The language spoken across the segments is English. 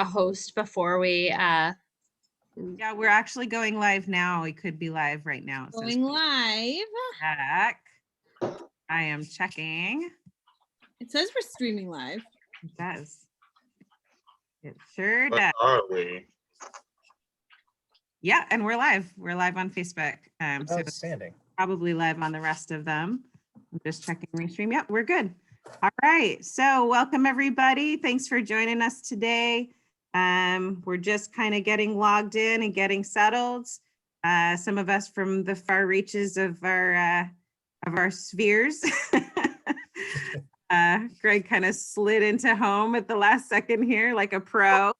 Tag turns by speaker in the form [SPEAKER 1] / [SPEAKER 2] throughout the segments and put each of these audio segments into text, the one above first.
[SPEAKER 1] a host before we
[SPEAKER 2] Yeah, we're actually going live now. We could be live right now.
[SPEAKER 3] Going live.
[SPEAKER 2] Back. I am checking.
[SPEAKER 3] It says we're streaming live.
[SPEAKER 2] It does. It sure
[SPEAKER 4] What
[SPEAKER 2] does.
[SPEAKER 4] are we?
[SPEAKER 2] Yeah, and we're live. We're live on Facebook. So it's
[SPEAKER 5] Outstanding.
[SPEAKER 2] probably live on the rest of them. I'm just checking restream. Yep, we're good. All right. So welcome everybody. Thanks for joining us today. We're just kind of getting logged in and getting settled. Some of us from the far reaches of our spheres. Greg kind of slid into home at the last second here like a pro.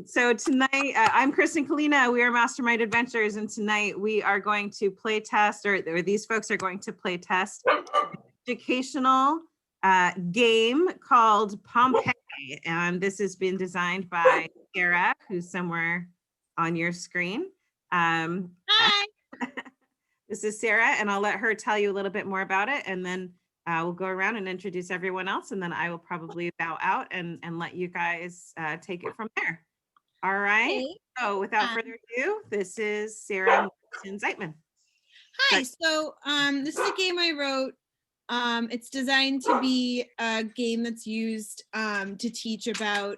[SPEAKER 2] So tonight, I'm Kristen Kalina. We are Mastermind Adventures, and tonight we are going to play test, or these folks are going to play test an educational game called Pompeii, and this has been designed by Sarah, who's somewhere on your screen.
[SPEAKER 3] Hi.
[SPEAKER 2] This is Sarah, and I'll let her tell you a little bit more about it, and then we'll go around and introduce everyone else, and then I will probably bow out and let you guys take it from there. All right.
[SPEAKER 3] Hey.
[SPEAKER 2] So without further ado, this is Sarah and Tim Zeitman.
[SPEAKER 3] Hi. So this is a game I wrote. It's designed to be a game that's used to teach about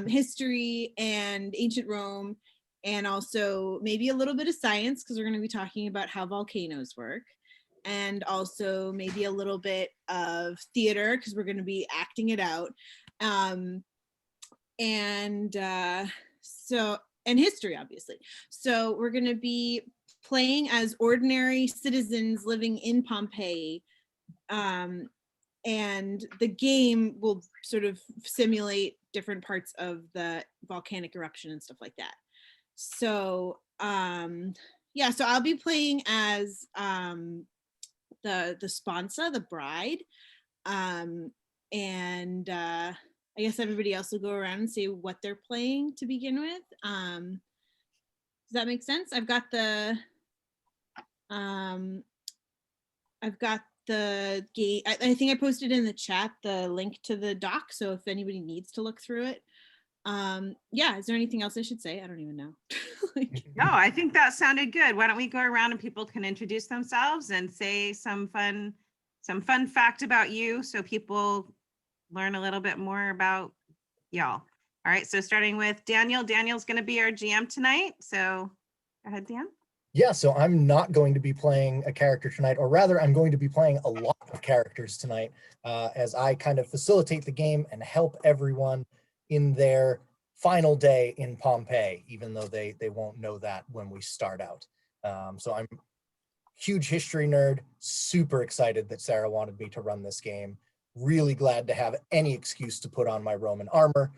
[SPEAKER 3] history and ancient Rome, and also maybe a little bit of science, because we're going to be talking about how volcanoes work, and also maybe a little bit of theater, because we're going to be acting it out. And history, obviously. So we're going to be playing as ordinary citizens living in Pompeii. And the game will sort of simulate different parts of the volcanic eruption and stuff like that. So yeah, so I'll be playing as the sponsa, the bride, and I guess everybody else will go around and say what they're playing to begin with. Does that make sense? I've got the game. I think I posted in the chat the link to the doc, so if anybody needs to look through it. Yeah, is there anything else I should say? I don't even know.
[SPEAKER 2] No, I think that sounded good. Why don't we go around and people can introduce themselves and say some fun fact about you, so people learn a little bit more about y'all. All right, so starting with Daniel. Daniel's going to be our GM tonight. So go ahead, Dan.
[SPEAKER 5] Yeah, so I'm not going to be playing a character tonight, or rather I'm going to be playing a lot of characters tonight as I kind of facilitate the game and help everyone in their final day in Pompeii, even though they won't know that when we start out. So I'm a huge history nerd, super excited that Sarah wanted me to run this game. Really glad to have any excuse to put on my Roman armor.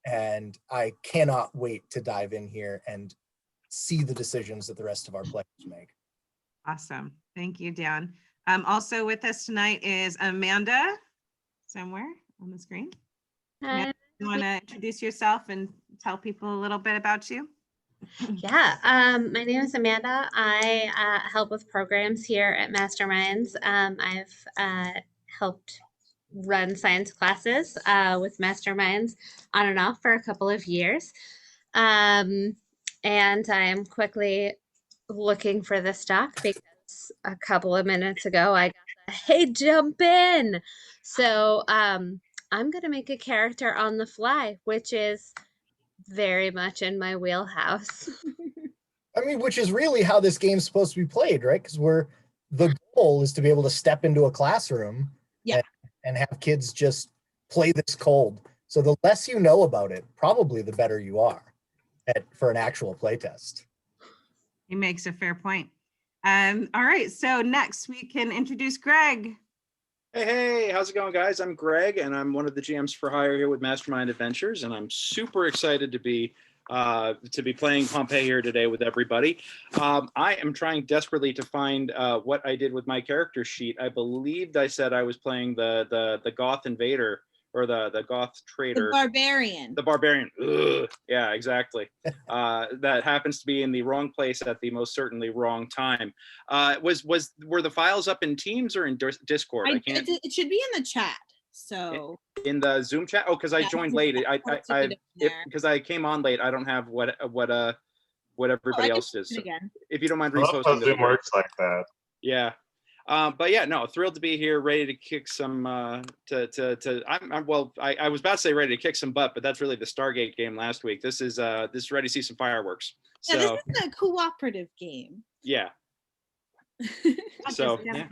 [SPEAKER 5] And I cannot wait to dive in here and see the decisions that the rest of our players make.
[SPEAKER 2] Awesome. Thank you, Dan. Also with us tonight is Amanda, somewhere on the screen.
[SPEAKER 1] Hi.
[SPEAKER 2] Amanda, you want to introduce yourself and tell people a little bit about you?
[SPEAKER 1] Yeah, my name is Amanda. I help with programs here at Masterminds. I've helped run science classes with Masterminds on and off for a couple of years. And I am quickly looking for this doc because a couple of minutes ago I got the "hey, jump in." So I'm going to make a character on the fly, which is very much in my wheelhouse.
[SPEAKER 5] I mean, which is really how this game's supposed to be played, right? Because the goal is to be able to step into a classroom and have kids just play this cold. So the less you know about it, probably the better you are for an actual play test.
[SPEAKER 2] He makes a fair point. All right, so next we can introduce Greg.
[SPEAKER 6] Hey, how's it going, guys? I'm Greg, and I'm one of the GMs for hire here with Mastermind Adventures, and I'm super excited to be playing Pompeii here today with everybody. I am trying desperately to find what I did with my character sheet. I believed I said I was playing the Goth invader, or the Goth traitor.
[SPEAKER 3] The barbarian.
[SPEAKER 6] The barbarian. Ugh. Yeah, exactly. That happens to be in the wrong place at the most certainly wrong time. Were the files up in Teams or in Discord? I can't.
[SPEAKER 3] It should be in the chat. So
[SPEAKER 6] In the Zoom chat? Oh, because I
[SPEAKER 3] yeah,
[SPEAKER 6] joined
[SPEAKER 3] it's
[SPEAKER 6] late.
[SPEAKER 3] parts of it in there.
[SPEAKER 6] Because I came on late. I don't have what
[SPEAKER 3] Oh, I
[SPEAKER 6] everybody
[SPEAKER 3] can
[SPEAKER 6] else
[SPEAKER 3] post
[SPEAKER 6] does.
[SPEAKER 3] it again.
[SPEAKER 6] If you don't mind
[SPEAKER 4] I love how
[SPEAKER 6] reposting, that'd be
[SPEAKER 4] Zoom
[SPEAKER 6] great.
[SPEAKER 4] works like that.
[SPEAKER 6] Yeah. But yeah, no, thrilled to be here, ready to kick some. I was about to say ready to kick some butt, but that's really the Stargate game last week. This is ready to see some fireworks.
[SPEAKER 3] Yeah, this
[SPEAKER 6] So
[SPEAKER 3] is a cooperative game.
[SPEAKER 6] yeah. So yeah.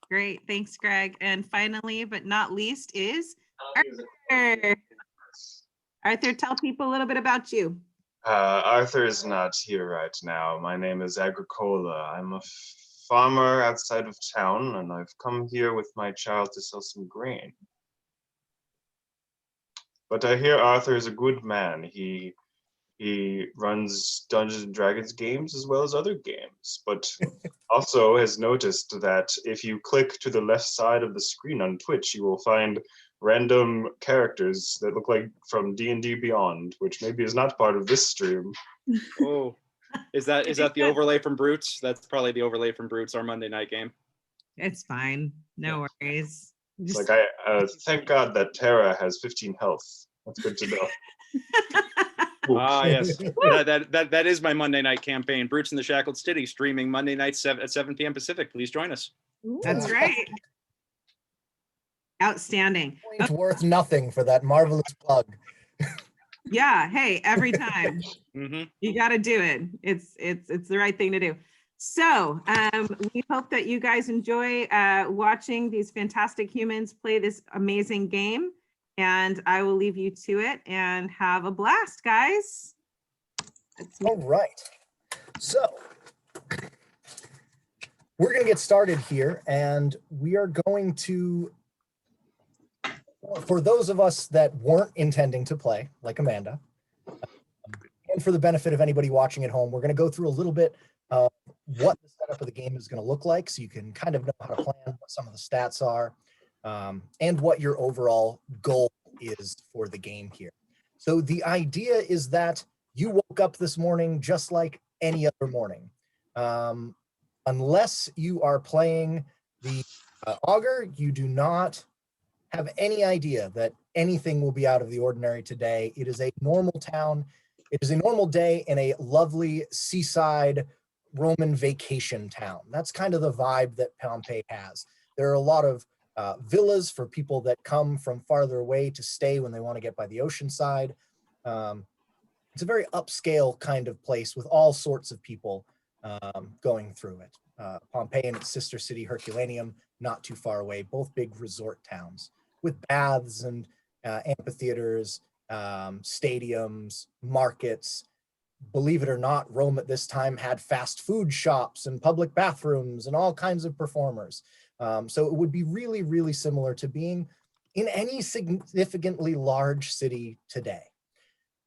[SPEAKER 2] Great, thanks, Greg. And finally, but not least, is Arthur. Arthur, tell people a little bit about you.
[SPEAKER 4] Arthur is not here right now. My name is Agricola. I'm a farmer outside of town, and I've come here with my child to sell some grain. But I hear Arthur is a good man. He runs Dungeons and Dragons games as well as other games, but also has noticed that if you click to the left side of the screen on Twitch, you will find random characters that look like from D&D Beyond, which maybe is not part of this stream.
[SPEAKER 6] Oh, is that the overlay from Brutes? That's probably the overlay from Brutes, our Monday night game.
[SPEAKER 2] It's fine, no worries.
[SPEAKER 4] It's like I thank God that Tara has 15 health. That's good to know.
[SPEAKER 6] Ah, yes. That is my Monday night campaign. Brutes in the Shackled City, streaming Monday nights at 7 p.m. Pacific. Please join us.
[SPEAKER 2] That's right. Outstanding.
[SPEAKER 5] It's worth nothing for that marvelous plug.
[SPEAKER 2] Yeah, hey, every time.
[SPEAKER 6] Mm-hmm.
[SPEAKER 2] You got to do it. It's the right thing to do. So we hope that you guys enjoy watching these fantastic humans play this amazing game. And I will leave you to it and have a blast, guys.
[SPEAKER 5] All right. So we're going to get started here, and we are going to, for those of us that weren't intending to play, like Amanda, and for the benefit of anybody watching at home, we're going to go through a little bit of what the setup of the game is going to look like, so you can kind of know how to plan, what some of the stats are, and what your overall goal is for the game here. So the idea is that you woke up this morning just like any other morning. Unless you are playing the Augur, you do not have any idea that anything will be out of the ordinary today. It is a normal town. It is a normal day in a lovely seaside Roman vacation town. That's kind of the vibe that Pompeii has. There are a lot of villas for people that come from farther away to stay when they want to get by the ocean side. It's a very upscale kind of place with all sorts of people going through it. Pompeii and its sister city, Herculaneum, not too far away, both big resort towns with baths and amphitheaters, stadiums, markets. Believe it or not, Rome at this time had fast food shops and public bathrooms and all kinds of performers. So it would be really, really similar to being in any significantly large city today.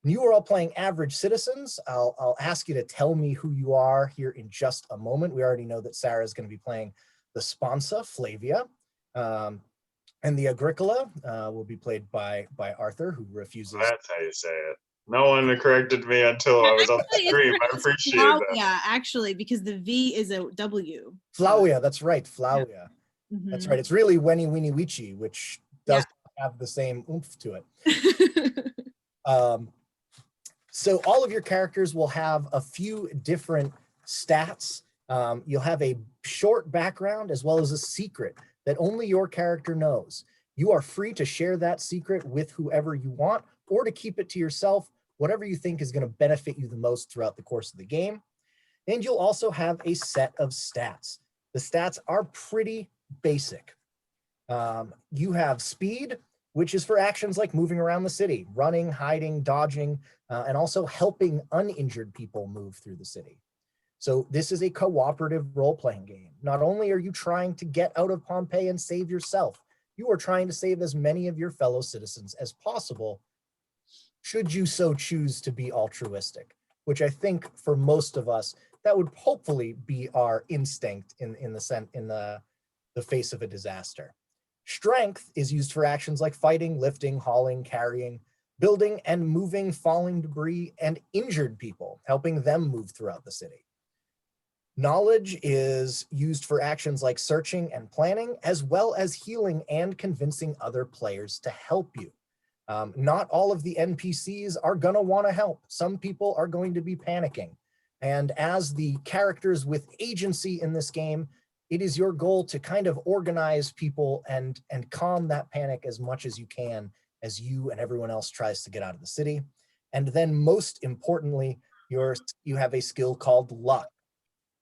[SPEAKER 5] You are all playing average citizens. I'll ask you to tell me who you are here in just a moment. We already know that Sarah is going to be playing the Sponsa, Flavia, and the Agricola will be played by Arthur, who refuses.
[SPEAKER 4] That's how you say it. No one corrected me until I was on the stream. I appreciate that.
[SPEAKER 3] Yeah, actually, because the V is a W.
[SPEAKER 5] Flavia, that's right, Flavia.
[SPEAKER 3] Mhm.
[SPEAKER 5] That's right. It's really Weni Weenie Wichi, which does have the same oomph to it. So all of your characters will have a few different stats. You'll have a short background as well as a secret that only your character knows. You are free to share that secret with whoever you want or to keep it to yourself, whatever you think is going to benefit you the most throughout the course of the game. And you'll also have a set of stats. The stats are pretty basic. You have speed, which is for actions like moving around the city, running, hiding, dodging, and also helping uninjured people move through the city. So this is a cooperative role-playing game. Not only are you trying to get out of Pompeii and save yourself, you are trying to save as many of your fellow citizens as possible, should you so choose to be altruistic, which I think for most of us, that would hopefully be our instinct in the face of a disaster. Strength is used for actions like fighting, lifting, hauling, carrying, building and moving falling debris and injured people, helping them move throughout the city. Knowledge is used for actions like searching and planning, as well as healing and convincing other players to help you. Not all of the NPCs are going to want to help. Some people are going to be panicking. And as the characters with agency in this game, it is your goal to kind of organize people and calm that panic as much as you can as you and everyone else tries to get out of the city. And then most importantly, you have a skill called luck.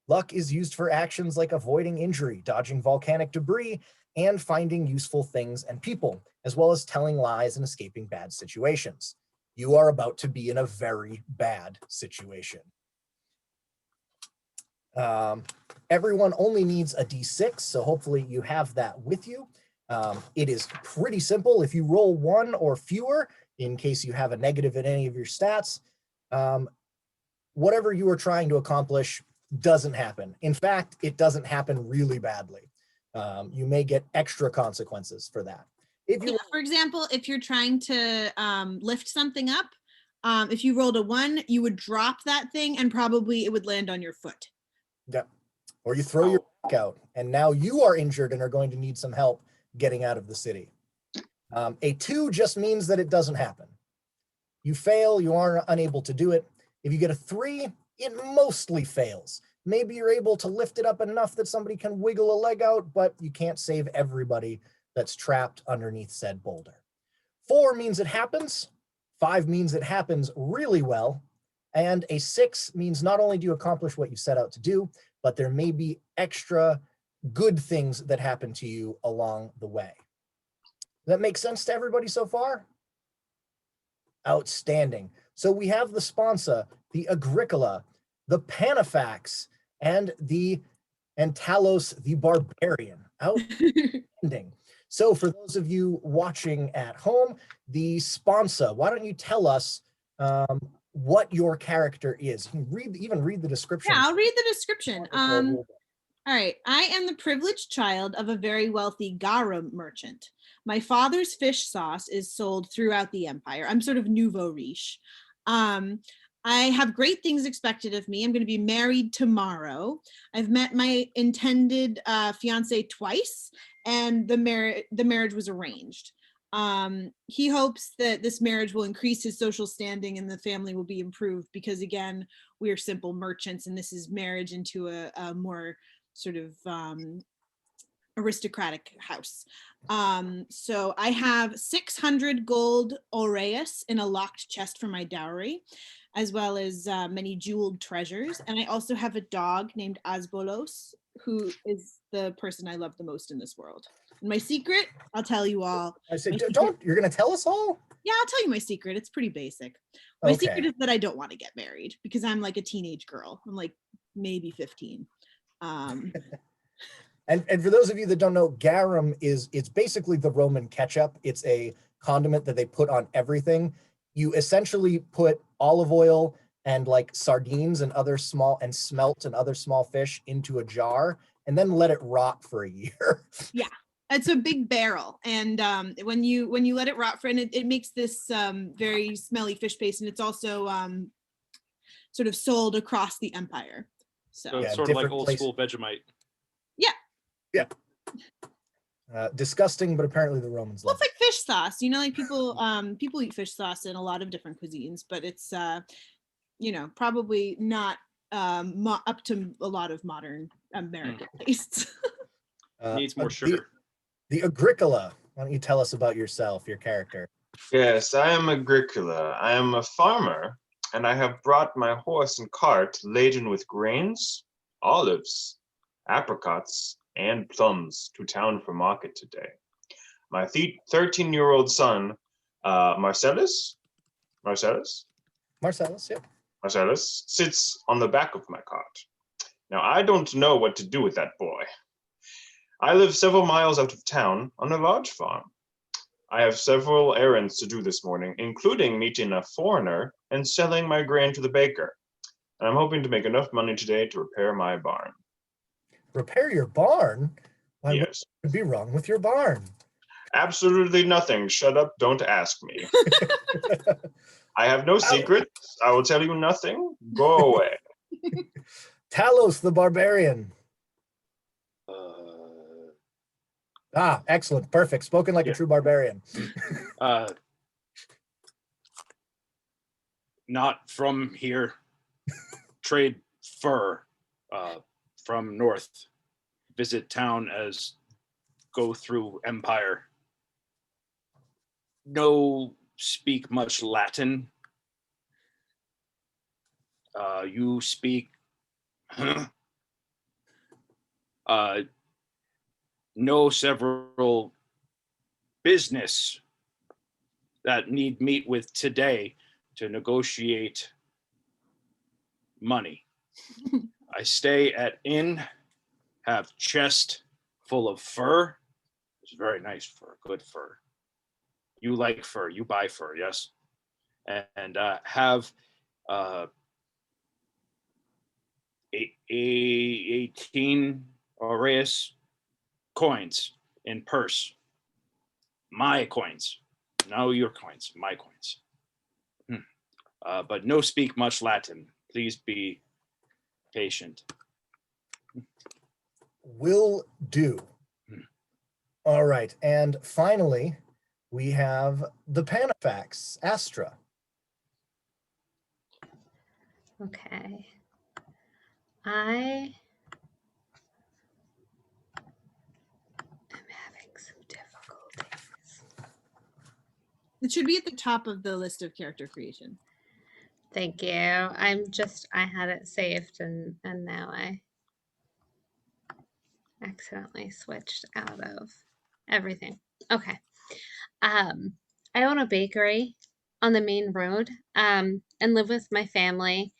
[SPEAKER 5] Luck is used for actions like avoiding injury, dodging volcanic debris, and finding useful things and people, as well as telling lies and escaping bad situations. You are about to be in a very bad situation. Everyone only needs a D6, so hopefully you have that with you. It is pretty simple. If you roll 1 or fewer, in case you have a negative in any of your stats, whatever you are trying to accomplish doesn't happen. In fact, it doesn't happen really badly. You may get extra consequences for that.
[SPEAKER 3] For example, if you're trying to lift something up, if you rolled a 1, you would drop that thing and probably it would land on your foot.
[SPEAKER 5] Yeah. Or you throw your back out and now you are injured and are going to need some help getting out of the city. A 2 just means that it doesn't happen. You fail, you are unable to do it. If you get a 3, it mostly fails. Maybe you're able to lift it up enough that somebody can wiggle a leg out, but you can't save everybody that's trapped underneath said boulder. 4 means it happens. 5 means it happens really well. And a 6 means not only do you accomplish what you set out to do, but there may be extra good things that happen to you along the way. That makes sense to everybody so far? Outstanding. So we have the Sponsa, the Agricola, the Panafax, and the Talos the Barbarian. Outstanding. So for those of you watching at home, the Sponsa, why don't you tell us what your character is? You can even read the description.
[SPEAKER 3] Yeah, I'll read the description. All right. I am the privileged child of a very wealthy garum merchant. My father's fish sauce is sold throughout the empire. I'm sort of nouveau riche. I have great things expected of me. I'm going to be married tomorrow. I've met my intended fiance twice, and the marriage was arranged. He hopes that this marriage will increase his social standing and the family will be improved because, again, we are simple merchants, and this is marriage into a more sort of aristocratic house. So I have 600 gold aureus in a locked chest for my dowry, as well as many jeweled treasures. And I also have a dog named Asbolos, who is the person I love the most in this world. And my secret, I'll tell you all.
[SPEAKER 5] I said, you're going to tell us all?
[SPEAKER 3] Yeah, I'll tell you my secret. It's pretty basic. My secret is that I don't want to get married because I'm like a teenage girl. I'm like maybe 15.
[SPEAKER 5] And for those of you that don't know, garum it's basically the Roman ketchup. It's a condiment that they put on everything. You essentially put olive oil and like sardines and other small and smelt and other small fish into a jar and then let it rot for a year.
[SPEAKER 3] Yeah, it's a big barrel, and when you let it rot for, and it makes this very smelly fish paste, and it's also sort of sold across the empire. So
[SPEAKER 6] it's sort of like old school Vegemite.
[SPEAKER 3] Yeah.
[SPEAKER 5] Disgusting, but apparently the Romans love
[SPEAKER 3] it. It's like fish sauce, you know, like people eat fish sauce in a lot of different cuisines, but it's probably not up to a lot of modern American tastes.
[SPEAKER 6] Needs more sugar.
[SPEAKER 5] The Agricola, why don't you tell us about yourself, your character?
[SPEAKER 4] Yes, I am Agricola. I am a farmer, and I have brought my horse and cart laden with grains, olives, apricots, and plums to town for market today. My 13-year-old son, Marcellus,
[SPEAKER 5] yeah.
[SPEAKER 4] Marcellus sits on the back of my cart. Now, I don't know what to do with that boy. I live several miles out of town on a large farm. I have several errands to do this morning, including meeting a foreigner and selling my grain to the baker. And I'm hoping to make enough money today to repair my barn.
[SPEAKER 5] Repair your barn? Why,
[SPEAKER 4] yes.
[SPEAKER 5] What could be wrong with your barn?
[SPEAKER 4] Absolutely nothing. Shut up, don't ask me. I have no secrets. I will tell you nothing. Go away.
[SPEAKER 5] Talos the barbarian.
[SPEAKER 6] Uh,
[SPEAKER 5] Excellent. Perfect. Spoken like a
[SPEAKER 6] Yeah.
[SPEAKER 5] true barbarian.
[SPEAKER 6] Not from here. Trade fur from north. Visit town as go through empire. No speak much Latin. You speak. Know several business that need meet with today to negotiate money. I stay at inn, have chest full of fur. It's very nice fur, good fur. You like fur, you buy fur, yes? And have 18 aureus coins in purse. My coins, no your coins, my coins. But no speak much Latin. Please be patient.
[SPEAKER 5] Will do. All right. And finally, we have the Panafax, Astra.
[SPEAKER 1] Okay. I am having some difficulties.
[SPEAKER 3] It should be at the top of the list of character creation.
[SPEAKER 1] Thank you. I had it saved and now I accidentally switched out of everything. Okay. I own a bakery on the main road and live with my family.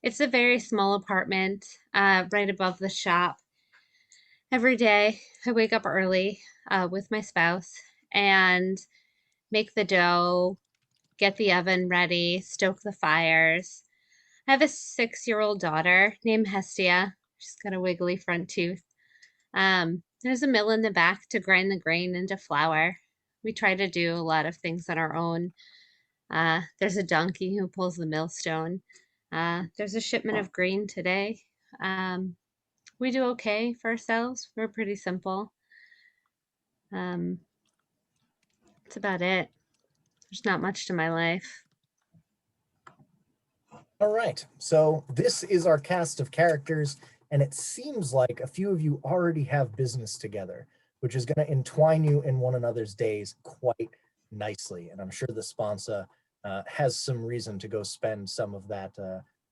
[SPEAKER 1] It's a very small apartment right above the shop. Every day I wake up early with my spouse and make the dough, get the oven ready, stoke the fires. I have a 6-year-old daughter named Hestia. She's got a wiggly front tooth. There's a mill in the back to grind the grain into flour. We try to do a lot of things on our own. There's a donkey who pulls the millstone. There's a shipment of grain today. We do okay for ourselves. We're pretty simple. That's about it. There's not much to my life.
[SPEAKER 5] All right. So this is our cast of characters, and it seems like a few of you already have business together, which is going to entwine you in one another's days quite nicely. And I'm sure the sponsor has some reason to go spend some of that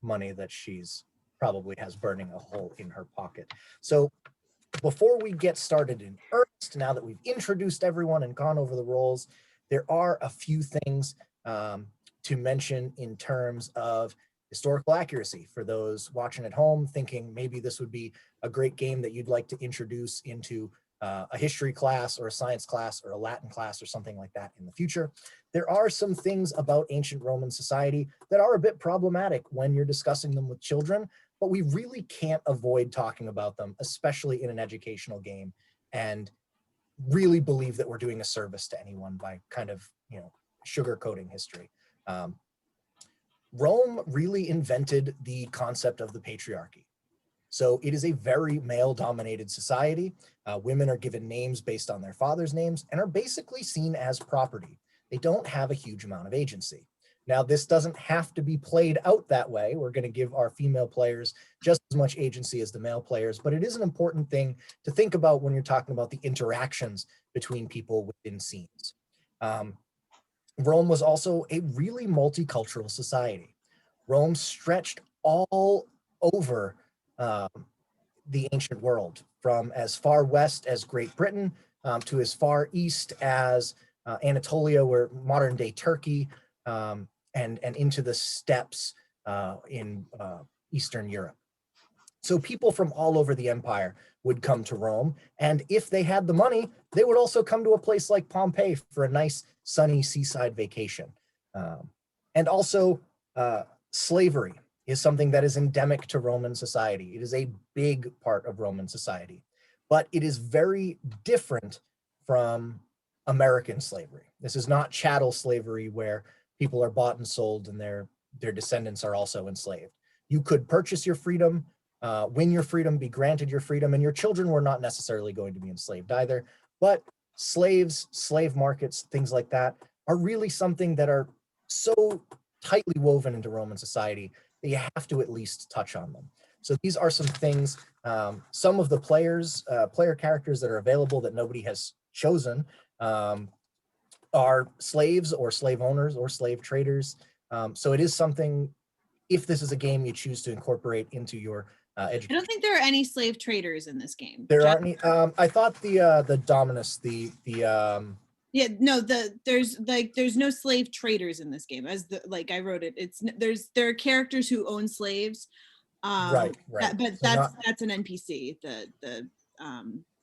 [SPEAKER 5] money that she's probably has burning a hole in her pocket. So before we get started in earnest, now that we've introduced everyone and gone over the roles, there are a few things to mention in terms of historical accuracy for those watching at home, thinking maybe this would be a great game that you'd like to introduce into a history class or a science class or a Latin class or something like that in the future. There are some things about ancient Roman society that are a bit problematic when you're discussing them with children, but we really can't avoid talking about them, especially in an educational game, and really believe that we're doing a service to anyone by kind of, sugarcoating history. Rome really invented the concept of the patriarchy. So it is a very male-dominated society. Women are given names based on their father's names and are basically seen as property. They don't have a huge amount of agency. Now, this doesn't have to be played out that way. We're going to give our female players just as much agency as the male players, but it is an important thing to think about when you're talking about the interactions between people within scenes. Rome was also a really multicultural society. Rome stretched all over the ancient world, from as far west as Great Britain to as far east as Anatolia, where modern day Turkey, and into the steppes in Eastern Europe. So people from all over the empire would come to Rome, and if they had the money, they would also come to a place like Pompeii for a nice sunny seaside vacation. And also slavery is something that is endemic to Roman society. It is a big part of Roman society, but it is very different from American slavery. This is not chattel slavery where people are bought and sold and their descendants are also enslaved. You could purchase your freedom, win your freedom, be granted your freedom, and your children were not necessarily going to be enslaved either. But slaves, slave markets, things like that are really something that are so tightly woven into Roman society that you have to at least touch on them. So these are some things, some of the player characters that are available that nobody has chosen are slaves or slave owners or slave traders. So it is something, if this is a game you choose to incorporate into your
[SPEAKER 3] I
[SPEAKER 5] education.
[SPEAKER 3] don't think there are any slave traders in this game.
[SPEAKER 5] There aren't any, I thought the Dominus,
[SPEAKER 3] Yeah, no, there's no slave traders in this game. As I wrote it, there are characters who own slaves.
[SPEAKER 5] Right.
[SPEAKER 3] But
[SPEAKER 5] So
[SPEAKER 3] that's an NPC. The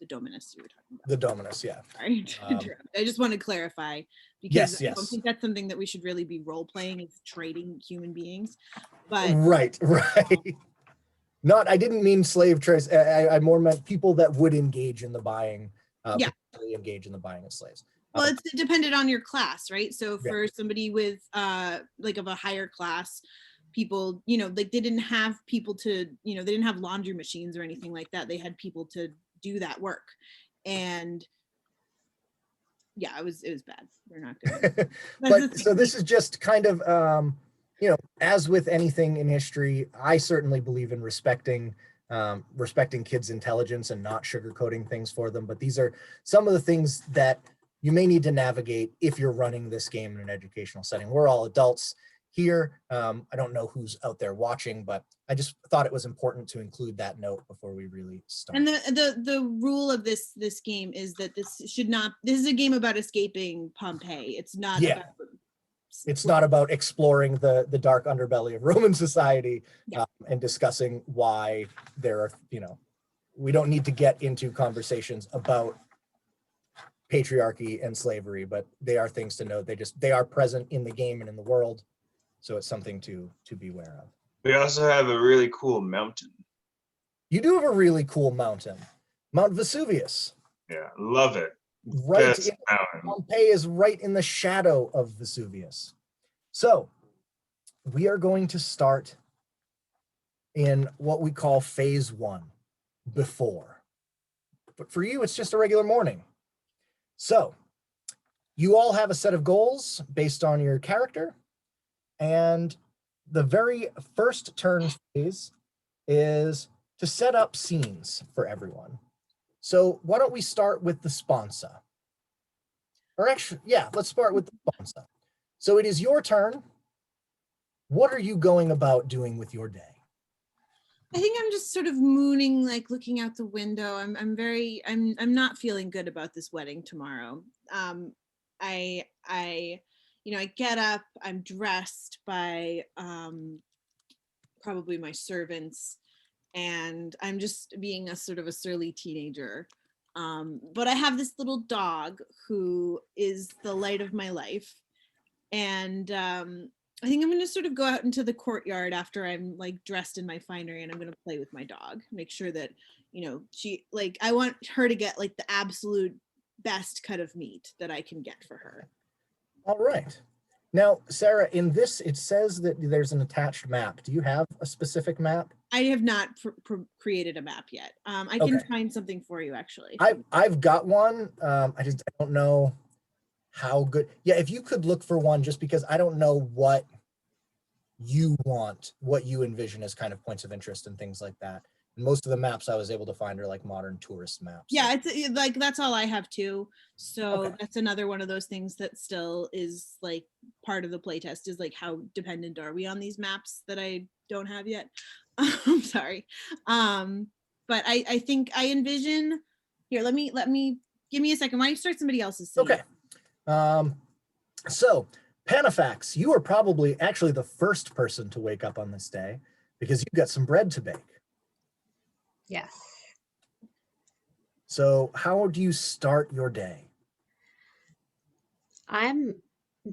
[SPEAKER 3] Dominus you were talking about.
[SPEAKER 5] the Dominus, yeah.
[SPEAKER 3] Sorry to interrupt. I just want to clarify because I don't think that's something that we should really be role playing, is trading human beings. But
[SPEAKER 5] right. Not, I didn't mean slave trades. I more meant people that would engage in the buying, engage in the buying of slaves.
[SPEAKER 3] Well, it's dependent on your class, right? So for somebody with like of a higher class, people, they didn't have people to, they didn't have laundry machines or anything like that. They had people to do that work. And yeah, it was bad. We're not good.
[SPEAKER 5] But so this is just kind of, as with anything in history, I certainly believe in respecting kids' intelligence and not sugarcoating things for them. But these are some of the things that you may need to navigate if you're running this game in an educational setting. We're all adults here. I don't know who's out there watching, but I just thought it was important to include that note before we really start.
[SPEAKER 3] And the rule of this game is that this is a game about escaping Pompeii. It's not about,
[SPEAKER 5] it's not about exploring the dark underbelly of Roman society and discussing why there are, we don't need to get into conversations about patriarchy and slavery, but they are things to note. They are present in the game and in the world. So it's something to be aware of.
[SPEAKER 4] We also have a really cool mountain.
[SPEAKER 5] You do have a really cool mountain, Mount Vesuvius.
[SPEAKER 4] Yeah, love it.
[SPEAKER 5] Right, Pompeii is right in the shadow of Vesuvius. So we are going to start in what we call phase 1, before. But for you, it's just a regular morning. So you all have a set of goals based on your character. And the very first turn phase is to set up scenes for everyone. So why don't we start with the sponsor? Or actually, let's start with the sponsor. So it is your turn. What are you going about doing with your day?
[SPEAKER 3] I think I'm just sort of mooning, like looking out the window. I'm not feeling good about this wedding tomorrow. I get up, I'm dressed by probably my servants, and I'm just being a sort of a surly teenager. But I have this little dog who is the light of my life. And I think I'm going to sort of go out into the courtyard after I'm like dressed in my finery, and I'm going to play with my dog, make sure that, I want her to get like the absolute best cut of meat that I can get for her.
[SPEAKER 5] All right. Now, Sarah, in this, it says that there's an attached map. Do you have a specific map?
[SPEAKER 3] I have not created a map yet. I can find something for you, actually.
[SPEAKER 5] I've got one. I don't know how good. Yeah, if you could look for one, just because I don't know what you want, what you envision as kind of points of interest and things like that. And most of the maps I was able to find are like modern tourist maps.
[SPEAKER 3] Yeah, it's like that's all I have too. So that's another one of those things that still is like part of the playtest, is like how dependent are we on these maps that I don't have yet. I'm sorry. But I think I envision here. Let me give me a second. Why don't you start somebody else's scene?
[SPEAKER 5] Okay. So Panafax, you are probably actually the first person to wake up on this day because you've got some bread to bake.
[SPEAKER 1] Yes.
[SPEAKER 5] So how do you start your day?
[SPEAKER 1] I'm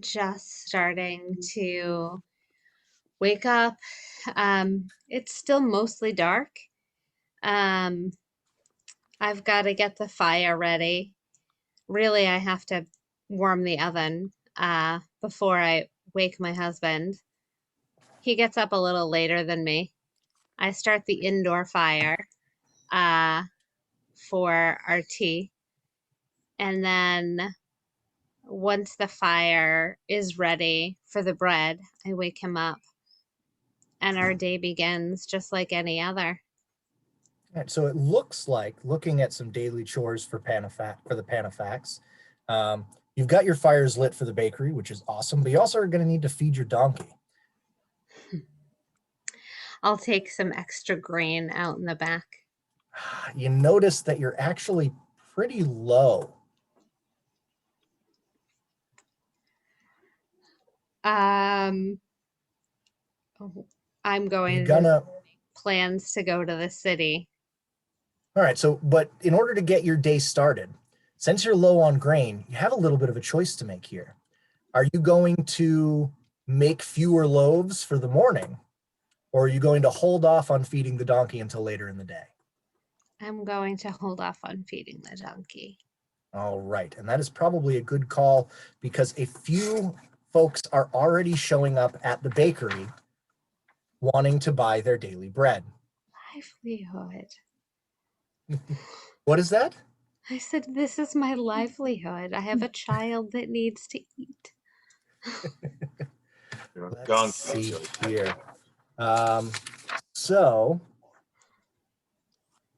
[SPEAKER 1] just starting to wake up. It's still mostly dark. I've got to get the fire ready. Really, I have to warm the oven before I wake my husband. He gets up a little later than me. I start the indoor fire for our tea. And then once the fire is ready for the bread, I wake him up and our day begins just like any other.
[SPEAKER 5] All right, so it looks like, looking at some daily chores for the Panafax, you've got your fires lit for the bakery, which is awesome, but you also are going to need to feed your donkey.
[SPEAKER 1] I'll take some extra grain out in the back.
[SPEAKER 5] You notice that you're actually pretty low.
[SPEAKER 1] I'm going
[SPEAKER 5] You're
[SPEAKER 1] to
[SPEAKER 5] gonna,
[SPEAKER 1] plans to go to the city.
[SPEAKER 5] all right, so, but in order to get your day started, since you're low on grain, you have a little bit of a choice to make here. Are you going to make fewer loaves for the morning, or are you going to hold off on feeding the donkey until later in the day?
[SPEAKER 1] I'm going to hold off on feeding the donkey.
[SPEAKER 5] All right, and that is probably a good call because a few folks are already showing up at the bakery wanting to buy their daily bread.
[SPEAKER 1] Livelihood.
[SPEAKER 5] What is that?
[SPEAKER 1] I said, this is my livelihood. I have a child that needs to eat.
[SPEAKER 4] Your
[SPEAKER 5] Let's
[SPEAKER 4] donkey is
[SPEAKER 5] see
[SPEAKER 4] your
[SPEAKER 5] here. So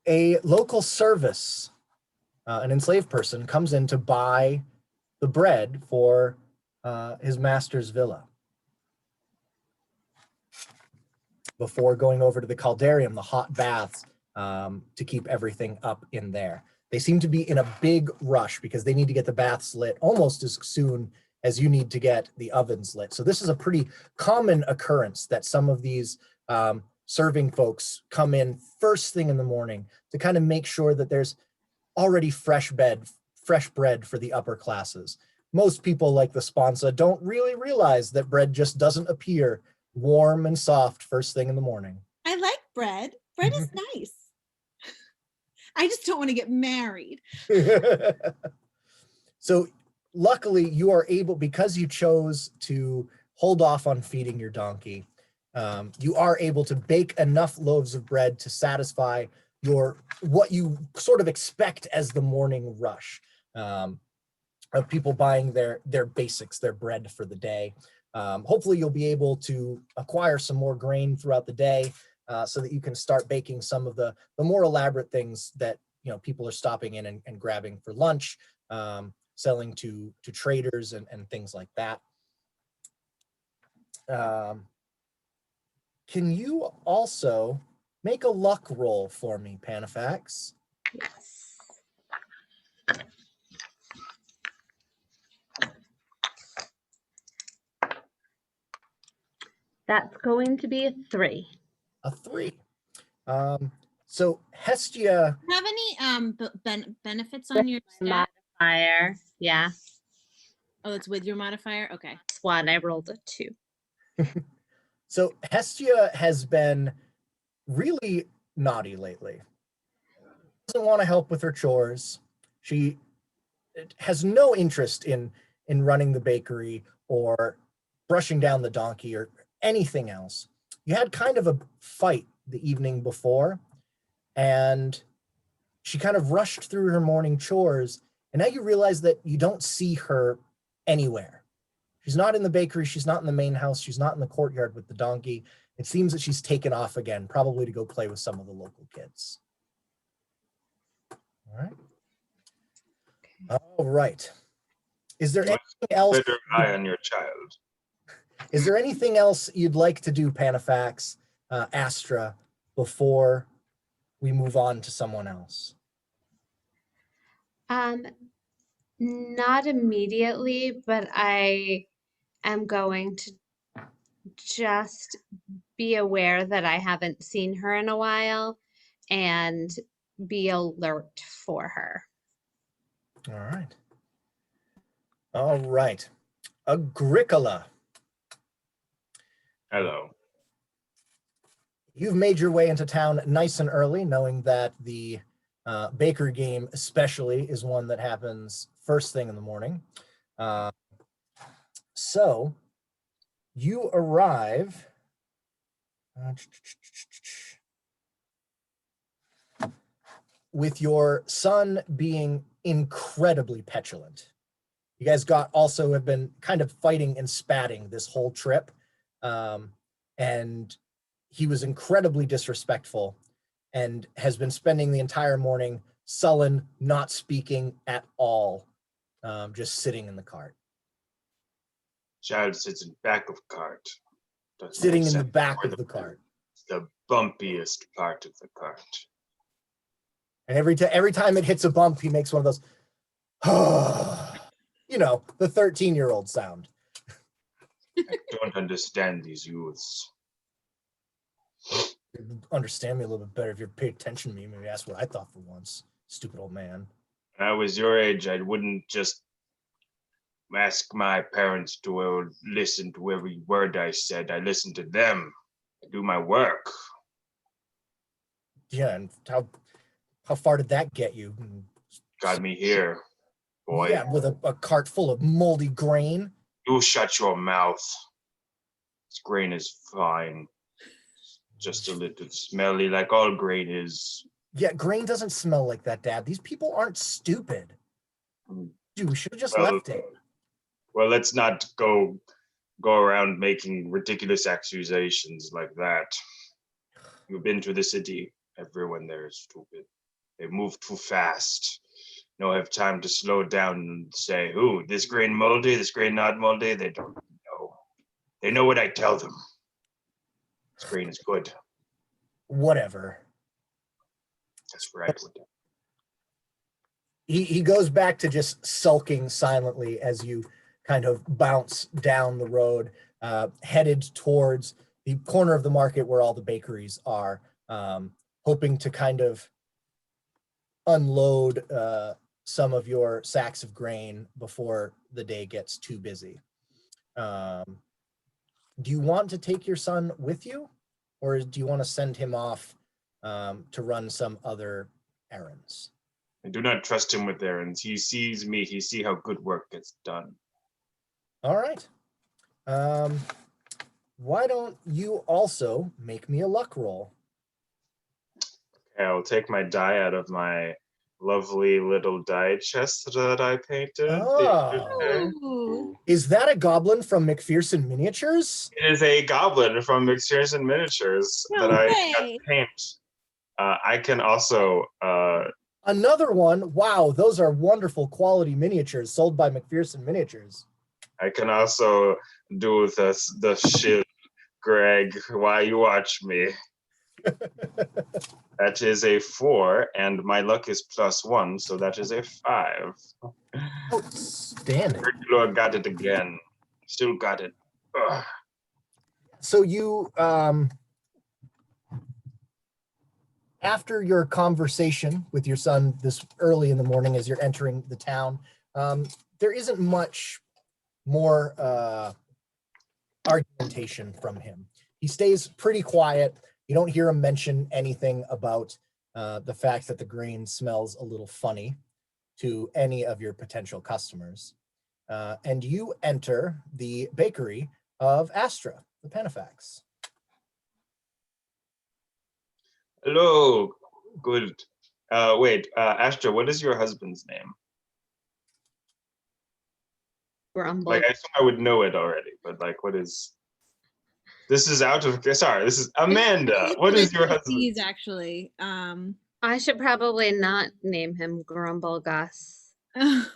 [SPEAKER 5] a local service, an enslaved person, comes in to buy the bread for his master's villa before going over to the caldarium, the hot baths, to keep everything up in there. They seem to be in a big rush because they need to get the baths lit almost as soon as you need to get the ovens lit. So this is a pretty common occurrence that some of these serving folks come in first thing in the morning to kind of make sure that there's already fresh bread for the upper classes. Most people, like the sponsa, don't really realize that bread just doesn't appear warm and soft first thing in the morning.
[SPEAKER 3] I like bread. Bread is nice. I just don't want to get married.
[SPEAKER 5] So luckily you are able, because you chose to hold off on feeding your donkey, you are able to bake enough loaves of bread to satisfy what you sort of expect as the morning rush of people buying their basics, their bread for the day. Hopefully you'll be able to acquire some more grain throughout the day so that you can start baking some of the more elaborate things that people are stopping in and grabbing for lunch, selling to traders and things like that. Can you also make a luck roll for me, Panafax?
[SPEAKER 1] Yes. That's going to be a 3.
[SPEAKER 5] A 3. So Hestia,
[SPEAKER 3] Do you have any benefits on your stat?
[SPEAKER 1] Modifier. Yeah,
[SPEAKER 3] Oh, it's with your modifier? Okay.
[SPEAKER 1] that's 1. I rolled a 2.
[SPEAKER 5] so Hestia has been really naughty lately. Doesn't want to help with her chores. She has no interest in running the bakery or brushing down the donkey or anything else. You had kind of a fight the evening before, and she kind of rushed through her morning chores, and now you realize that you don't see her anywhere. She's not in the bakery, she's not in the main house, she's not in the courtyard with the donkey. It seems that she's taken off again, probably to go play with some of the local kids. All right. All right. Is there anything else?
[SPEAKER 4] Better eye on your child.
[SPEAKER 5] Is there anything else you'd like to do, Panafax, Astra, before we move on to someone else?
[SPEAKER 1] Not immediately, but I am going to just be aware that I haven't seen her in a while and be alert for her.
[SPEAKER 5] All right. All right. Agricola,
[SPEAKER 4] Hello.
[SPEAKER 5] you've made your way into town nice and early, knowing that the Baker game especially is one that happens first thing in the morning. So you arrive. with your son being incredibly petulant. You guys also have been kind of fighting and spatting this whole trip. And he was incredibly disrespectful and has been spending the entire morning sullen, not speaking at all, just sitting in the cart.
[SPEAKER 4] Child sits in back of cart. Doesn't
[SPEAKER 5] Sitting in the
[SPEAKER 4] accept
[SPEAKER 5] back
[SPEAKER 4] where
[SPEAKER 5] of the cart.
[SPEAKER 4] the bumpiest part of the cart.
[SPEAKER 5] And every time it hits a bump, he makes one of those, you know, the 13-year-old sound.
[SPEAKER 4] I don't understand these youths.
[SPEAKER 5] Understand me a little bit better if you're paying attention to me. Maybe ask what I thought for once. Stupid old man.
[SPEAKER 4] When I was your age, I wouldn't just ask my parents to listen to every word I said. I listened to them. I do my work.
[SPEAKER 5] Yeah, and how far did that get you?
[SPEAKER 4] Got me here, boy.
[SPEAKER 5] Yeah, with a cart full of moldy grain.
[SPEAKER 4] You shut your mouth. This grain is fine. Just a little smelly, like all grain is.
[SPEAKER 5] Yeah, grain doesn't smell like that, Dad. These people aren't stupid. Dude, we should have just
[SPEAKER 4] Well,
[SPEAKER 5] left it.
[SPEAKER 4] Well, let's not go around making ridiculous accusations like that. You've been to the city. Everyone there is stupid. They move too fast. No have time to slow down and say, "Ooh, this grain moldy, this grain not moldy." They don't know. They know what I tell them. This grain is good.
[SPEAKER 5] Whatever.
[SPEAKER 4] That's right.
[SPEAKER 5] He goes back to just sulking silently as you kind of bounce down the road, headed towards the corner of the market where all the bakeries are, hoping to kind of unload some of your sacks of grain before the day gets too busy. Do you want to take your son with you, or do you want to send him off to run some other errands?
[SPEAKER 4] I do not trust him with errands. He sees me. He sees how good work gets done.
[SPEAKER 5] All right. Why don't you also make me a luck roll?
[SPEAKER 4] Okay, I'll take my die out of my lovely little die chest that I painted.
[SPEAKER 5] Oh.
[SPEAKER 3] Ooh.
[SPEAKER 5] Is that a goblin from McPherson Miniatures?
[SPEAKER 4] It is a goblin from McPherson Miniatures
[SPEAKER 3] No
[SPEAKER 4] that I
[SPEAKER 3] way.
[SPEAKER 4] got to paint. I can also
[SPEAKER 5] Another one. Wow, those are wonderful quality miniatures sold by McPherson Miniatures.
[SPEAKER 4] do the shit, Greg, while you watch me. That is a 4, and my luck is +1, so that is a 5.
[SPEAKER 5] Outstanding.
[SPEAKER 4] Gryffindor got it again. Still got it. Ugh.
[SPEAKER 5] So you, after your conversation with your son this early in the morning as you're entering the town, there isn't much more argumentation from him. He stays pretty quiet. You don't hear him mention anything about the fact that the grain smells a little funny to any of your potential customers. And you enter the bakery of Astra, the Penefax.
[SPEAKER 4] Hello. Good. Wait, Astra, what is your husband's name?
[SPEAKER 1] Grumble.
[SPEAKER 4] Like, I assume I would know it already, but like, what is? This is this is Amanda. What is your husband?
[SPEAKER 3] He's actually.
[SPEAKER 1] I should probably not name him Grumble Gus.
[SPEAKER 4] I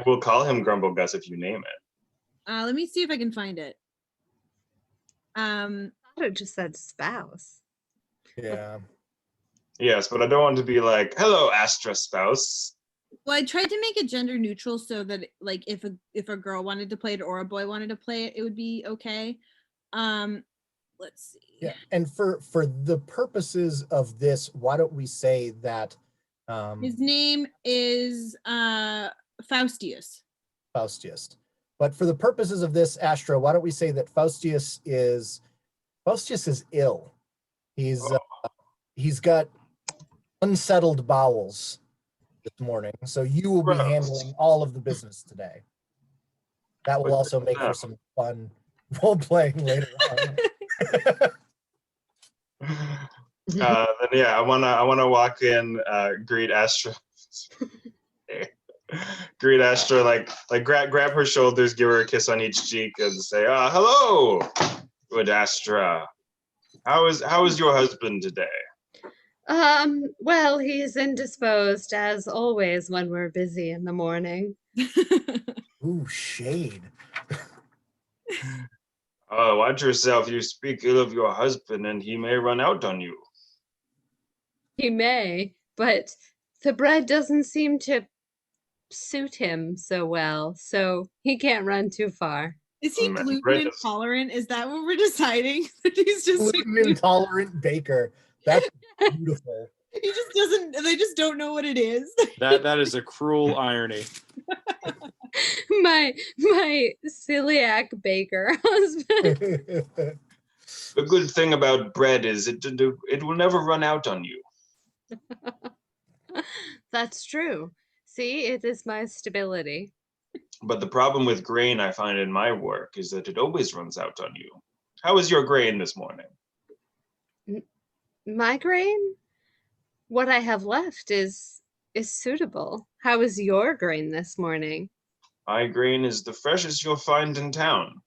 [SPEAKER 4] will call him Grumble Gus if you name it.
[SPEAKER 3] Let me see if I can find it.
[SPEAKER 1] I thought it just said spouse.
[SPEAKER 5] Yeah.
[SPEAKER 4] Yes, but I don't want to be like, "Hello, Astra spouse."
[SPEAKER 3] Well, I tried to make it gender neutral so that like if a girl wanted to play it or a boy wanted to play it, it would be okay. Let's see.
[SPEAKER 5] Yeah, and for the purposes of this, why don't we say that
[SPEAKER 3] His name is Faustius.
[SPEAKER 5] Faustius. But for the purposes of this, Astra, why don't we say that Faustius is ill. He's got unsettled bowels this morning, so you will be handling all of the business today. That will also make for some fun role playing later on.
[SPEAKER 4] Then yeah, I wanna walk in, greet Astra, greet Astra, like grab her shoulders, give her a kiss on each cheek, and say, "Hello, good Astra. How is your husband today?"
[SPEAKER 1] Well, he's indisposed as always when we're busy in the morning.
[SPEAKER 5] Ooh, shade.
[SPEAKER 4] Oh, watch yourself. You speak ill of your husband, and he may run out on you.
[SPEAKER 1] He may, but the bread doesn't seem to suit him so well, so he can't run too far.
[SPEAKER 3] Is he
[SPEAKER 4] Man,
[SPEAKER 3] gluten
[SPEAKER 4] bread does-
[SPEAKER 3] intolerant? Is that what we're deciding? That he's just
[SPEAKER 5] Gluten intolerant baker. That's beautiful.
[SPEAKER 3] he just doesn't. They just don't know what it is.
[SPEAKER 6] That is a cruel irony.
[SPEAKER 1] My celiac baker husband.
[SPEAKER 4] The good thing about bread is it will never run out on you.
[SPEAKER 1] That's true. See, it is my stability.
[SPEAKER 4] But the problem with grain I find in my work is that it always runs out on you. How is your grain this morning?
[SPEAKER 1] My grain? What I have left is suitable. How is your grain this morning?
[SPEAKER 4] My grain is the freshest you'll find in town.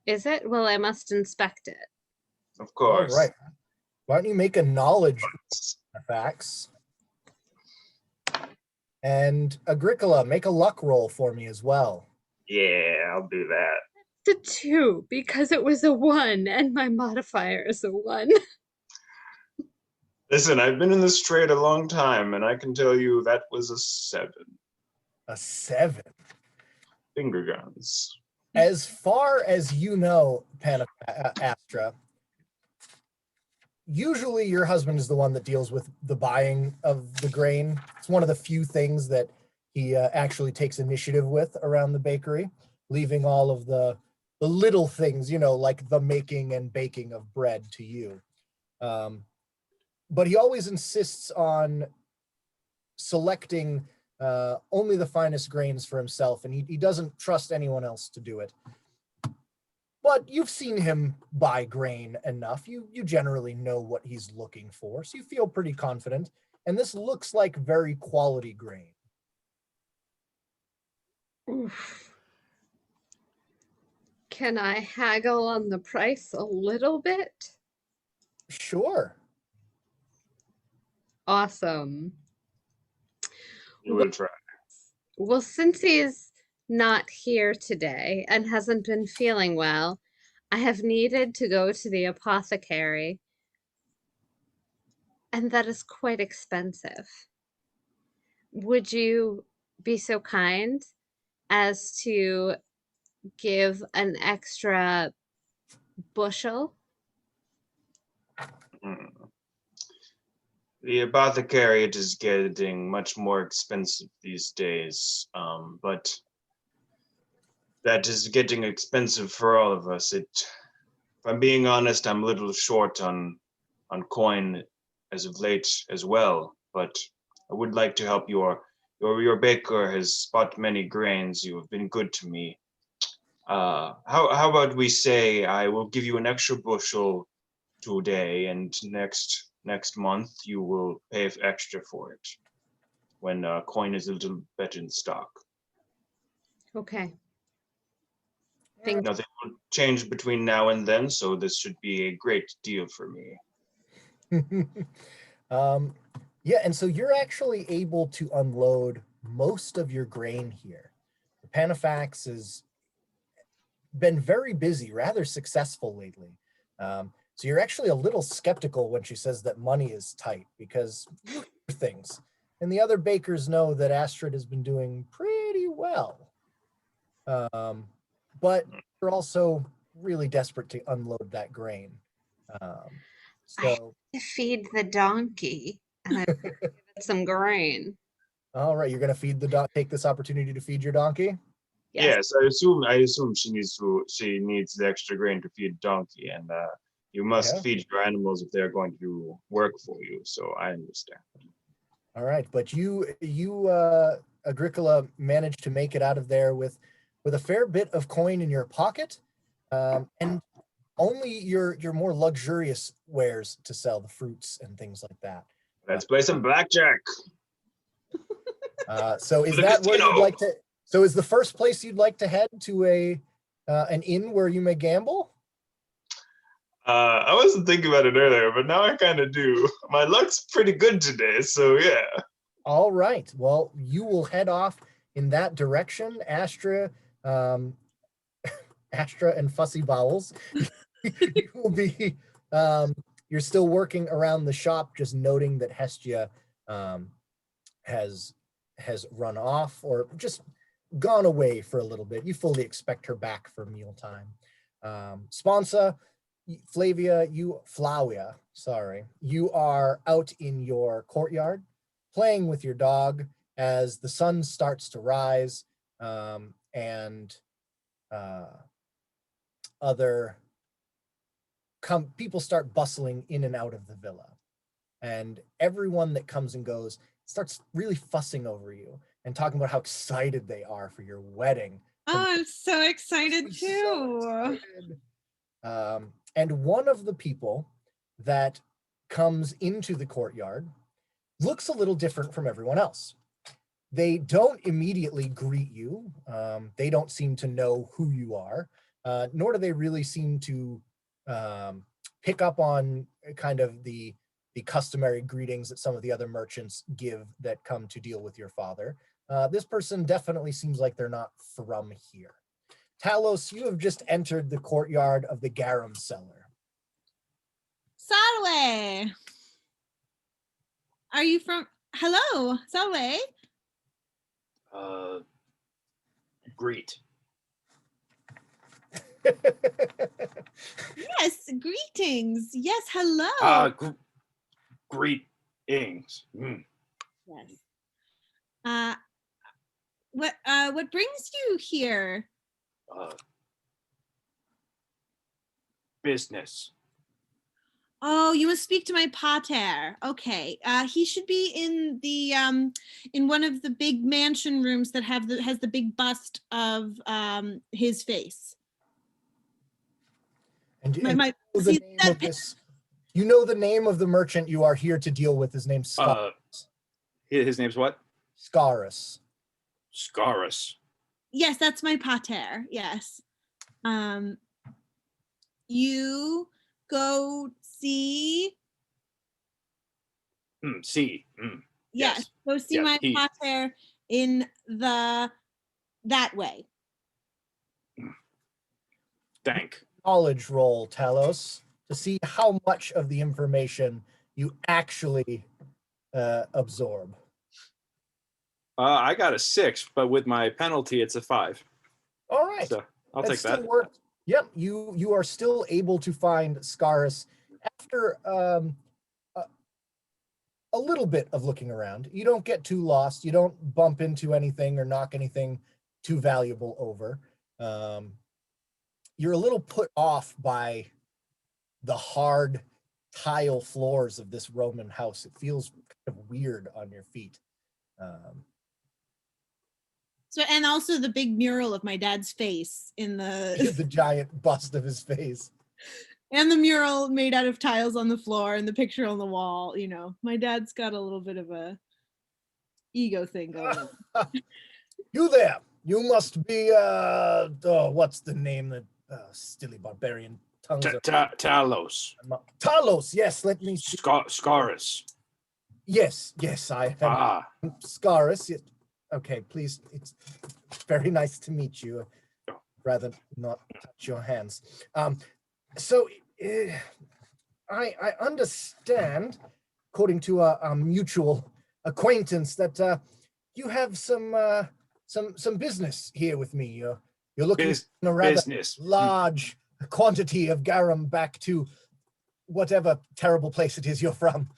[SPEAKER 1] Is it? Well, I must inspect it.
[SPEAKER 4] Of
[SPEAKER 5] All
[SPEAKER 4] course.
[SPEAKER 5] right. Why don't you make a knowledge facts? And Agricola, make a luck roll for me as well.
[SPEAKER 4] Yeah, I'll do that.
[SPEAKER 1] The 2, because it was a 1 and my modifier is a 1.
[SPEAKER 4] Listen, I've been in this trade a long time, and I can tell you that was a 7.
[SPEAKER 5] A 7.
[SPEAKER 4] Finger guns.
[SPEAKER 5] As far as you know, Astra, usually your husband is the one that deals with the buying of the grain. It's one of the few things that he actually takes initiative with around the bakery, leaving all of the little things, like the making and baking of bread to you. But he always insists on selecting only the finest grains for himself, and he doesn't trust anyone else to do it. But you've seen him buy grain enough. You generally know what he's looking for, so you feel pretty confident. And this looks like very quality grain.
[SPEAKER 1] Oof. Can I haggle on the price a little bit?
[SPEAKER 5] Sure.
[SPEAKER 1] Awesome.
[SPEAKER 4] You will try.
[SPEAKER 1] Well, since he's not here today and hasn't been feeling well, I have needed to go to the apothecary, and that is quite expensive. Would you be so kind as to give an extra bushel?
[SPEAKER 4] Hmm. The apothecary is getting much more expensive these days, but that is getting expensive for all of us. If I'm being honest, I'm a little short on coin as of late as well, but I would like to help your baker has bought many grains. You have been good to me. How about we say I will give you an extra bushel today, and next month you will pay extra for it when coin is a little better in stock.
[SPEAKER 1] Okay.
[SPEAKER 4] Nothing will change between now and then, so this should be a great deal for me.
[SPEAKER 5] Yeah, and so you're actually able to unload most of your grain here. The Panafax has been very busy, rather successful lately. So you're actually a little skeptical when she says that money is tight, because you hear things, and the other bakers know that Astrid has been doing pretty well. But you're also really desperate to unload that grain. So
[SPEAKER 1] To feed the donkey and I give it some grain.
[SPEAKER 5] all right, you're gonna take this opportunity to feed your donkey.
[SPEAKER 1] Yes.
[SPEAKER 4] Yes, I assume she needs the extra grain to feed donkey, and you must
[SPEAKER 5] Yeah.
[SPEAKER 4] feed your animals if they're going to work for you. So I understand.
[SPEAKER 5] All right, but you Agricola managed to make it out of there with a fair bit of coin in your pocket, and only your more luxurious wares to sell, the fruits and things like that.
[SPEAKER 4] Let's play some blackjack.
[SPEAKER 5] So is
[SPEAKER 4] The
[SPEAKER 5] that where you'd
[SPEAKER 4] casino.
[SPEAKER 5] like to? So is the first place you'd like to head to an inn where you may gamble?
[SPEAKER 4] I wasn't thinking about it earlier, but now I kind of do. My luck's pretty good today, so yeah.
[SPEAKER 5] All right. Well, you will head off in that direction, Astra, Astra and Fussy Bowels. You will be. You're still working around the shop, just noting that Hestia has run off or just gone away for a little bit. You fully expect her back for mealtime. Sponsa, Flavia, sorry, you are out in your courtyard playing with your dog as the sun starts to rise, and other people start bustling in and out of the villa, and everyone that comes and goes starts really fussing over you and talking about how excited they are for your wedding.
[SPEAKER 3] Oh, I'm so excited
[SPEAKER 5] So
[SPEAKER 3] too.
[SPEAKER 5] excited. And one of the people that comes into the courtyard looks a little different from everyone else. They don't immediately greet you. They don't seem to know who you are, nor do they really seem to pick up on kind of the customary greetings that some of the other merchants give that come to deal with your father. This person definitely seems like they're not from here. Talos, you have just entered the courtyard of the Garum cellar.
[SPEAKER 3] Salwe. Are you from? Hello, Salwe.
[SPEAKER 6] Greet.
[SPEAKER 3] Yes, greetings. Yes, hello.
[SPEAKER 6] Greetings.
[SPEAKER 3] Yes. What brings you here?
[SPEAKER 6] Business.
[SPEAKER 3] Oh, you must speak to my pater. Okay. He should be in one of the big mansion rooms that has the big bust of his face.
[SPEAKER 5] And
[SPEAKER 3] My,
[SPEAKER 5] you
[SPEAKER 3] my,
[SPEAKER 5] know the
[SPEAKER 3] see
[SPEAKER 5] name
[SPEAKER 3] that
[SPEAKER 5] of this. You know the name of the merchant you are here to deal with. His name's Scarus.
[SPEAKER 6] His name's what?
[SPEAKER 5] Scarus.
[SPEAKER 6] Scarus.
[SPEAKER 3] Yes, that's my pater. Yes. You go see.
[SPEAKER 6] See.
[SPEAKER 3] Yes. Go see
[SPEAKER 6] Yes,
[SPEAKER 3] my
[SPEAKER 6] he-
[SPEAKER 3] pater in that way.
[SPEAKER 6] Thank.
[SPEAKER 5] Knowledge roll, Talos, to see how much of the information you actually absorb.
[SPEAKER 6] I got a 6, but with my penalty, it's a 5.
[SPEAKER 5] All right.
[SPEAKER 6] So I'll
[SPEAKER 5] That
[SPEAKER 6] take
[SPEAKER 5] still
[SPEAKER 6] that.
[SPEAKER 5] worked. Yep, you are still able to find Scarus after a little bit of looking around. You don't get too lost. You don't bump into anything or knock anything too valuable over. You're a little put off by the hard tile floors of this Roman house. It feels kind of weird on your feet.
[SPEAKER 3] So, and also the big mural of my dad's face in the
[SPEAKER 5] The giant bust of his face.
[SPEAKER 3] and the mural made out of tiles on the floor and the picture on the wall. You know, my dad's got a little bit of a ego thing going on.
[SPEAKER 5] You there? You must be what's the name that silly barbarian tongues are?
[SPEAKER 6] Talos.
[SPEAKER 5] Talos, yes, let me see.
[SPEAKER 6] Scarus.
[SPEAKER 5] Yes, I am Scarus. Yes. Okay, please. It's very nice to meet you. Rather not touch your hands. So I understand, according to a mutual acquaintance, that you have some business here with me. You're looking for a rather
[SPEAKER 6] Business.
[SPEAKER 5] large quantity of garum back to whatever terrible place it is you're from.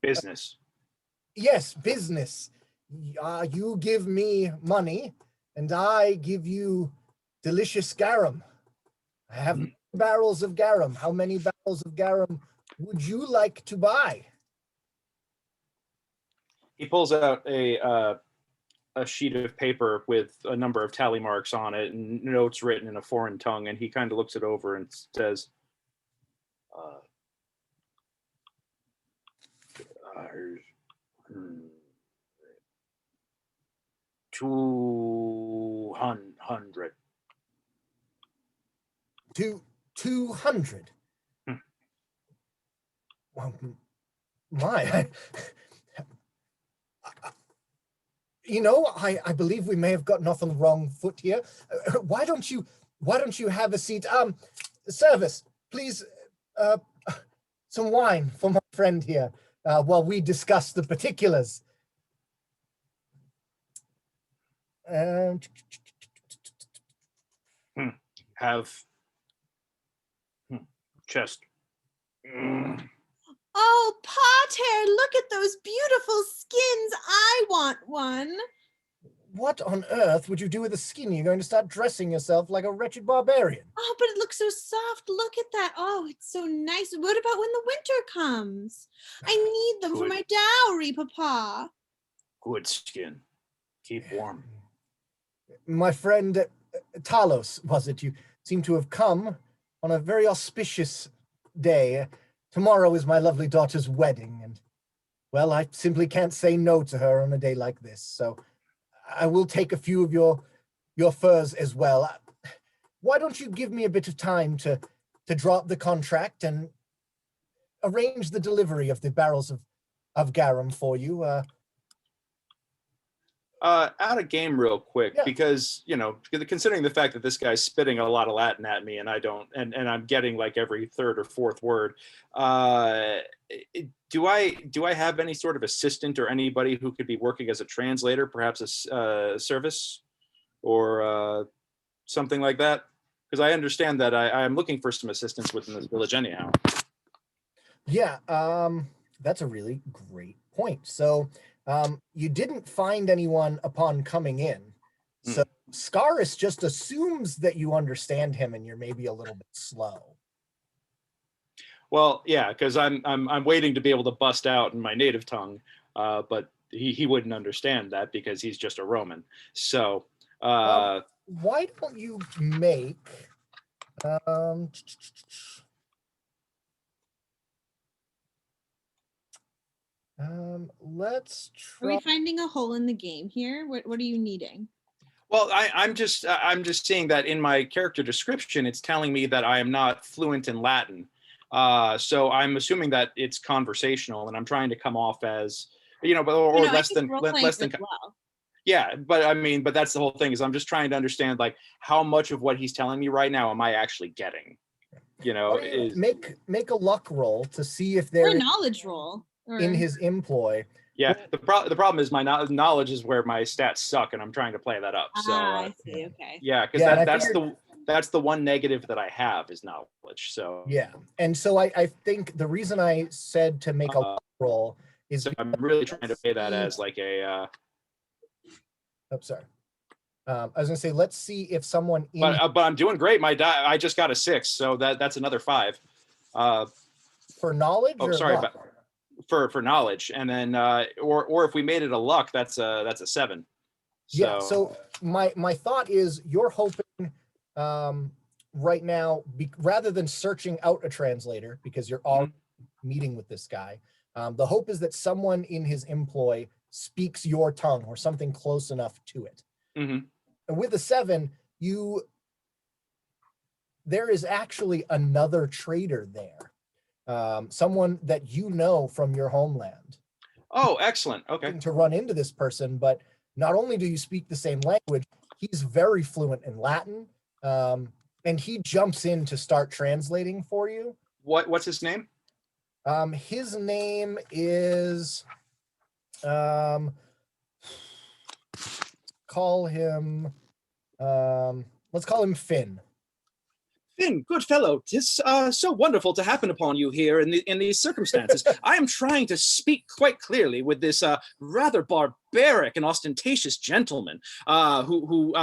[SPEAKER 6] Business.
[SPEAKER 5] Yes, business. You give me money, and I give you delicious garum. I have barrels of garum. How many barrels of garum would you like to buy?
[SPEAKER 6] He pulls out a a sheet of paper with a number of tally marks on it and notes written in a foreign tongue, and he kind of looks it over and says, "200."
[SPEAKER 5] 200.
[SPEAKER 6] Hmm.
[SPEAKER 5] Well, my, I believe we may have gotten off on the wrong foot here. Why don't you have a seat? Service, please, some wine for my friend here, while we discuss the particulars.
[SPEAKER 6] Have chest. Mm.
[SPEAKER 3] Oh, Pater, look at those beautiful skins. I want one.
[SPEAKER 5] What on earth would you do with a skin? You're going to start dressing yourself like a wretched barbarian.
[SPEAKER 3] Oh, but it looks so soft. Look at that. Oh, it's so nice. What about when the winter comes? I need them for
[SPEAKER 6] Good.
[SPEAKER 3] my dowry, Papa.
[SPEAKER 6] Good skin. Keep warm.
[SPEAKER 5] My friend Talos, was it? You seem to have come on a very auspicious day. Tomorrow is my lovely daughter's wedding, and, well, I simply can't say no to her on a day like this, so I will take a few of your furs as well. Why don't you give me a bit of time to draw up the contract and arrange the delivery of the barrels of garum for you?
[SPEAKER 6] Out of game real quick,
[SPEAKER 5] Yeah.
[SPEAKER 6] because considering the fact that this guy's spitting a lot of Latin at me and I don't, and I'm getting like every third or fourth word. Do I have any sort of assistant or anybody who could be working as a translator, perhaps a service or something like that? Because I understand that I'm looking for some assistance within this village anyhow.
[SPEAKER 5] Yeah, that's a really great point. So you didn't find anyone upon coming in. So Scaris just assumes that you understand him and you're maybe a little bit slow.
[SPEAKER 6] Well, yeah, because I'm waiting to be able to bust out in my native tongue, but he wouldn't understand that because he's just a Roman. So
[SPEAKER 5] Why don't you make let's
[SPEAKER 3] Are we
[SPEAKER 5] try.
[SPEAKER 3] finding a hole in the game here? What are you needing?
[SPEAKER 6] well, I'm just seeing that in my character description, it's telling me that I am not fluent in Latin. So I'm assuming that it's conversational, and I'm trying to come off as, or
[SPEAKER 3] No, I
[SPEAKER 6] less
[SPEAKER 3] think
[SPEAKER 6] than
[SPEAKER 3] role-playing
[SPEAKER 6] less than.
[SPEAKER 3] really well.
[SPEAKER 6] Yeah, but that's the whole thing, is I'm just trying to understand like how much of what he's telling me right now am I actually getting?
[SPEAKER 5] Why don't you make a luck roll to see if
[SPEAKER 3] Or
[SPEAKER 5] they're
[SPEAKER 3] a knowledge roll. Or...
[SPEAKER 5] in his employ.
[SPEAKER 6] Yeah, the problem is my knowledge is where my stats suck, and I'm trying to play that up. So
[SPEAKER 3] I see. Okay.
[SPEAKER 6] yeah, because that's the one negative that I have is knowledge. So
[SPEAKER 5] Yeah, and so I think the reason I said to make a luck roll is
[SPEAKER 6] so I'm really trying to play that as like a.
[SPEAKER 5] Oh, sorry. I was gonna say, let's see if someone in
[SPEAKER 6] But I'm doing great. I just got a 6, so that's another 5.
[SPEAKER 5] for knowledge.
[SPEAKER 6] Oh,
[SPEAKER 5] or
[SPEAKER 6] sorry,
[SPEAKER 5] luck?
[SPEAKER 6] for knowledge, and then or if we made it a luck, that's a 7. So,
[SPEAKER 5] Yeah. So my thought is you're hoping right now, rather than searching out a translator because you're all meeting with this guy, the hope is that someone in his employ speaks your tongue or something close enough to it.
[SPEAKER 6] Mm-hmm.
[SPEAKER 5] And with a 7, there is actually another trader there, someone that you know from your homeland.
[SPEAKER 6] Oh, excellent. Okay.
[SPEAKER 5] To run into this person, but not only do you speak the same language, he's very fluent in Latin, and he jumps in to start translating for you.
[SPEAKER 6] What's his name?
[SPEAKER 5] His name is let's call him Finn.
[SPEAKER 7] Finn, good fellow, 'tis so wonderful to happen upon you here in these circumstances. I am trying to speak quite clearly with this rather barbaric and ostentatious gentleman who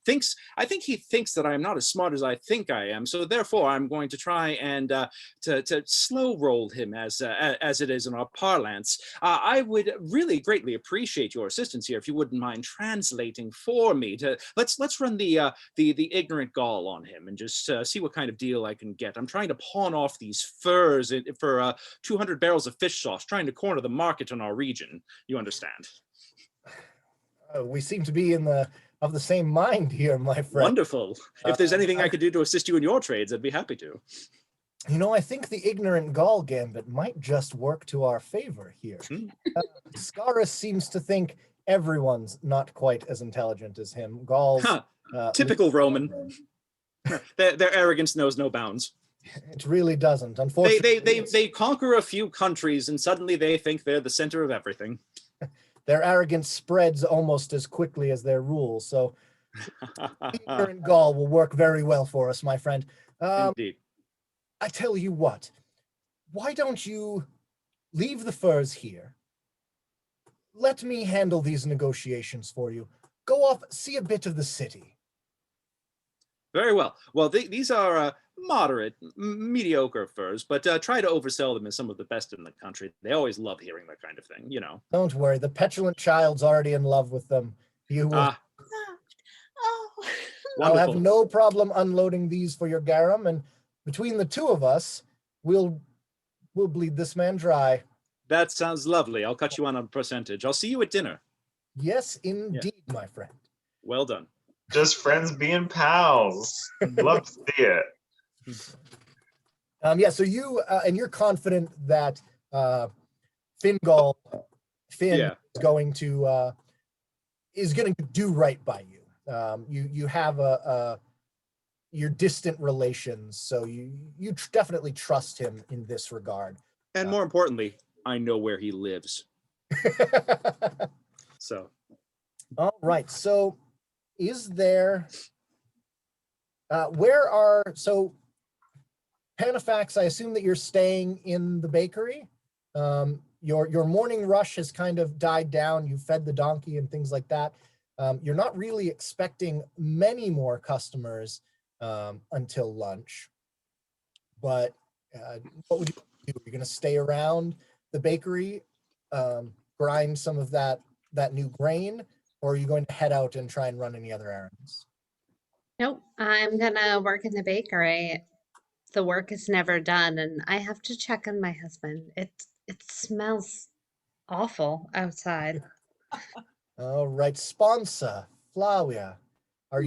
[SPEAKER 7] he thinks that I am not as smart as I think I am. So therefore, I'm going to try and to slow roll him, as it is in our parlance. I would really greatly appreciate your assistance here, if you wouldn't mind translating for me. Let's run the ignorant Gaul on him and just see what kind of deal I can get. I'm trying to pawn off these furs for 200 barrels of fish sauce, trying to corner the market in our region. You understand?
[SPEAKER 5] We seem to be of the same mind here, my friend.
[SPEAKER 7] Wonderful. If there's anything I could do to assist you in your trades, I'd be happy to.
[SPEAKER 5] You know, I think the ignorant Gaul gambit might just work to our favor here. Scaurus seems to think everyone's not quite as intelligent as him. Gauls...
[SPEAKER 7] Typical Roman. Their arrogance knows no bounds.
[SPEAKER 5] It really doesn't, unfortunately.
[SPEAKER 7] They conquer a few countries and suddenly they think they're the center of everything.
[SPEAKER 5] Their arrogance spreads almost as quickly as their rule, so ignorant Gaul will work very well for us, my friend.
[SPEAKER 7] Indeed.
[SPEAKER 5] I tell you what, why don't you leave the furs here? Let me handle these negotiations for you. Go off, see a bit of the city.
[SPEAKER 7] Very well. Well, these are moderate, mediocre furs, but try to oversell them as some of the best in the country. They always love hearing that kind of thing, you know.
[SPEAKER 5] Don't worry, the petulant child's already in love with them. You will. I'll have no problem unloading these for your garum, and between the two of us, we'll bleed this man dry.
[SPEAKER 7] That sounds lovely. I'll cut you on a percentage. I'll see you at dinner.
[SPEAKER 5] Yes, indeed, my friend.
[SPEAKER 7] Well done.
[SPEAKER 4] Just friends being pals. Love to see it.
[SPEAKER 5] Yeah, so you and you're confident that Finn is going to do right by you. You have your distant relations, so you definitely trust him in this regard.
[SPEAKER 7] And more importantly, I know where he lives. So.
[SPEAKER 5] All right. So, is there? So Panafax, I assume that you're staying in the bakery. Your morning rush has kind of died down. You fed the donkey and things like that. You're not really expecting many more customers until lunch. But what would you do? Are you going to stay around the bakery, grind some of that new grain, or are you going to head out and try and run any other errands?
[SPEAKER 1] Nope, I'm gonna work in the bakery. The work is never done, and I have to check on my husband. It smells awful outside.
[SPEAKER 5] All right, Sponsa, Flavia, are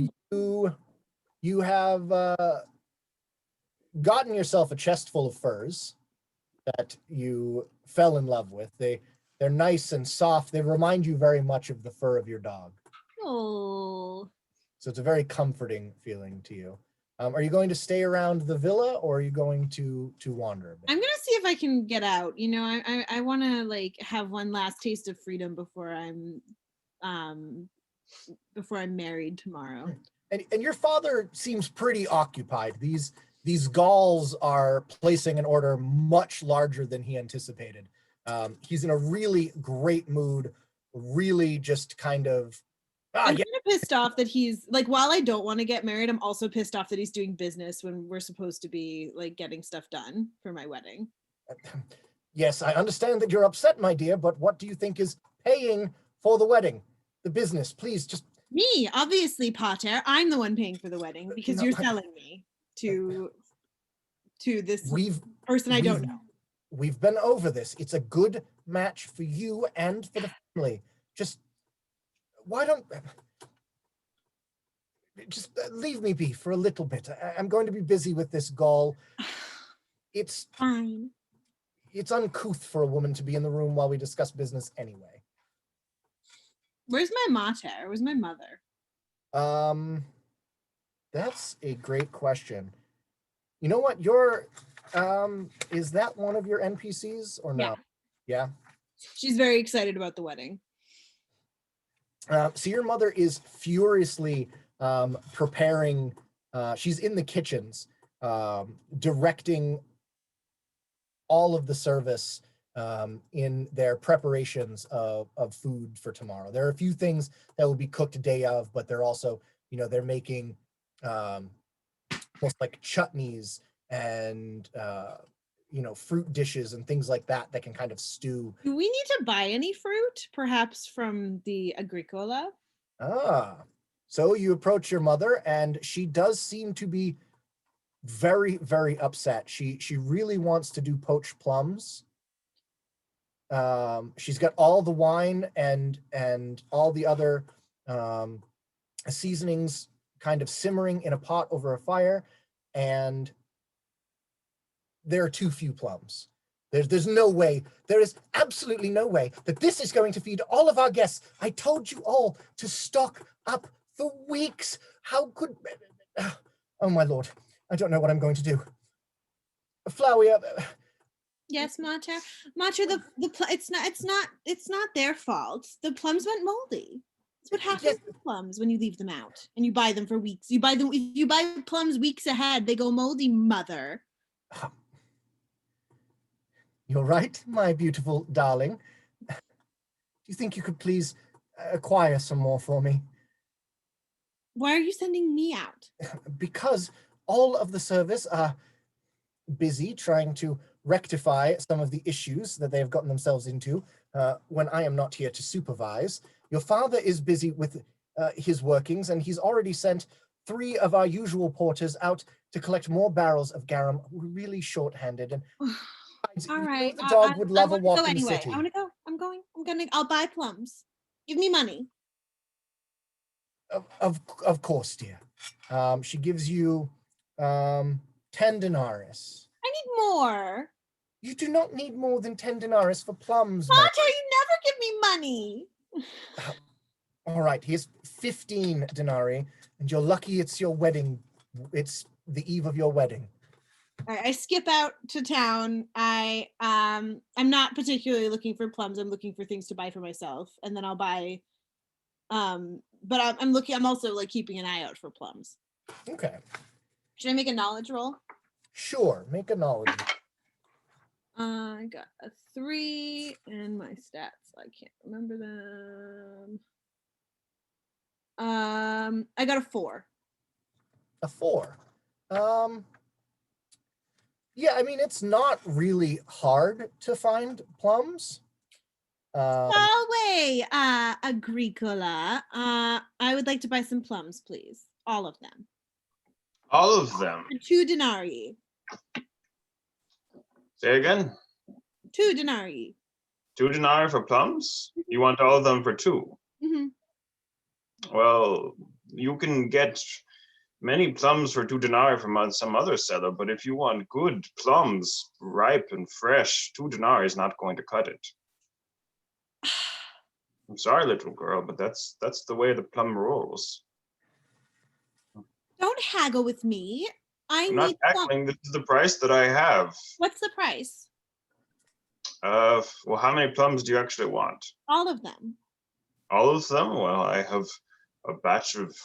[SPEAKER 5] you have gotten yourself a chest full of furs that you fell in love with. They're nice and soft. They remind you very much of the fur of your dog.
[SPEAKER 3] Oh.
[SPEAKER 5] So it's a very comforting feeling to you. Are you going to stay around the villa, or are you going to wander a bit?
[SPEAKER 3] I'm gonna see if I can get out. You know, I want to like have one last taste of freedom before I'm married tomorrow.
[SPEAKER 5] And your father seems pretty occupied. These Gauls are placing an order much larger than he anticipated. He's in a really great mood, really just kind of...
[SPEAKER 3] I'm kind of pissed off that he's, like, while I don't want to get married, I'm also pissed off that he's doing business when we're supposed to be, like, getting stuff done for my wedding.
[SPEAKER 5] Yes, I understand that you're upset, my dear, but what do you think is paying for the wedding? The business, please, just...
[SPEAKER 3] Me, obviously, Pater. I'm the one paying for the wedding because you're selling me to this person I don't know.
[SPEAKER 5] We've been over this. It's a good match for you and for the family. Just why don't just leave me be for a little bit. I'm going to be busy with this Gaul. It's
[SPEAKER 3] fine.
[SPEAKER 5] It's uncouth for a woman to be in the room while we discuss business anyway.
[SPEAKER 3] Where's my mater? Where's my mother?
[SPEAKER 5] That's a great question. You know what? Is that one of your NPCs or no? Yeah.
[SPEAKER 3] She's very excited about the wedding.
[SPEAKER 5] So your mother is furiously preparing. She's in the kitchens, directing all of the service in their preparations of food for tomorrow. There are a few things that will be cooked day of, but they're also they're making almost like chutneys and fruit dishes and things like that can kind of stew.
[SPEAKER 3] Do we need to buy any fruit, perhaps from the Agricola?
[SPEAKER 5] So you approach your mother, and she does seem to be very, very upset. She really wants to do poached plums. She's got all the wine and all the other seasonings kind of simmering in a pot over a fire, and there are too few plums. There's no way, there is absolutely no way that this is going to feed all of our guests. I told you all to stock up for weeks. How could, oh my lord, I don't know what I'm going to do. Flowey,
[SPEAKER 3] Yes, Mater. Mater, it's not their fault. The plums went moldy. That's what happens to plums when you leave them out and you buy them for weeks. You buy plums weeks ahead, they go moldy, mother.
[SPEAKER 5] You're right, my beautiful darling. Do you think you could please acquire some more for me?
[SPEAKER 3] Why are you sending me out?
[SPEAKER 5] Because all of the service are busy trying to rectify some of the issues that they have gotten themselves into when I am not here to supervise. Your father is busy with his workings, and he's already sent 3 of our usual porters out to collect more barrels of garum. We're really short-handed, and
[SPEAKER 3] all right,
[SPEAKER 5] the dog would love a walk in the
[SPEAKER 3] anyway.
[SPEAKER 5] city.
[SPEAKER 3] I want to go. I'll buy plums. Give me money.
[SPEAKER 5] Of course, dear. She gives you 10 denarii.
[SPEAKER 3] I need more.
[SPEAKER 5] You do not need more than 10 denarii for plums,
[SPEAKER 3] Mater, you never give me money.
[SPEAKER 5] All right, here's 15 denarii, and you're lucky it's your wedding. It's the eve of your wedding.
[SPEAKER 3] All right, I skip out to town. I'm not particularly looking for plums. I'm looking for things to buy for myself, and then I'll buy. But I'm also like keeping an eye out for plums.
[SPEAKER 5] Okay.
[SPEAKER 3] Should I make a knowledge roll?
[SPEAKER 5] Sure, make a knowledge.
[SPEAKER 3] I got a 3, and my stats, I can't remember them. I got a 4.
[SPEAKER 5] A 4. Yeah, I mean, it's not really hard to find plums.
[SPEAKER 3] Agricola. I would like to buy some plums, please. All of them.
[SPEAKER 4] All of them.
[SPEAKER 3] 2 denarii.
[SPEAKER 4] Say again.
[SPEAKER 3] 2 denarii.
[SPEAKER 4] 2 denarii for plums? You want all of them for 2?
[SPEAKER 3] Mm-hmm.
[SPEAKER 4] Well, you can get many plums for 2 denarii from some other seller, but if you want good plums, ripe and fresh, 2 denarii is not going to cut it. I'm sorry, little girl, but that's the way the plum rolls.
[SPEAKER 3] Don't haggle with me.
[SPEAKER 4] I'm not haggling. This is the price that I have.
[SPEAKER 3] What's the price?
[SPEAKER 4] Well, how many plums do you actually want?
[SPEAKER 3] All of them.
[SPEAKER 4] All of them? Well, I have a batch of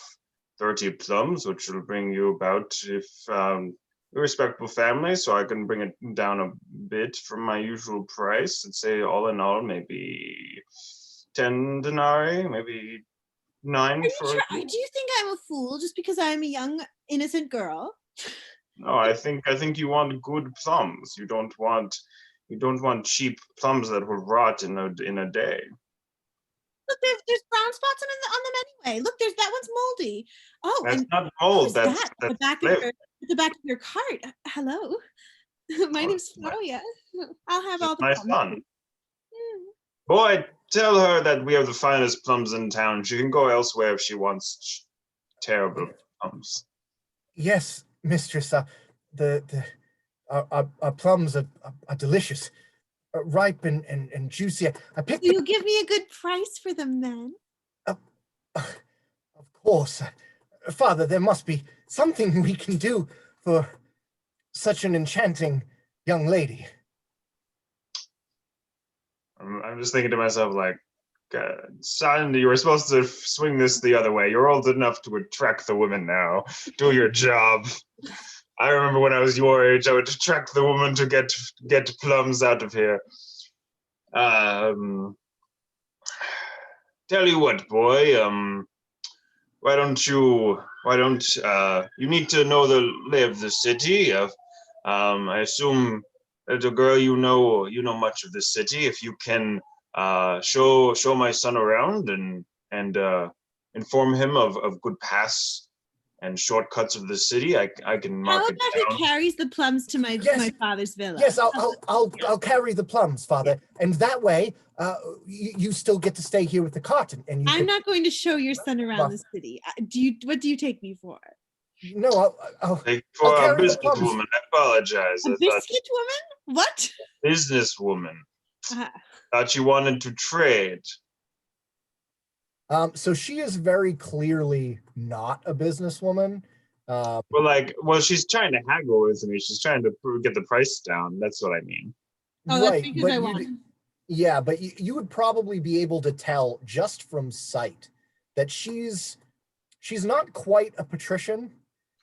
[SPEAKER 4] 30 plums, which will bring you about, if a respectable family, so I can bring it down a bit from my usual price and say all in all, maybe 10 denarii, maybe 9 for.
[SPEAKER 3] Do you think I'm a fool just because I'm a young, innocent girl?
[SPEAKER 4] No, I think you want good plums. You don't want cheap plums that will rot in a day.
[SPEAKER 3] Look, there's brown spots on them anyway. Look, that one's moldy. Oh,
[SPEAKER 4] that's
[SPEAKER 3] and
[SPEAKER 4] not mold. That's
[SPEAKER 3] the back of your cart. Hello, my name's Flowey. I'll have all the
[SPEAKER 4] my
[SPEAKER 3] plums.
[SPEAKER 4] son. Boy, tell her that we have the finest plums in town. She can go elsewhere if she wants terrible plums.
[SPEAKER 5] Yes, mistress. Our plums are delicious, ripe and juicy. I picked.
[SPEAKER 3] Will you give me a good price for them then?
[SPEAKER 5] Of course, Father. There must be something we can do for such an enchanting young lady.
[SPEAKER 4] I'm just thinking to myself, like, son, you were supposed to swing this the other way. You're old enough to attract the women now. Do your job. I remember when I was your age, I would attract the woman to get plums out of here. Tell you what, boy. you need to know the lay of the city of I assume as a girl you know much of the city. If you can show my son around and inform him of good paths and shortcuts of the city, I can
[SPEAKER 3] How
[SPEAKER 4] mark it
[SPEAKER 3] about
[SPEAKER 4] down.
[SPEAKER 3] he carries the plums to my
[SPEAKER 5] Yes.
[SPEAKER 3] father's villa?
[SPEAKER 5] Yes, I'll carry the plums, Father, and that way, you still get to stay here with the cart, and you
[SPEAKER 3] I'm
[SPEAKER 5] can.
[SPEAKER 3] not going to show your son around the city. What do you take me for?
[SPEAKER 5] No, I'll
[SPEAKER 4] Like, for a
[SPEAKER 5] carry the plums.
[SPEAKER 4] businesswoman, I apologize.
[SPEAKER 3] A
[SPEAKER 4] I thought
[SPEAKER 3] biscuit woman? What?
[SPEAKER 4] businesswoman.
[SPEAKER 3] Uh,
[SPEAKER 4] Thought you wanted to trade.
[SPEAKER 5] So she is very clearly not a businesswoman.
[SPEAKER 4] Well, she's trying to haggle with me. She's trying to get the price down. That's what I mean.
[SPEAKER 3] Oh, that's
[SPEAKER 5] right,
[SPEAKER 3] because
[SPEAKER 5] but
[SPEAKER 3] I
[SPEAKER 5] you'd-
[SPEAKER 3] wanted.
[SPEAKER 5] yeah, but you would probably be able to tell just from sight that she's not quite a patrician.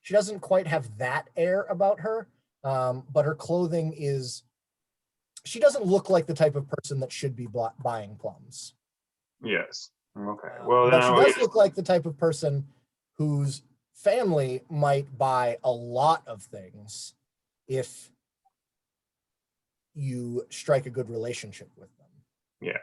[SPEAKER 5] She doesn't quite have that air about her, but her clothing is. She doesn't look like the type of person that should be buying plums.
[SPEAKER 4] Yes. Okay. Well,
[SPEAKER 5] but she
[SPEAKER 4] now
[SPEAKER 5] does look like the type of person whose family might buy a lot of things if you strike a good relationship with them.
[SPEAKER 4] yeah.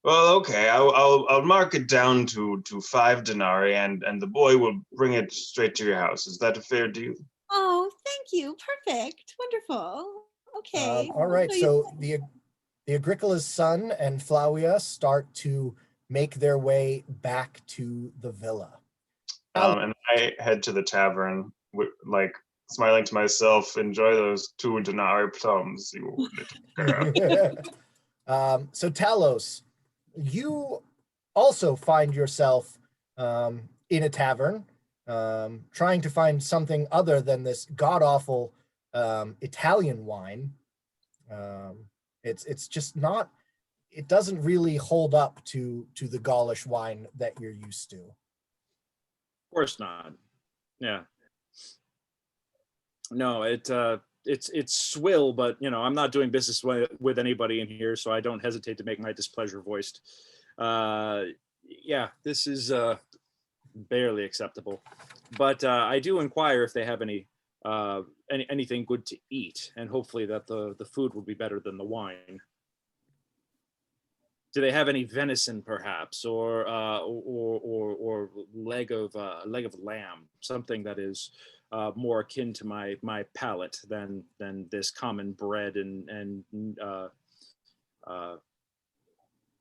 [SPEAKER 4] Well, okay. I'll mark it down to 5 denarii, and the boy will bring it straight to your house. Is that a fair deal?
[SPEAKER 3] Oh, thank you. Perfect. Wonderful. Okay.
[SPEAKER 5] All right. So the Agricola's son and Flavia start to make their way back to the villa.
[SPEAKER 4] And I head to the tavern, like smiling to myself. Enjoy those 2 denarii plums, you little girl.
[SPEAKER 5] So Talos, you also find yourself in a tavern, trying to find something other than this god-awful Italian wine. It's just not. It doesn't really hold up to the Gaulish wine that you're used to.
[SPEAKER 7] Of course not. Yeah. No, it's swill, but I'm not doing business with anybody in here, so I don't hesitate to make my displeasure voiced. Yeah, this is barely acceptable, but I do inquire if they have anything good to eat, and hopefully that the food will be better than the wine. Do they have any venison, perhaps, or leg of lamb, something that is more akin to my palate than this common bread and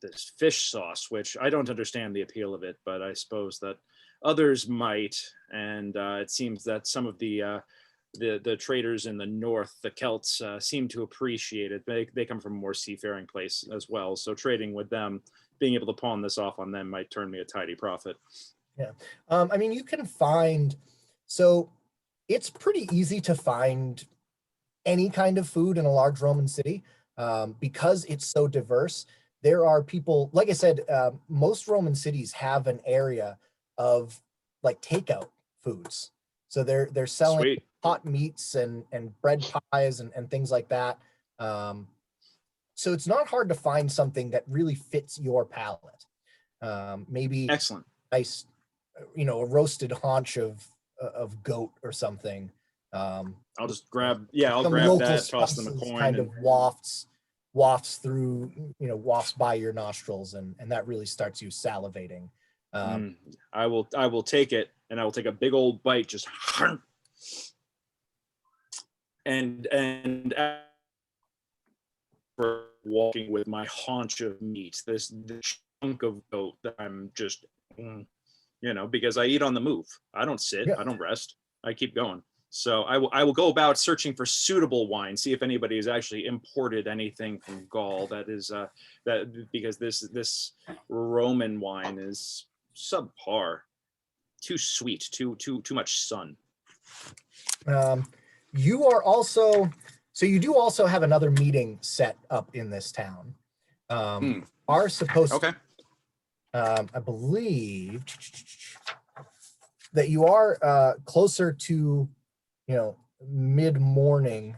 [SPEAKER 7] this fish sauce, which I don't understand the appeal of it, but I suppose that others might. And it seems that some of the traders in the north, the Celts, seem to appreciate it. They come from a more seafaring place as well. So trading with them, being able to pawn this off on them might turn me a tidy profit.
[SPEAKER 5] Yeah. I mean, you can find, so it's pretty easy to find any kind of food in a large Roman city because it's so diverse. There are people, like I said, most Roman cities have an area of like takeout foods. So they're selling
[SPEAKER 7] Sweet.
[SPEAKER 5] hot meats and bread pies and things like that. So it's not hard to find something that really fits your palate. Maybe
[SPEAKER 7] Excellent.
[SPEAKER 5] nice, a roasted haunch of goat or something.
[SPEAKER 7] I'll just grab, I'll
[SPEAKER 5] some
[SPEAKER 7] grab
[SPEAKER 5] local
[SPEAKER 7] that, toss them a
[SPEAKER 5] spices
[SPEAKER 7] coin.
[SPEAKER 5] kind of wafts through, wafts by your nostrils, and that really starts you salivating.
[SPEAKER 7] I will take it, and I will take a big old bite, just and walking with my haunch of meat, this chunk of goat that I'm just, because I eat on the move. I don't sit, I don't rest, I keep going. So I will go about searching for suitable wine, see if anybody has actually imported anything from Gaul that is because this Roman wine is subpar, too sweet, too much sun.
[SPEAKER 5] You are also, so you do also have another meeting set up in this town. Are supposed
[SPEAKER 7] okay.
[SPEAKER 5] I believe that you are closer to, mid-morning.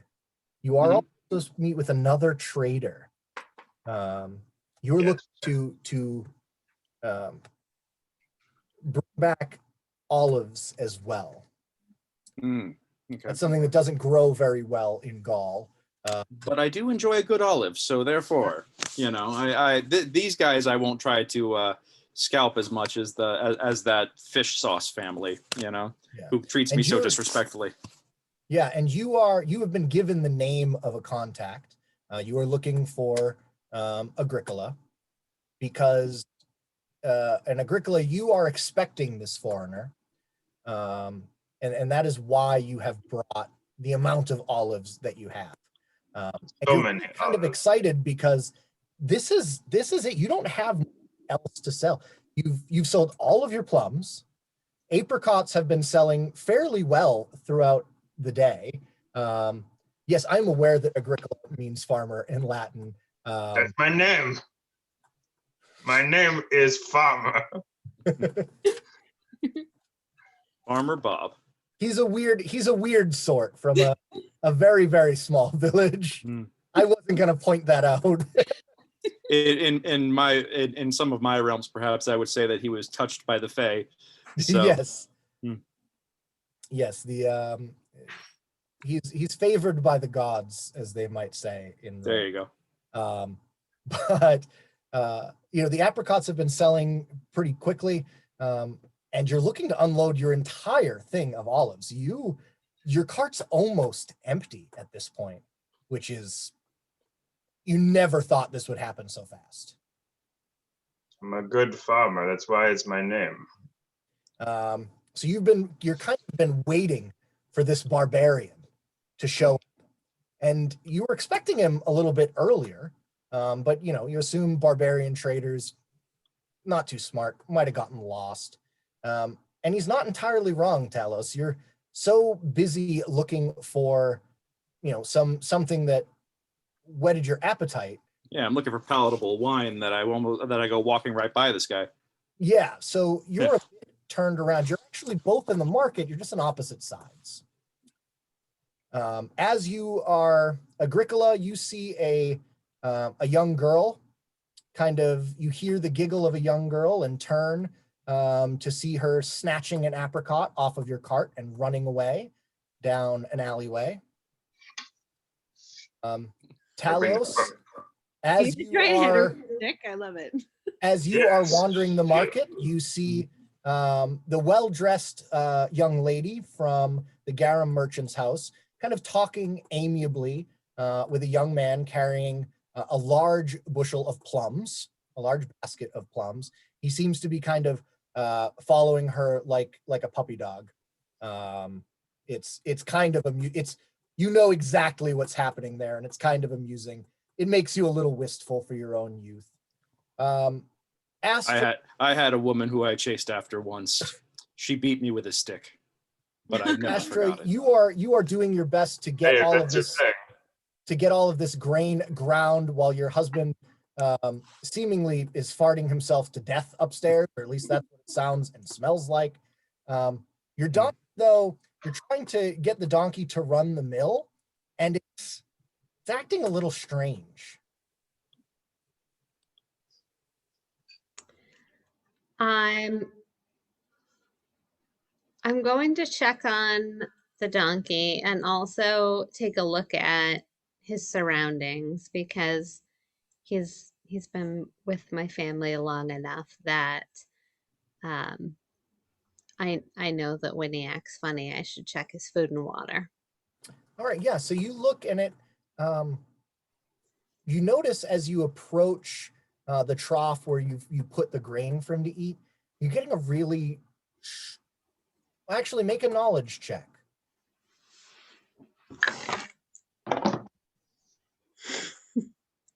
[SPEAKER 5] You are also supposed to meet with another trader. You're looking to bring back olives as well.
[SPEAKER 6] Okay.
[SPEAKER 5] That's something that doesn't grow very well in Gaul.
[SPEAKER 6] But I do enjoy a good olive, so therefore, you know, these guys I won't try to scalp as much as as that fish sauce family, you know, who treats me so disrespectfully.
[SPEAKER 5] Yeah, and you have been given the name of a contact. You are looking for Agricola, because in Agricola you are expecting this foreigner, and that is why you have brought the amount of olives that you have. And
[SPEAKER 4] So
[SPEAKER 5] you're
[SPEAKER 4] many
[SPEAKER 5] kind of
[SPEAKER 4] olives.
[SPEAKER 5] excited because this is it. You don't have else to sell. You've sold all of your plums. Apricots have been selling fairly well throughout the day. Yes, I'm aware that Agricola means farmer in Latin.
[SPEAKER 4] That's my name. My name is Farmer.
[SPEAKER 6] Farmer Bob.
[SPEAKER 5] He's a weird sort from a very, very small village. I wasn't gonna point that out.
[SPEAKER 6] In some of my realms, perhaps I would say that he was touched by the Fae. So.
[SPEAKER 5] Yes. Yes, he's favored by the gods, as they might say in
[SPEAKER 6] there you
[SPEAKER 5] go. But you know, the apricots have been selling pretty quickly, and you're looking to unload your entire thing of olives. Your cart's almost empty at this point, which is, you never thought this would happen so fast.
[SPEAKER 4] I'm a good farmer. That's why it's my name.
[SPEAKER 5] So you're kind of been waiting for this barbarian to show up, and you were expecting him a little bit earlier, but you know, you assume barbarian traders, not too smart, might have gotten lost. And he's not entirely wrong, Talos. You're so busy looking for, you know, something that whetted your appetite.
[SPEAKER 6] Yeah, I'm looking for palatable wine that I go walking right by this guy.
[SPEAKER 5] Yeah, so you're a bit turned around. You're actually both in the market. You're just on opposite sides. As you are Agricola, you see a young girl. Kind of, you hear the giggle of a young girl and turn to see her snatching an apricot off of your cart and running away down an alleyway. Talos, as you are,
[SPEAKER 3] I love it.
[SPEAKER 5] as you are wandering the market, you see the well-dressed young lady from the Garum merchant's house, kind of talking amiably with a young man carrying a large bushel of plums, a large basket of plums. He seems to be kind of following her like a puppy dog. It's kind of you know exactly what's happening there, and it's kind of amusing. It makes you a little wistful for your own youth.
[SPEAKER 6] I had a woman who I chased after once. She beat me with a stick, but I never
[SPEAKER 5] Astra,
[SPEAKER 6] forgot it.
[SPEAKER 5] you are doing your best to get all of this grain ground while your husband seemingly is farting himself to death upstairs, or at least that's what it sounds and smells like. Your donkey, though, you're trying to get the donkey to run the mill, and it's acting a little strange.
[SPEAKER 1] I'm going to check on the donkey and also take a look at his surroundings, because he's been with my family long enough that I know that when he acts funny, I should check his food and water.
[SPEAKER 5] All right, yeah. So you look and it, you notice as you approach the trough where you put the grain for him to eat, you're getting a really, actually make a knowledge check.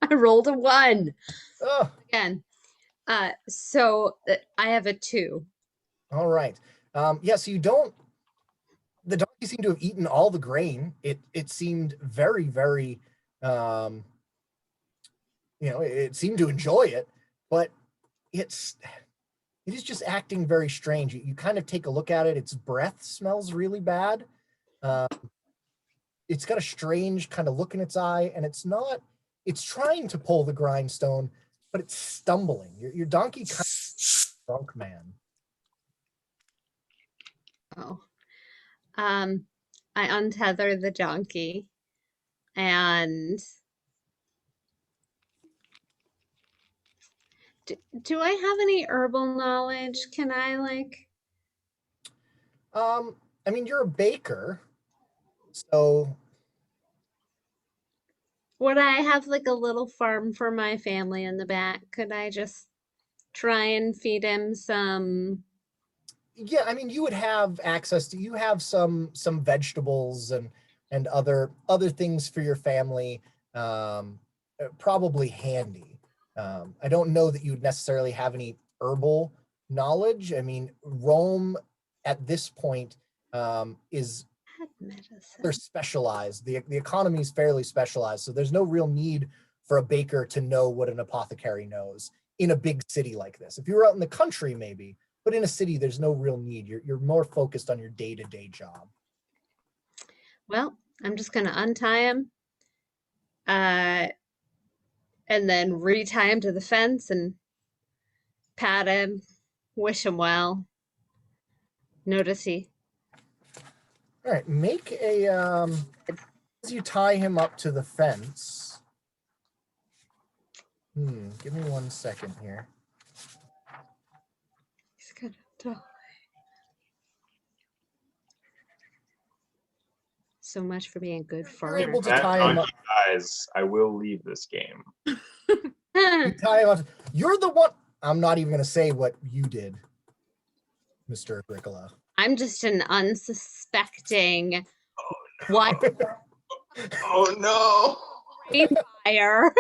[SPEAKER 1] I rolled a 1
[SPEAKER 5] Oh,
[SPEAKER 1] again. So I have a 2.
[SPEAKER 5] all right. Yeah, so the donkey seemed to have eaten all the grain. It seemed very, very, you know, it seemed to enjoy it, but it is just acting very strange. You kind of take a look at it. Its breath smells really bad. It's got a strange kind of look in its eye, and it's trying to pull the grindstone, but it's stumbling. Your donkey kind of drunk man.
[SPEAKER 1] Oh. I untether the donkey and do I have any herbal knowledge? Can I like
[SPEAKER 5] I mean, you're a baker, so
[SPEAKER 1] would I have like a little farm for my family in the back? Could I just try and feed him some?
[SPEAKER 5] yeah, I mean, you would have access to, you have some vegetables and other things for your family, probably handy. I don't know that you'd necessarily have any herbal knowledge. I mean, Rome at this point is they're
[SPEAKER 1] Medicine.
[SPEAKER 5] specialized. The economy is fairly specialized, so there's no real need for a baker to know what an apothecary knows in a big city like this. If you were out in the country, maybe, but in a city, there's no real need. You're more focused on your day-to-day job.
[SPEAKER 1] Well, I'm just gonna untie him, uh, and then retie him to the fence and pat him, wish him well. Notice he
[SPEAKER 5] All right, make a as you tie him up to the fence. Give me 1 second here.
[SPEAKER 1] he's gonna die. So much for being a good
[SPEAKER 5] You're
[SPEAKER 1] farmer.
[SPEAKER 5] able to
[SPEAKER 4] That
[SPEAKER 5] tie him up.
[SPEAKER 4] donkey dies, I will leave this game.
[SPEAKER 5] You tie him up. You're the one. I'm not even going to say what you did, Mr. Agricola.
[SPEAKER 1] I'm just an unsuspecting
[SPEAKER 4] no.
[SPEAKER 1] white
[SPEAKER 4] Oh no!
[SPEAKER 1] fire.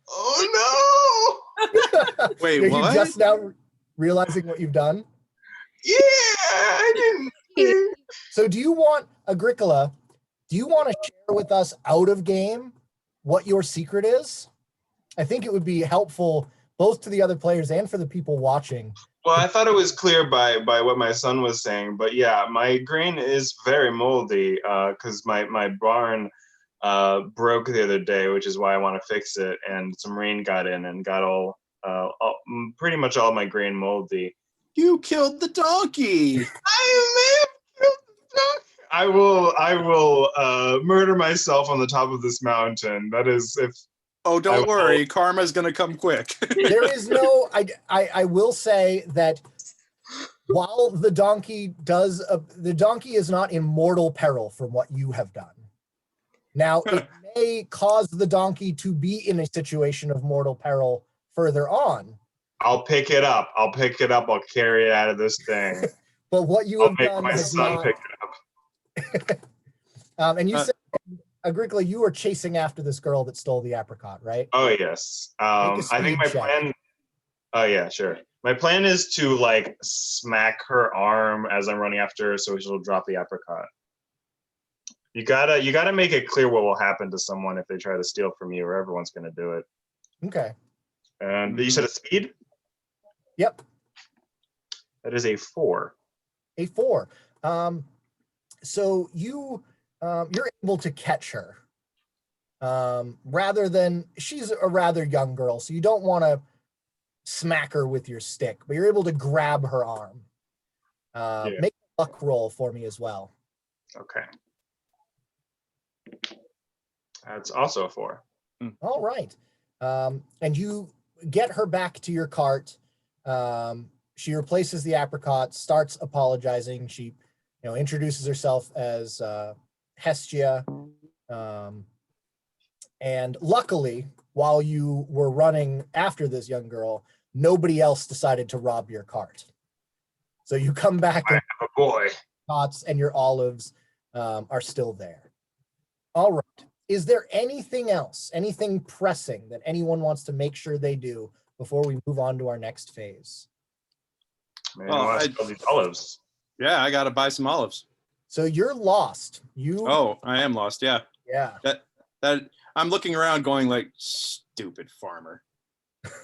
[SPEAKER 4] Oh no!
[SPEAKER 7] Wait,
[SPEAKER 5] Are you
[SPEAKER 7] what?
[SPEAKER 5] just now realizing what you've done?
[SPEAKER 4] Yeah, I didn't.
[SPEAKER 5] So do you want, Agricola, do you want to share with us out of game what your secret is? I think it would be helpful both to the other players and for the people watching.
[SPEAKER 4] Well, I thought it was clear by what my son was saying, but yeah, my grain is very moldy because my barn broke the other day, which is why I want to fix it. And some rain got in and got all pretty much all my grain moldy.
[SPEAKER 7] You killed the donkey.
[SPEAKER 4] I will murder myself on the top of this mountain. That is if.
[SPEAKER 7] Oh, don't
[SPEAKER 4] I
[SPEAKER 7] worry.
[SPEAKER 4] will.
[SPEAKER 7] Karma's going to come quick.
[SPEAKER 5] There is no, I will say that while the donkey does, the donkey is not in mortal peril from what you have done. Now, it may cause the donkey to be in a situation of mortal peril further on.
[SPEAKER 4] I'll pick it up. I'll carry it out of this thing.
[SPEAKER 5] But what you
[SPEAKER 4] I'll
[SPEAKER 5] have
[SPEAKER 4] make
[SPEAKER 5] done
[SPEAKER 4] my
[SPEAKER 5] has
[SPEAKER 4] son
[SPEAKER 5] not,
[SPEAKER 4] pick it up.
[SPEAKER 5] and you said, Agricola, you were chasing after this girl that stole the apricot, right?
[SPEAKER 4] Oh yes.
[SPEAKER 5] Make a
[SPEAKER 4] I think
[SPEAKER 5] speed
[SPEAKER 4] my
[SPEAKER 5] check.
[SPEAKER 4] plan. Oh yeah, sure. My plan is to like smack her arm as I'm running after her, so she'll drop the apricot. You gotta make it clear what will happen to someone if they try to steal from you, or everyone's gonna do it.
[SPEAKER 5] Okay.
[SPEAKER 4] And you said a speed?
[SPEAKER 5] Yep.
[SPEAKER 4] That is a 4.
[SPEAKER 5] A 4. So you're able to catch her. Rather than, she's a rather young girl, so you don't want to smack her with your stick, but you're able to grab her arm.
[SPEAKER 4] Yeah.
[SPEAKER 5] Make a luck roll for me as well.
[SPEAKER 4] Okay. That's also a 4.
[SPEAKER 5] All right. And you get her back to your cart. She replaces the apricot, starts apologizing. She, introduces herself as Hestia. And luckily, while you were running after this young girl, nobody else decided to rob your cart. So you come back
[SPEAKER 4] I
[SPEAKER 5] and
[SPEAKER 4] have a boy.
[SPEAKER 5] pots and your olives are still there. All right. Is there anything else, anything pressing that anyone wants to make sure they do before we move on to our next phase?
[SPEAKER 4] Man,
[SPEAKER 7] Well,
[SPEAKER 4] I want
[SPEAKER 7] I-
[SPEAKER 4] to steal these olives.
[SPEAKER 7] Yeah, I got to buy some olives.
[SPEAKER 5] So you're lost.
[SPEAKER 7] Oh, I am lost. Yeah.
[SPEAKER 5] Yeah.
[SPEAKER 7] That I'm looking around going like, stupid farmer.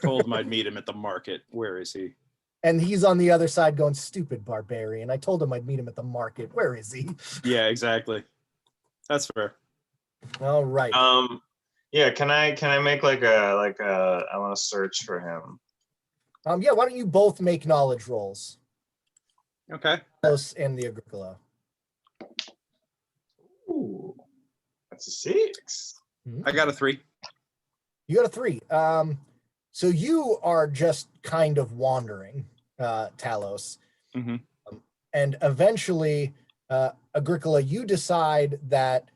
[SPEAKER 7] Told him I'd meet him at the market. Where is he?
[SPEAKER 5] And he's on the other side going, stupid barbarian. I told him I'd meet him at the market. Where is he?
[SPEAKER 7] Yeah, exactly. That's fair.
[SPEAKER 5] All right.
[SPEAKER 4] Yeah, can I make I want to search for him.
[SPEAKER 5] Yeah, why don't you both make knowledge rolls?
[SPEAKER 6] Okay.
[SPEAKER 5] Talos and the Agricola.
[SPEAKER 4] Ooh, that's a 6.
[SPEAKER 6] I got a 3.
[SPEAKER 5] You got a 3. So you are just kind of wandering, Talos.
[SPEAKER 6] Mhm.
[SPEAKER 5] And eventually, Agricola, you decide that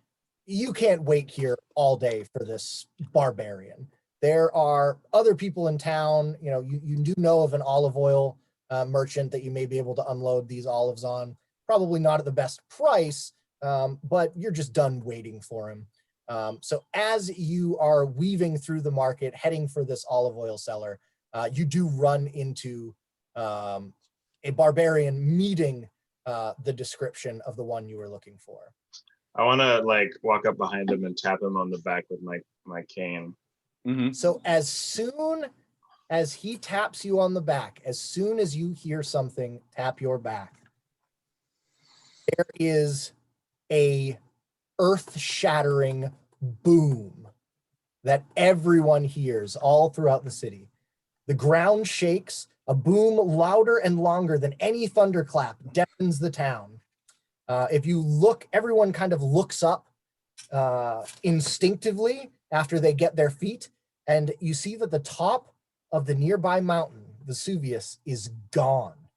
[SPEAKER 5] you can't wait here all day for this barbarian. There are other people in town. You know, you do know of an olive oil merchant that you may be able to unload these olives on. Probably not at the best price, but you're just done waiting for him. So as you are weaving through the market, heading for this olive oil seller, you do run into a barbarian meeting the description of the one you were looking for.
[SPEAKER 4] I want to like walk up behind him and tap him on the back with my cane.
[SPEAKER 6] Mm-hmm.
[SPEAKER 5] So as soon as he taps you on the back, as soon as you hear something tap your back, there is a earth-shattering boom that everyone hears all throughout the city. The ground shakes, a boom louder and longer than any thunderclap deafens the town. If you look, everyone kind of looks up instinctively after they get their feet, and you see that the top of the nearby mountain, Vesuvius, is gone.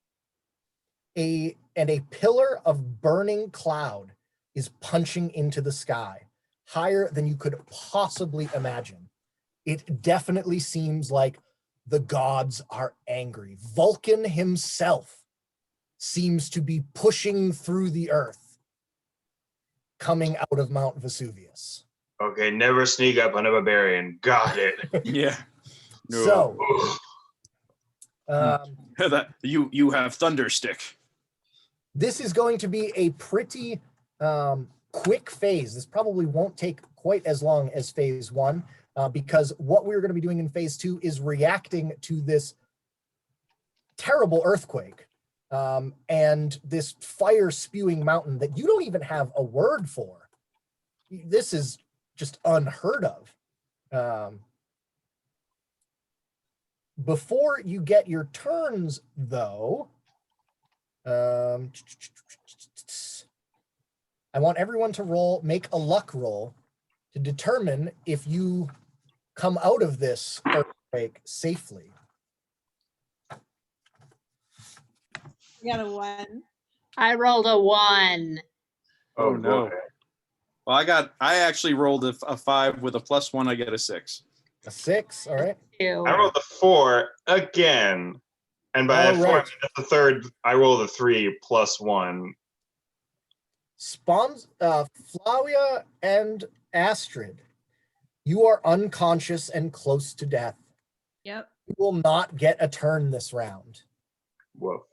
[SPEAKER 5] And a pillar of burning cloud is punching into the sky, higher than you could possibly imagine. It definitely seems like the gods are angry. Vulcan himself seems to be pushing through the earth, coming out of Mount Vesuvius.
[SPEAKER 4] Okay, never sneak up on a barbarian. Got it.
[SPEAKER 6] Yeah.
[SPEAKER 5] So,
[SPEAKER 6] That you have Thunderstick.
[SPEAKER 5] this is going to be a pretty quick phase. This probably won't take quite as long as phase 1, because what we're going to be doing in phase 2 is reacting to this terrible earthquake and this fire spewing mountain that you don't even have a word for. This is just unheard of. Before you get your turns, though, I want everyone to make a luck roll to determine if you come out of this earthquake safely.
[SPEAKER 3] I got a 1.
[SPEAKER 1] I rolled a 1.
[SPEAKER 6] Oh, no.
[SPEAKER 4] boy.
[SPEAKER 6] Well, I actually rolled a 5 with a +1. I get a 6.
[SPEAKER 5] A 6, all right.
[SPEAKER 1] 2.
[SPEAKER 4] I rolled the 4 again. And by a 4, I
[SPEAKER 5] All
[SPEAKER 4] mean
[SPEAKER 5] right.
[SPEAKER 4] that's the third. I rolled a 3 + 1.
[SPEAKER 5] Flavia and Astrid, you are unconscious and close to death.
[SPEAKER 3] Yep.
[SPEAKER 5] You will not get a turn this round.
[SPEAKER 4] Whoa.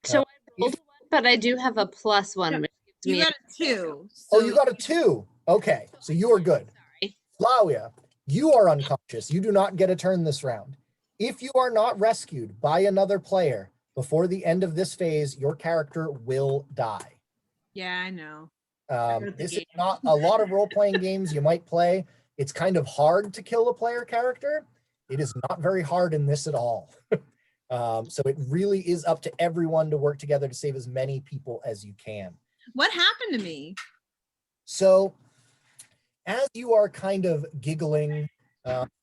[SPEAKER 1] So I rolled a 1, but I do have a +1,
[SPEAKER 3] Yep.
[SPEAKER 1] which gives
[SPEAKER 3] You
[SPEAKER 1] me
[SPEAKER 3] got a 2.
[SPEAKER 5] Oh, you got a 2. Okay, so you are good.
[SPEAKER 1] Sorry.
[SPEAKER 5] Flavia, you are unconscious. You do not get a turn this round. If you are not rescued by another player before the end of this phase, your character will die.
[SPEAKER 3] Yeah, I know.
[SPEAKER 5] This is not a lot of role-playing games you might play. It's kind of hard to kill a player character. It is not very hard in this at all. So it really is up to everyone to work together to save as many people as you can.
[SPEAKER 3] What happened to me?
[SPEAKER 5] So as you are kind of giggling,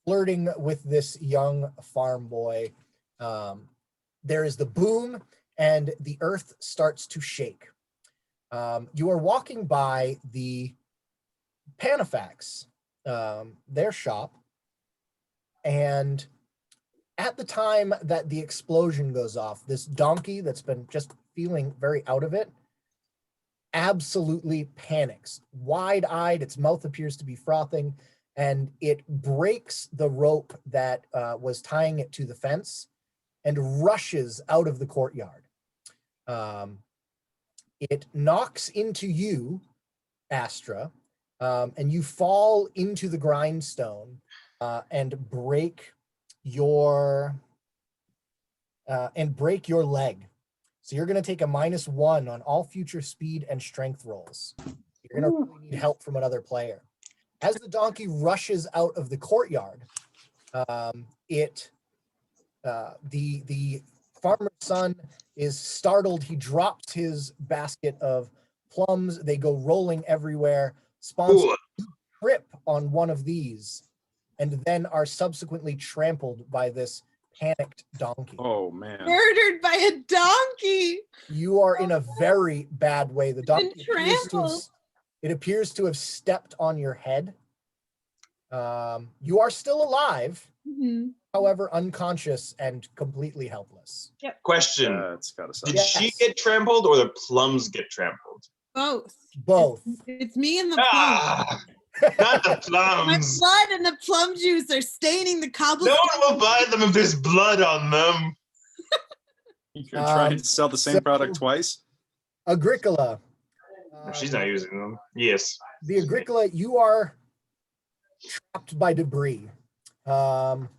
[SPEAKER 5] flirting with this young farm boy, there is the boom and the earth starts to shake. You are walking by the Panafax, their shop, and at the time that the explosion goes off, this donkey that's been just feeling very out of it absolutely panics. Wide-eyed, its mouth appears to be frothing, and it breaks the rope that was tying it to the fence and rushes out of the courtyard. It knocks into you, Astra, and you fall into the grindstone and break your leg. So you're going to take a -1 on all future speed and strength rolls. You're going to really need help from another player. As the donkey rushes out of the courtyard, the farmer's son is startled. He drops his basket of plums. They go rolling everywhere. Sponsor trip on one of these, and then are subsequently trampled by this panicked donkey.
[SPEAKER 6] Oh man.
[SPEAKER 3] Murdered by a donkey.
[SPEAKER 5] You are in a very bad way. The donkey
[SPEAKER 3] trampled.
[SPEAKER 5] it appears to have stepped on your head. You are still alive, however, unconscious and completely helpless.
[SPEAKER 4] Question.
[SPEAKER 6] It's gotta suck.
[SPEAKER 4] Did she get trampled or the plums get trampled?
[SPEAKER 3] Both.
[SPEAKER 5] Both.
[SPEAKER 3] It's me and the plum.
[SPEAKER 4] Not the
[SPEAKER 3] My
[SPEAKER 4] plums.
[SPEAKER 3] blood and the plum juice are staining the
[SPEAKER 4] No
[SPEAKER 3] cobblestone.
[SPEAKER 4] one will buy them if there's blood on them.
[SPEAKER 6] You're trying to sell the same product twice?
[SPEAKER 5] Agricola.
[SPEAKER 4] She's not using them. Yes.
[SPEAKER 5] The Agricola, you are trapped by debris. One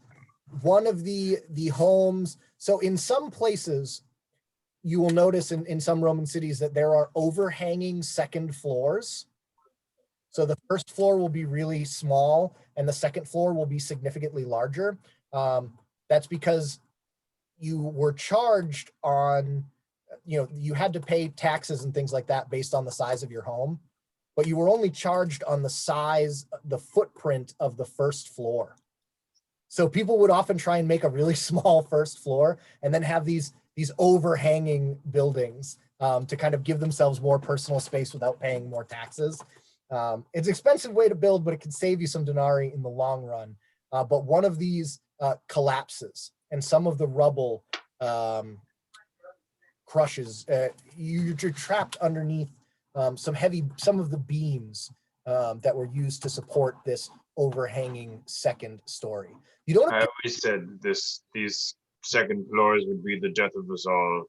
[SPEAKER 5] of the homes, so in some places, you will notice in some Roman cities that there are overhanging second floors. So the first floor will be really small and the second floor will be significantly larger. That's because you were charged on, you had to pay taxes and things like that based on the size of your home, but you were only charged on the size, the footprint of the first floor. So people would often try and make a really small first floor and then have these overhanging buildings to kind of give themselves more personal space without paying more taxes. It's an expensive way to build, but it can save you some denarii in the long run. But one of these collapses and some of the rubble crushes. You're trapped underneath some of the beams that were used to support this overhanging second story. You don't.
[SPEAKER 4] I always said these second floors would be the death of us all.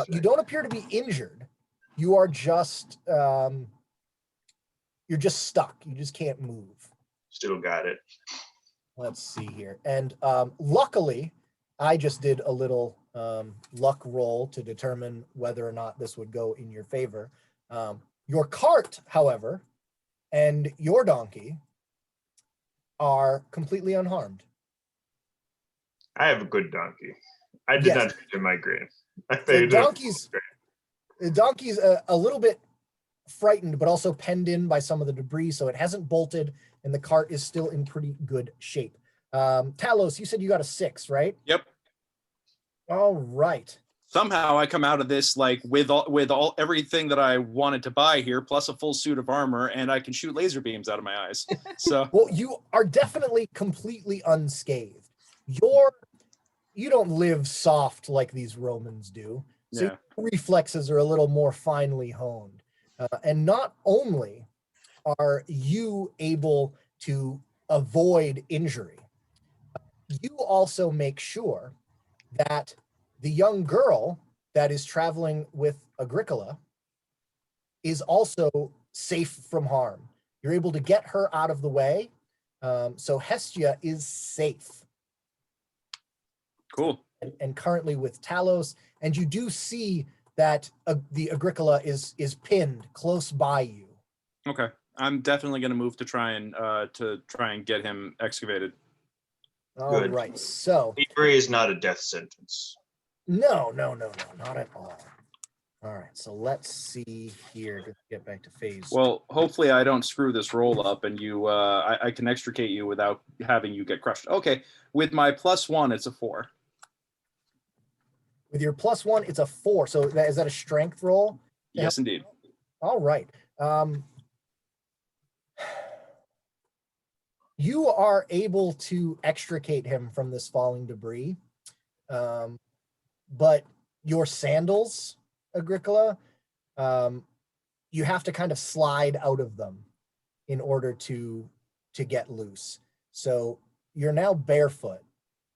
[SPEAKER 5] You don't appear to be injured. You are just you're just stuck. You just can't move.
[SPEAKER 4] Still got it.
[SPEAKER 5] Let's see here. And luckily, I just did a little luck roll to determine whether or not this would go in your favor. Your cart, however, and your donkey are completely unharmed.
[SPEAKER 4] I have a good donkey. I did not feed him my grain.
[SPEAKER 5] The donkey's a little bit frightened, but also penned in by some of the debris, so it hasn't bolted, and the cart is still in pretty good shape. Talos, you said you got a 6, right?
[SPEAKER 6] Yep.
[SPEAKER 5] All right.
[SPEAKER 6] Somehow I come out of this like with all everything that I wanted to buy here, plus a full suit of armor, and I can shoot laser beams out of my eyes. So
[SPEAKER 5] well, you are definitely completely unscathed. You don't live soft like these Romans do. So your reflexes are a little more finely honed. And not only are you able to avoid injury, you also make sure that the young girl that is traveling with Agricola is also safe from harm. You're able to get her out of the way. So Hestia is safe.
[SPEAKER 6] Cool.
[SPEAKER 5] And currently with Talos, and you do see that the Agricola is pinned close by you.
[SPEAKER 6] Okay, I'm definitely going to move to try and get him excavated.
[SPEAKER 5] All right, so
[SPEAKER 4] Slavery is not a death sentence.
[SPEAKER 5] No, not at all. All right, so let's see here to get back to phase.
[SPEAKER 6] Well, hopefully I don't screw this roll up, and I can extricate you without having you get crushed. Okay, with my +1, it's a 4.
[SPEAKER 5] With your +1, it's a 4. So is that a strength roll?
[SPEAKER 6] Yes, indeed.
[SPEAKER 5] All right. You are able to extricate him from this falling debris, but your sandals, Agricola, you have to kind of slide out of them in order to get loose. So you're now barefoot,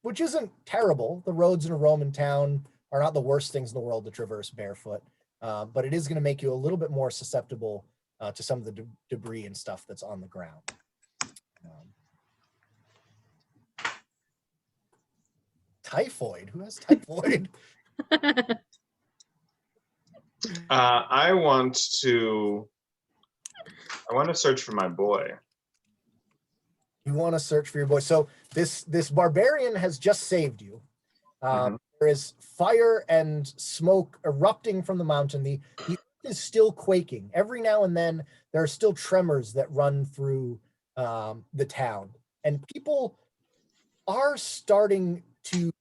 [SPEAKER 5] which isn't terrible. The roads in a Roman town are not the worst things in the world to traverse barefoot, but it is going to make you a little bit more susceptible to some of the debris and stuff that's on the ground. Typhoid? Who has typhoid?
[SPEAKER 4] I want to search for my boy.
[SPEAKER 5] You want to search for your boy. So this barbarian has just saved you. There is fire and smoke erupting from the mountain. The earth is still quaking. Every now and then, there are still tremors that run through the town. And people are starting to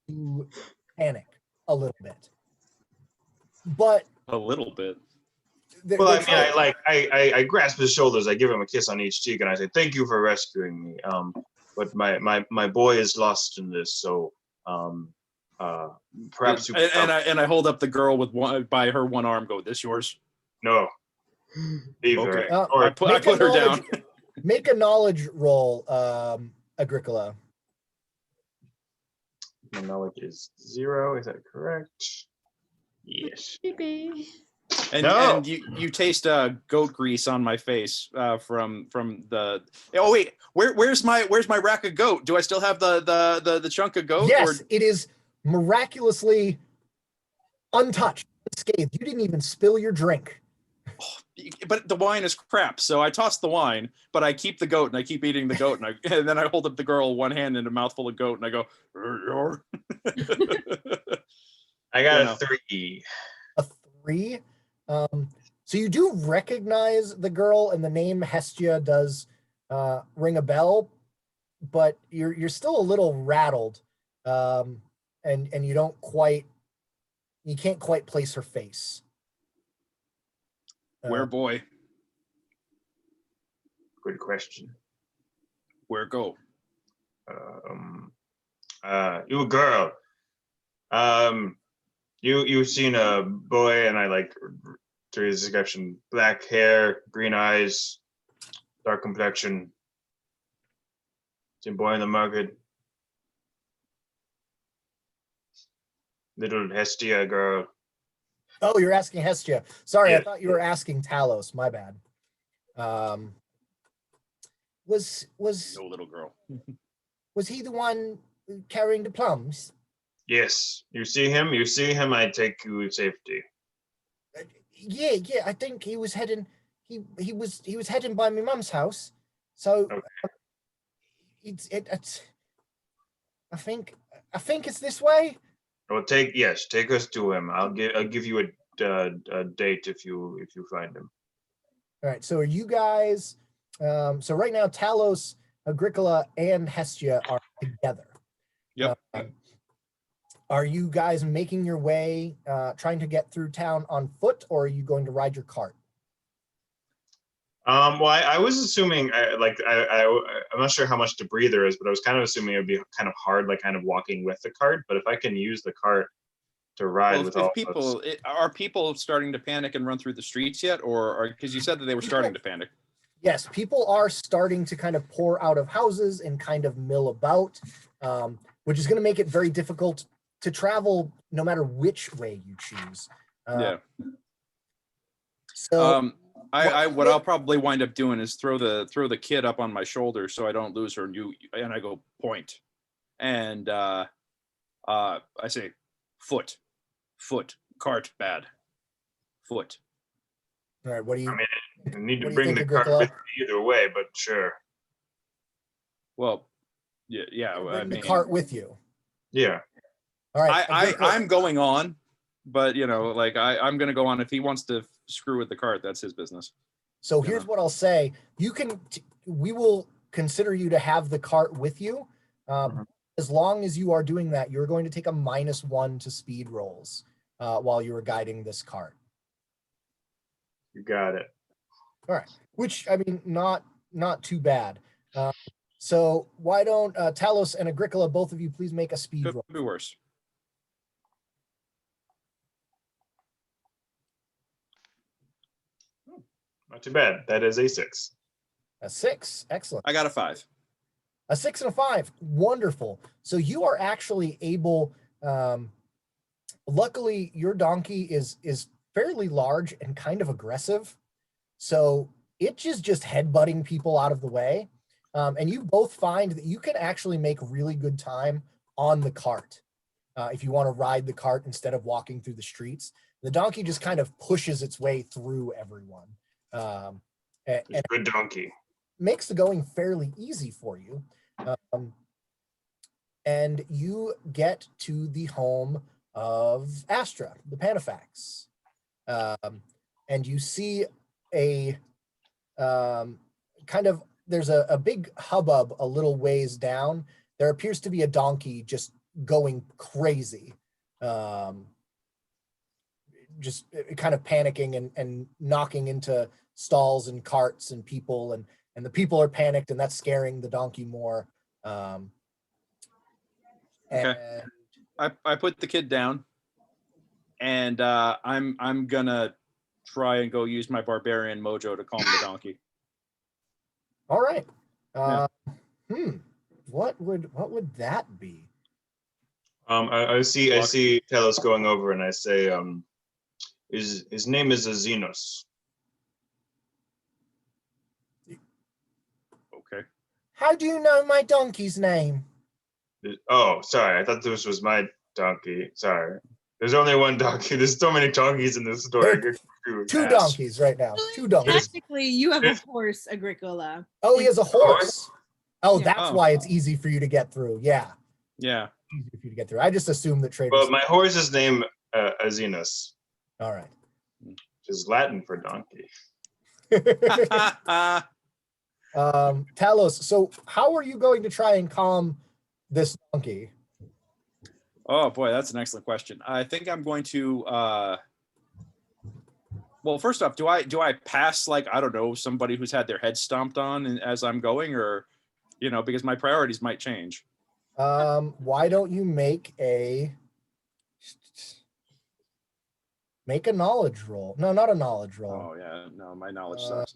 [SPEAKER 5] panic a little bit. But
[SPEAKER 7] A little bit.
[SPEAKER 4] Well, I mean, I grasp his shoulders, I give him a kiss on each cheek, and I say, "Thank you for rescuing me. But my boy is lost in this, so perhaps you could help."
[SPEAKER 7] And I hold up the girl with by her one arm. Go, this yours?
[SPEAKER 4] No, leave her.
[SPEAKER 7] Okay.
[SPEAKER 4] Or
[SPEAKER 7] I put her down.
[SPEAKER 5] Make a knowledge roll, Agricola.
[SPEAKER 4] my knowledge is 0. Is that correct? Yes.
[SPEAKER 1] Maybe.
[SPEAKER 7] And
[SPEAKER 4] No.
[SPEAKER 7] and you taste goat grease on my face from the. Oh wait, where's my rack of goat? Do I still have the chunk of goat?
[SPEAKER 5] Yes, it is miraculously untouched, unscathed. You didn't even spill your drink.
[SPEAKER 7] But the wine is crap, so I toss the wine, but I keep the goat and I keep eating the goat, and then I hold up the girl one hand and a mouthful of goat, and I go.
[SPEAKER 4] I got a 3.
[SPEAKER 5] A 3. So you do recognize the girl, and the name Hestia does ring a bell, but you're still a little rattled, and you can't quite place her face.
[SPEAKER 7] Where, boy?
[SPEAKER 4] Good question.
[SPEAKER 7] Where go?
[SPEAKER 4] You a girl. You've seen a boy, and I like to his description: black hair, green eyes, dark complexion. Seen boy in the market. Little Hestia girl.
[SPEAKER 5] Oh, you're asking Hestia. Sorry,
[SPEAKER 4] Yeah.
[SPEAKER 5] I thought you were asking Talos. My bad. Was
[SPEAKER 7] No little girl.
[SPEAKER 5] was he the one carrying the plums?
[SPEAKER 4] Yes, you see him. You see him. I take you with safety.
[SPEAKER 5] Yeah. I think he was heading. He was heading by my mum's house. So
[SPEAKER 4] Okay.
[SPEAKER 5] it's. I think it's this way.
[SPEAKER 4] Well, take us to him. I'll give you a date if you find him.
[SPEAKER 5] All right. So are you guys? So right now, Talos, Agricola, and Hestia are together.
[SPEAKER 7] Yep.
[SPEAKER 5] Are you guys making your way, trying to get through town on foot, or are you going to ride your cart?
[SPEAKER 4] Well, I was assuming, I'm not sure how much debris there is, but I was kind of assuming it would be kind of hard, like kind of walking with the cart. But if I can use the cart to ride
[SPEAKER 7] Well,
[SPEAKER 4] with
[SPEAKER 7] if
[SPEAKER 4] all
[SPEAKER 7] people are people starting to panic and run through the streets yet, or because you said that they were starting to panic.
[SPEAKER 5] Yes, people are starting to kind of pour out of houses and kind of mill about, which is going to make it very difficult to travel no matter which way you choose.
[SPEAKER 7] Yeah.
[SPEAKER 5] So
[SPEAKER 7] what I'll probably wind up doing is throw the kid up on my shoulder so I don't lose her, and I go point, and I say foot, cart bad, foot.
[SPEAKER 5] all right, what do you?
[SPEAKER 4] I mean, I need to
[SPEAKER 5] what do you
[SPEAKER 4] bring the
[SPEAKER 5] think,
[SPEAKER 4] cart
[SPEAKER 5] Agricola?
[SPEAKER 4] with me either way, but sure.
[SPEAKER 7] Well, yeah. I
[SPEAKER 5] Bring the
[SPEAKER 7] mean,
[SPEAKER 5] cart with you.
[SPEAKER 4] Yeah.
[SPEAKER 5] All right. Agricola,
[SPEAKER 7] I'm going on, but I'm going to go on. If he wants to screw with the cart, that's his business.
[SPEAKER 5] so here's what I'll say: we will consider you to have the cart with you. As long as you are doing that, you're going to take a -1 to speed rolls while you are guiding this cart.
[SPEAKER 4] You got it.
[SPEAKER 5] All right, which I mean, not too bad. So why don't Talos and Agricola, both of you, please make a speed
[SPEAKER 7] Could
[SPEAKER 5] roll?
[SPEAKER 7] be worse.
[SPEAKER 4] Not too bad. That is a 6.
[SPEAKER 5] A 6, excellent.
[SPEAKER 7] I got a 5.
[SPEAKER 5] A 6 and a 5, wonderful. So you are actually able. Luckily, your donkey is fairly large and kind of aggressive, so it's just headbutting people out of the way. And you both find that you can actually make really good time on the cart if you want to ride the cart instead of walking through the streets. The donkey just kind of pushes its way through everyone. And
[SPEAKER 4] Good donkey.
[SPEAKER 5] makes the going fairly easy for you. And you get to the home of Astra, the Panafax. And you see a kind of, there's a big hubbub a little ways down. There appears to be a donkey just going crazy. Just kind of panicking and knocking into stalls and carts and people, and the people are panicked, and that's scaring the donkey more.
[SPEAKER 6] Okay.
[SPEAKER 5] And
[SPEAKER 6] I put the kid down, and I'm gonna try and go use my barbarian mojo to calm the donkey.
[SPEAKER 5] all right.
[SPEAKER 6] Yeah.
[SPEAKER 5] What would that be?
[SPEAKER 4] I see Telos going over, and I say, his name is Xenos.
[SPEAKER 6] Okay.
[SPEAKER 5] How do you know my donkey's name?
[SPEAKER 4] Oh, sorry. I thought this was my donkey. Sorry. There's only one donkey. There's so many donkeys in this story. I get confused.
[SPEAKER 5] Two donkeys right now. Two donkeys.
[SPEAKER 3] Technically, you have a horse, Agricola.
[SPEAKER 5] Oh, he has a horse. Oh,
[SPEAKER 3] Yeah.
[SPEAKER 5] that's
[SPEAKER 6] Oh.
[SPEAKER 5] why it's easy for you to get through. Yeah,
[SPEAKER 6] Yeah.
[SPEAKER 5] easy for you to get through. I just assumed that traders.
[SPEAKER 4] Well, my horse is named Xenos,
[SPEAKER 5] All right.
[SPEAKER 4] which is Latin for donkey.
[SPEAKER 5] Talos, so how are you going to try and calm this donkey?
[SPEAKER 6] Oh boy, that's an excellent question. I think I'm going to well, first off, do I pass, like, I don't know, somebody who's had their head stomped on as I'm going, or, you know, because my priorities might change.
[SPEAKER 5] Why don't you make a knowledge roll? No, not a knowledge roll.
[SPEAKER 6] Oh yeah, no, my knowledge sucks.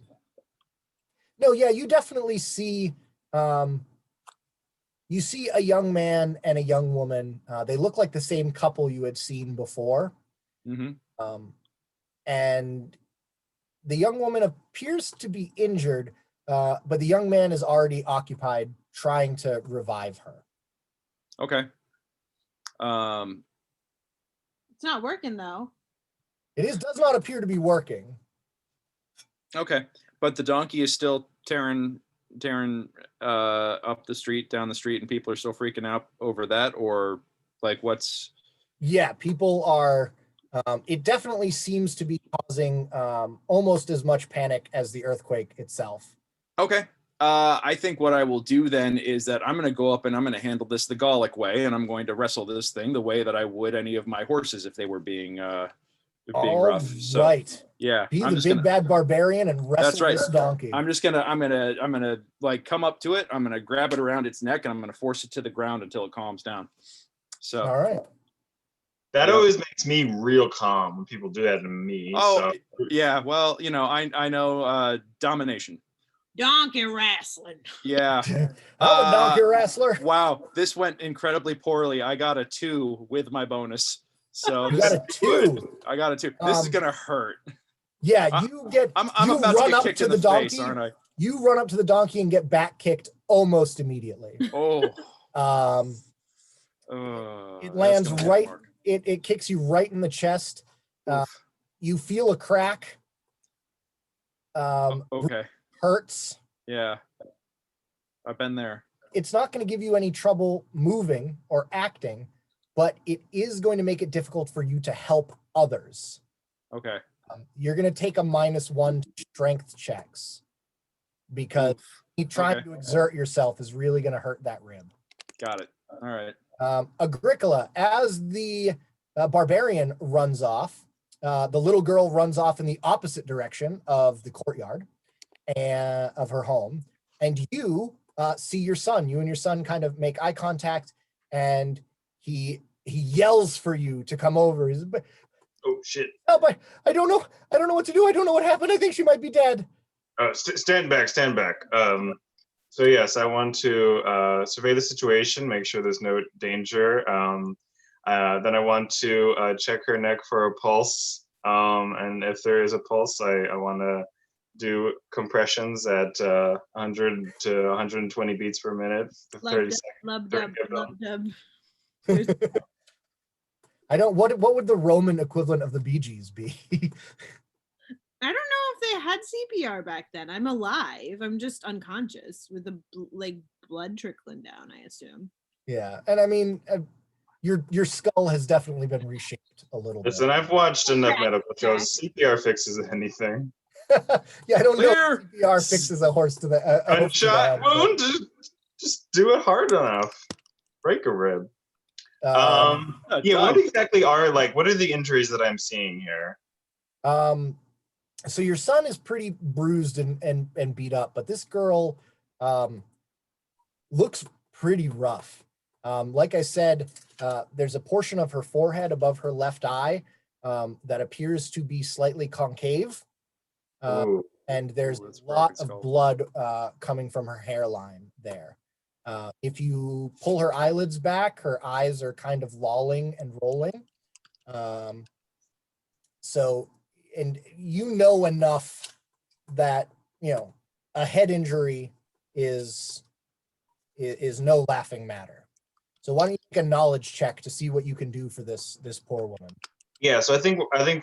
[SPEAKER 5] No, yeah, you definitely see you see a young man and a young woman. They look like the same couple you had seen before.
[SPEAKER 6] Mm-hmm.
[SPEAKER 5] And the young woman appears to be injured, but the young man is already occupied trying to revive her.
[SPEAKER 6] Okay.
[SPEAKER 3] It's not working though.
[SPEAKER 5] Does not appear to be working.
[SPEAKER 6] Okay, but the donkey is still tearing up the street, down the street, and people are still freaking out over that, or like what's?
[SPEAKER 5] Yeah, people are. It definitely seems to be causing almost as much panic as the earthquake itself.
[SPEAKER 6] Okay. I think what I will do then is that I'm going to go up and I'm going to handle this the Gallic way, and I'm going to wrestle this thing the way that I would any of my horses if they were being rough. So,
[SPEAKER 5] right.
[SPEAKER 6] yeah,
[SPEAKER 5] Be
[SPEAKER 6] I'm
[SPEAKER 5] the
[SPEAKER 6] just
[SPEAKER 5] big
[SPEAKER 6] gonna,
[SPEAKER 5] bad barbarian and wrestle
[SPEAKER 6] That's right.
[SPEAKER 5] this donkey.
[SPEAKER 6] I'm gonna like come up to it. I'm gonna grab it around its neck, and I'm gonna force it to the ground until it calms down. So.
[SPEAKER 5] All right.
[SPEAKER 4] That
[SPEAKER 6] Yep.
[SPEAKER 4] always makes me real calm when people do that to me.
[SPEAKER 6] Oh,
[SPEAKER 4] so.
[SPEAKER 6] yeah. Well, you know, I know domination.
[SPEAKER 3] Donkey wrestling.
[SPEAKER 6] Yeah.
[SPEAKER 5] I'm a donkey wrestler.
[SPEAKER 6] Wow, this went incredibly poorly. I got a 2 with my bonus. So
[SPEAKER 5] You
[SPEAKER 6] this
[SPEAKER 5] got a
[SPEAKER 6] is good.
[SPEAKER 5] 2.
[SPEAKER 6] I got a 2. This is gonna hurt.
[SPEAKER 5] Yeah,
[SPEAKER 6] I-
[SPEAKER 5] you get.
[SPEAKER 6] I'm
[SPEAKER 5] you
[SPEAKER 6] about to
[SPEAKER 5] run
[SPEAKER 6] get
[SPEAKER 5] up
[SPEAKER 6] kicked
[SPEAKER 5] to
[SPEAKER 6] in
[SPEAKER 5] the
[SPEAKER 6] the
[SPEAKER 5] donkey.
[SPEAKER 6] face, aren't I?
[SPEAKER 5] You run up to the donkey and get back kicked almost immediately.
[SPEAKER 6] Oh.
[SPEAKER 5] It
[SPEAKER 6] That's
[SPEAKER 5] lands
[SPEAKER 6] gonna be
[SPEAKER 5] right.
[SPEAKER 6] hard.
[SPEAKER 5] It kicks you right in the chest.
[SPEAKER 6] Oof.
[SPEAKER 5] You feel a crack.
[SPEAKER 6] Okay.
[SPEAKER 5] Hurts.
[SPEAKER 6] Yeah. I've been there.
[SPEAKER 5] It's not going to give you any trouble moving or acting, but it is going to make it difficult for you to help others.
[SPEAKER 6] Okay.
[SPEAKER 5] You're going to take a -1 strength checks because you trying
[SPEAKER 6] Okay.
[SPEAKER 5] to exert yourself is really going to hurt that rib.
[SPEAKER 6] Got it. All right.
[SPEAKER 5] Agricola, as the barbarian runs off, the little girl runs off in the opposite direction of the courtyard and of her home, and you see your son. You and your son kind of make eye contact, and he yells for you to come over. He's,
[SPEAKER 4] Oh shit!
[SPEAKER 5] help! I don't know. I don't know what to do. I don't know what happened. I think she might be dead.
[SPEAKER 4] Stand back. Stand back. So yes, I want to survey the situation, make sure there's no danger. Then I want to check her neck for a pulse, and if there is a pulse, I want to do compressions at 100 to 120 beats per minute for 30 seconds.
[SPEAKER 3] Love
[SPEAKER 4] Thirty
[SPEAKER 3] dub, love
[SPEAKER 4] of
[SPEAKER 3] dub.
[SPEAKER 5] I don't. What would the Roman equivalent of the Bee Gees be?
[SPEAKER 3] I don't know if they had CPR back then. I'm alive. I'm just unconscious with the like blood trickling down, I assume.
[SPEAKER 5] Yeah, and I mean, your skull has definitely been reshaped a little bit.
[SPEAKER 4] Listen, I've watched enough medical shows. CPR fixes anything.
[SPEAKER 5] Yeah, I don't know
[SPEAKER 7] Clear.
[SPEAKER 5] if CPR fixes a horse to the a hoof to the
[SPEAKER 4] Gunshot
[SPEAKER 5] head, but,
[SPEAKER 4] wound. Just do it hard enough. Break a rib. Yeah. What exactly are what are the injuries that I'm seeing here?
[SPEAKER 5] So your son is pretty bruised and beat up, but this girl looks pretty rough. Like I said, there's a portion of her forehead above her left eye that appears to be slightly concave. And there's a lot of blood coming from her hairline there. If you pull her eyelids back, her eyes are kind of lolling and rolling. And you know enough that, a head injury is no laughing matter. So why don't you make a knowledge check to see what you can do for this poor woman?
[SPEAKER 4] Yeah, so I think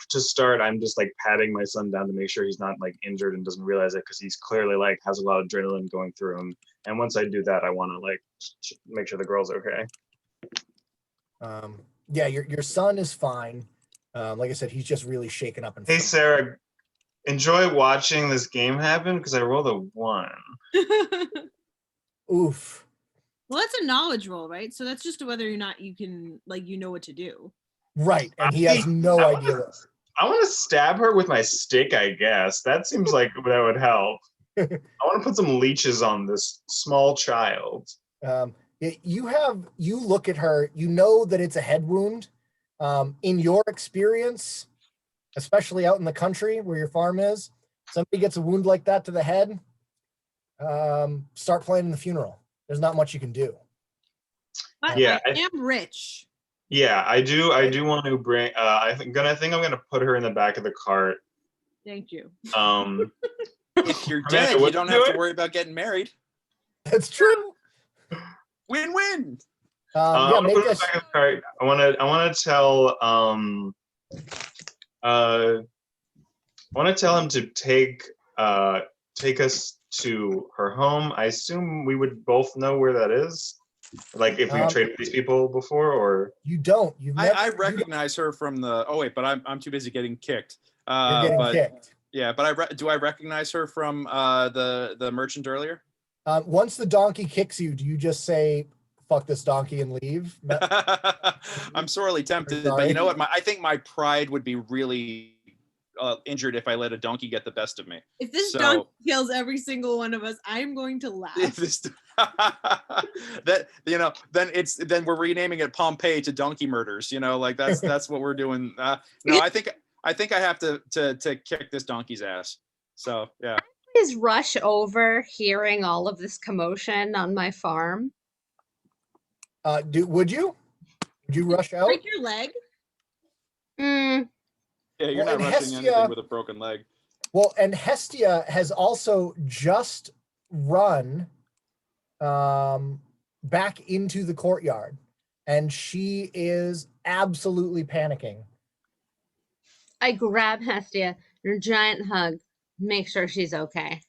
[SPEAKER 4] to start, I'm just patting my son down to make sure he's not injured and doesn't realize it, because he's clearly has a lot of adrenaline going through him. And once I do that, I want to make sure the girl's okay.
[SPEAKER 5] Yeah, your son is fine. Like I said, he's just really shaken up.
[SPEAKER 4] Hey, Sarah, enjoy watching this game happen because I rolled a 1.
[SPEAKER 5] Oof.
[SPEAKER 3] Well, that's a knowledge roll, right? So that's just whether or not you can, know what to do.
[SPEAKER 5] Right, and he has no idea.
[SPEAKER 4] I want to stab her with my stick, I guess. That seems like that would help. I want to put some leeches on this small child. You look at her, you know that it's a head wound. In your experience, especially out in the country where your farm is, somebody gets a wound like that to the head, start planning the funeral. There's not much you can do.
[SPEAKER 3] But
[SPEAKER 4] yeah,
[SPEAKER 3] I am rich.
[SPEAKER 4] Yeah, I do want to bring. I think I'm gonna put her in the back of the cart.
[SPEAKER 3] Thank you.
[SPEAKER 7] If you're dead, you don't have to worry about getting married.
[SPEAKER 5] That's true.
[SPEAKER 7] Win-win.
[SPEAKER 5] Yeah, make
[SPEAKER 4] this. I want to tell. I want to tell him to take us to her home. I assume we would both know where that is. If we've traded with these people before, or
[SPEAKER 5] you don't.
[SPEAKER 7] I recognize her from the. Oh wait, but I'm too busy getting kicked.
[SPEAKER 5] You're getting kicked.
[SPEAKER 7] Yeah, but do I recognize her from the merchant earlier?
[SPEAKER 5] Once the donkey kicks you, do you just say "fuck this donkey" and leave?
[SPEAKER 7] I'm sorely tempted, but you know what? I think my pride would be really injured if I let a donkey get the best of me.
[SPEAKER 3] If this donkey kills every single one of us, I'm going to laugh. Then we're renaming it Pompeii to Donkey Murders. That's what we're doing. No, I think I have to kick this donkey's ass. So yeah.
[SPEAKER 1] I always rush over hearing all of this commotion on my farm.
[SPEAKER 5] Would you rush out?
[SPEAKER 3] Break your leg?
[SPEAKER 7] Yeah, you're not rushing anything with a broken leg.
[SPEAKER 5] Well, and Hestia has also just run back into the courtyard, and she is absolutely panicking.
[SPEAKER 1] I grab Hestia in a giant hug, make sure she's okay.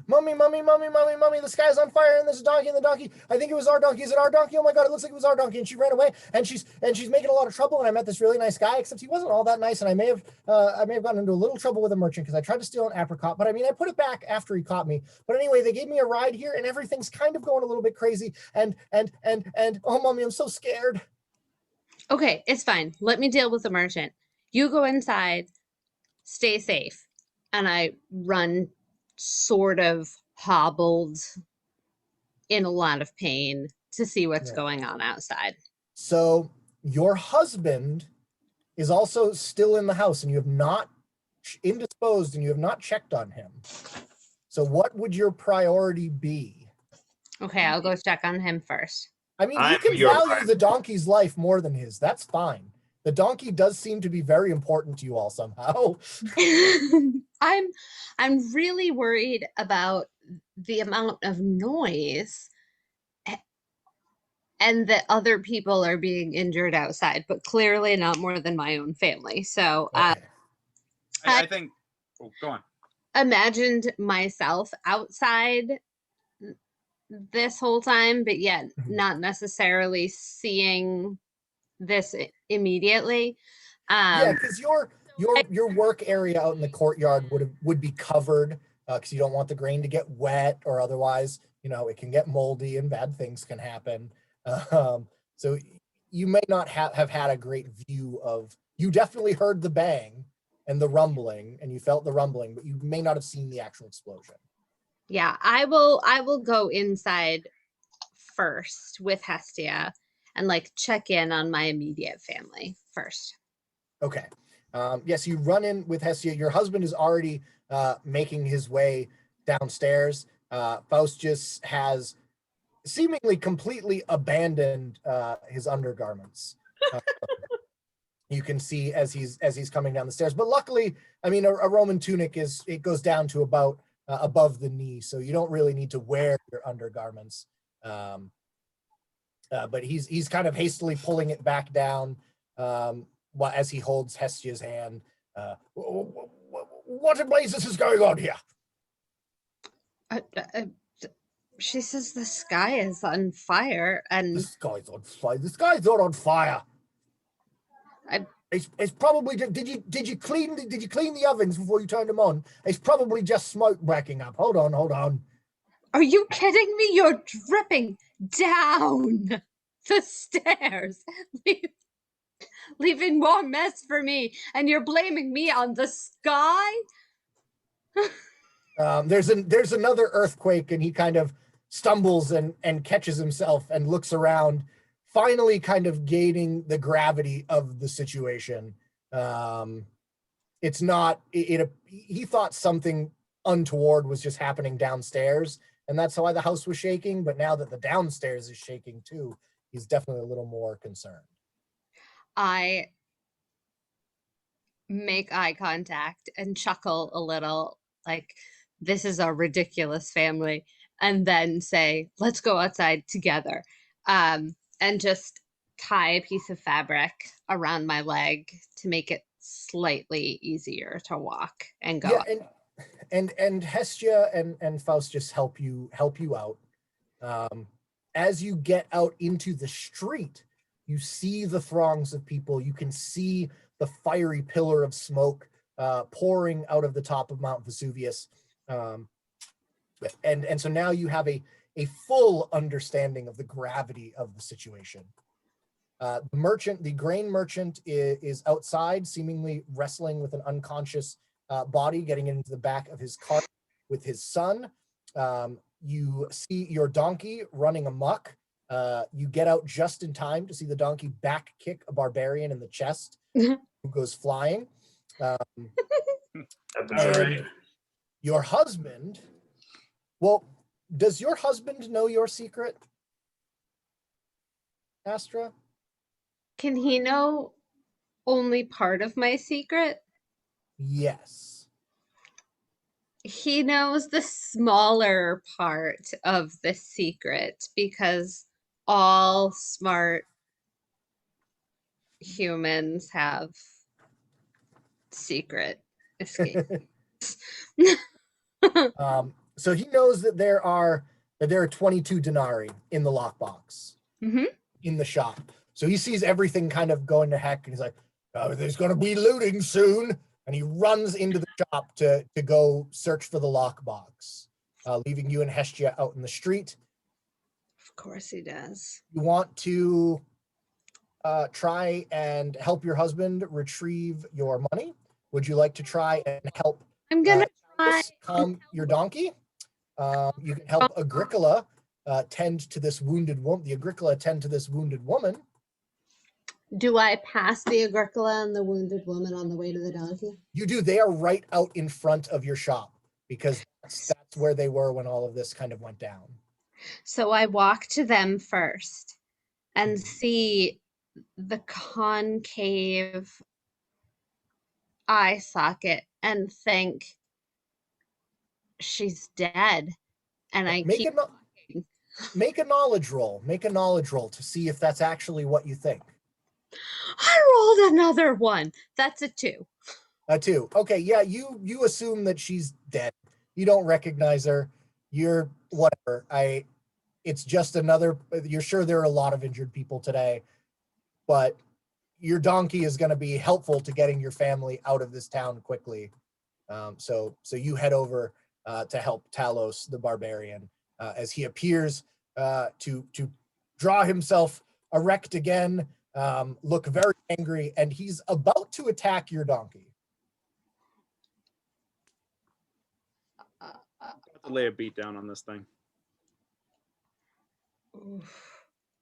[SPEAKER 5] Mommy, the sky's on fire and there's a donkey and the donkey. I think it was our donkey. Is it our donkey? Oh my God, it looks like it was our donkey. And she ran away and she's making a lot of trouble. And I met this really nice guy, except he wasn't all that nice. And I may have gotten into a little trouble with a merchant because I tried to steal an apricot, but I put it back after he caught me. But anyway, they gave me a ride here and everything's kind of going a little bit crazy. And oh, Mommy, I'm so scared.
[SPEAKER 1] Okay, it's fine. Let me deal with the merchant. You go inside, stay safe. And I run sort of hobbled in a lot of pain to see what's going on outside.
[SPEAKER 5] So your husband is also still in the house and you have not indisposed and you have not checked on him. So what would your priority be?
[SPEAKER 1] Okay, I'll go check on him first.
[SPEAKER 5] You can value the donkey's life more than his. That's fine. The donkey does seem to be very important to you all somehow.
[SPEAKER 1] I'm really worried about the amount of noise and that other people are being injured outside, but clearly not more than my own family. So
[SPEAKER 5] Okay.
[SPEAKER 7] I think, go on.
[SPEAKER 1] Imagined myself outside this whole time, but yet not necessarily seeing this immediately.
[SPEAKER 5] Yeah, because your work area out in the courtyard would be covered because you don't want the grain to get wet, or otherwise, it can get moldy and bad things can happen. So you may not have had a great view of. You definitely heard the bang and the rumbling, and you felt the rumbling, but you may not have seen the actual explosion.
[SPEAKER 1] Yeah, I will go inside first with Hestia and like check in on my immediate family first.
[SPEAKER 5] Okay. Yes, you run in with Hestia. Your husband is already making his way downstairs. Faust just has seemingly completely abandoned his undergarments. You can see as he's coming down the stairs. But luckily, I mean, a Roman tunic it goes down to about above the knee, so you don't really need to wear your undergarments. But he's kind of hastily pulling it back down as he holds Hestia's hand. What in blazes is going on here?
[SPEAKER 1] She says the sky is on fire, and
[SPEAKER 5] The sky's on fire. The sky's not on fire. It's probably. Did you clean the ovens before you turned them on? It's probably just smoke backing up. Hold on.
[SPEAKER 1] Are you kidding me? You're dripping down the stairs, leaving more mess for me, and you're blaming me on the sky?
[SPEAKER 5] There's another earthquake, and he kind of stumbles and catches himself and looks around, finally kind of gaining the gravity of the situation. It's not. He thought something untoward was just happening downstairs, and that's why the house was shaking. But now that the downstairs is shaking too, he's definitely a little more concerned.
[SPEAKER 1] I make eye contact and chuckle a little, like, this is a ridiculous family, and then say, let's go outside together, and just tie a piece of fabric around my leg to make it slightly easier to walk and go.
[SPEAKER 5] Yeah, and Hestia and Faust just help you out. As you get out into the street, you see the throngs of people. You can see the fiery pillar of smoke pouring out of the top of Mount Vesuvius. And so now you have a full understanding of the gravity of the situation. The grain merchant is outside, seemingly wrestling with an unconscious body, getting into the back of his cart with his son. You see your donkey running amok. You get out just in time to see the donkey back kick a barbarian in the chest, who goes flying.
[SPEAKER 4] Happens already.
[SPEAKER 5] Your husband, well, does your husband know your secret, Astra?
[SPEAKER 1] Can he know only part of my secret?
[SPEAKER 5] Yes.
[SPEAKER 1] He knows the smaller part of the secret because all smart humans have secret escape.
[SPEAKER 5] So he knows that there are 22 denarii in the lockbox in the shop. So he sees everything kind of going to heck, and he's like, "Oh, there's going to be looting soon." And he runs into the shop to go search for the lockbox, leaving you and Hestia out in the street.
[SPEAKER 1] Of course he does.
[SPEAKER 5] You want to try and help your husband retrieve your money? Would you like to try and help?
[SPEAKER 1] I'm gonna try.
[SPEAKER 5] Calm your donkey. You can help Agricola tend to this wounded woman. The Agricola tend to this wounded woman.
[SPEAKER 1] Do I pass the Agricola and the wounded woman on the way to the donkey?
[SPEAKER 5] You do. They are right out in front of your shop because that's where they were when all of this kind of went down.
[SPEAKER 1] So I walk to them first and see the concave eye socket and think she's dead. And I keep
[SPEAKER 5] make a knowledge roll. Make a knowledge roll to see if that's actually what you think.
[SPEAKER 1] I rolled another one. That's a 2.
[SPEAKER 5] A 2. Okay, yeah, you assume that she's dead. You don't recognize her. You're whatever. It's just another. You're sure there are a lot of injured people today, but your donkey is going to be helpful to getting your family out of this town quickly. So you head over to help Talos the barbarian as he appears to draw himself erect again, look very angry, and he's about to attack your donkey.
[SPEAKER 6] To lay a beat down on this thing.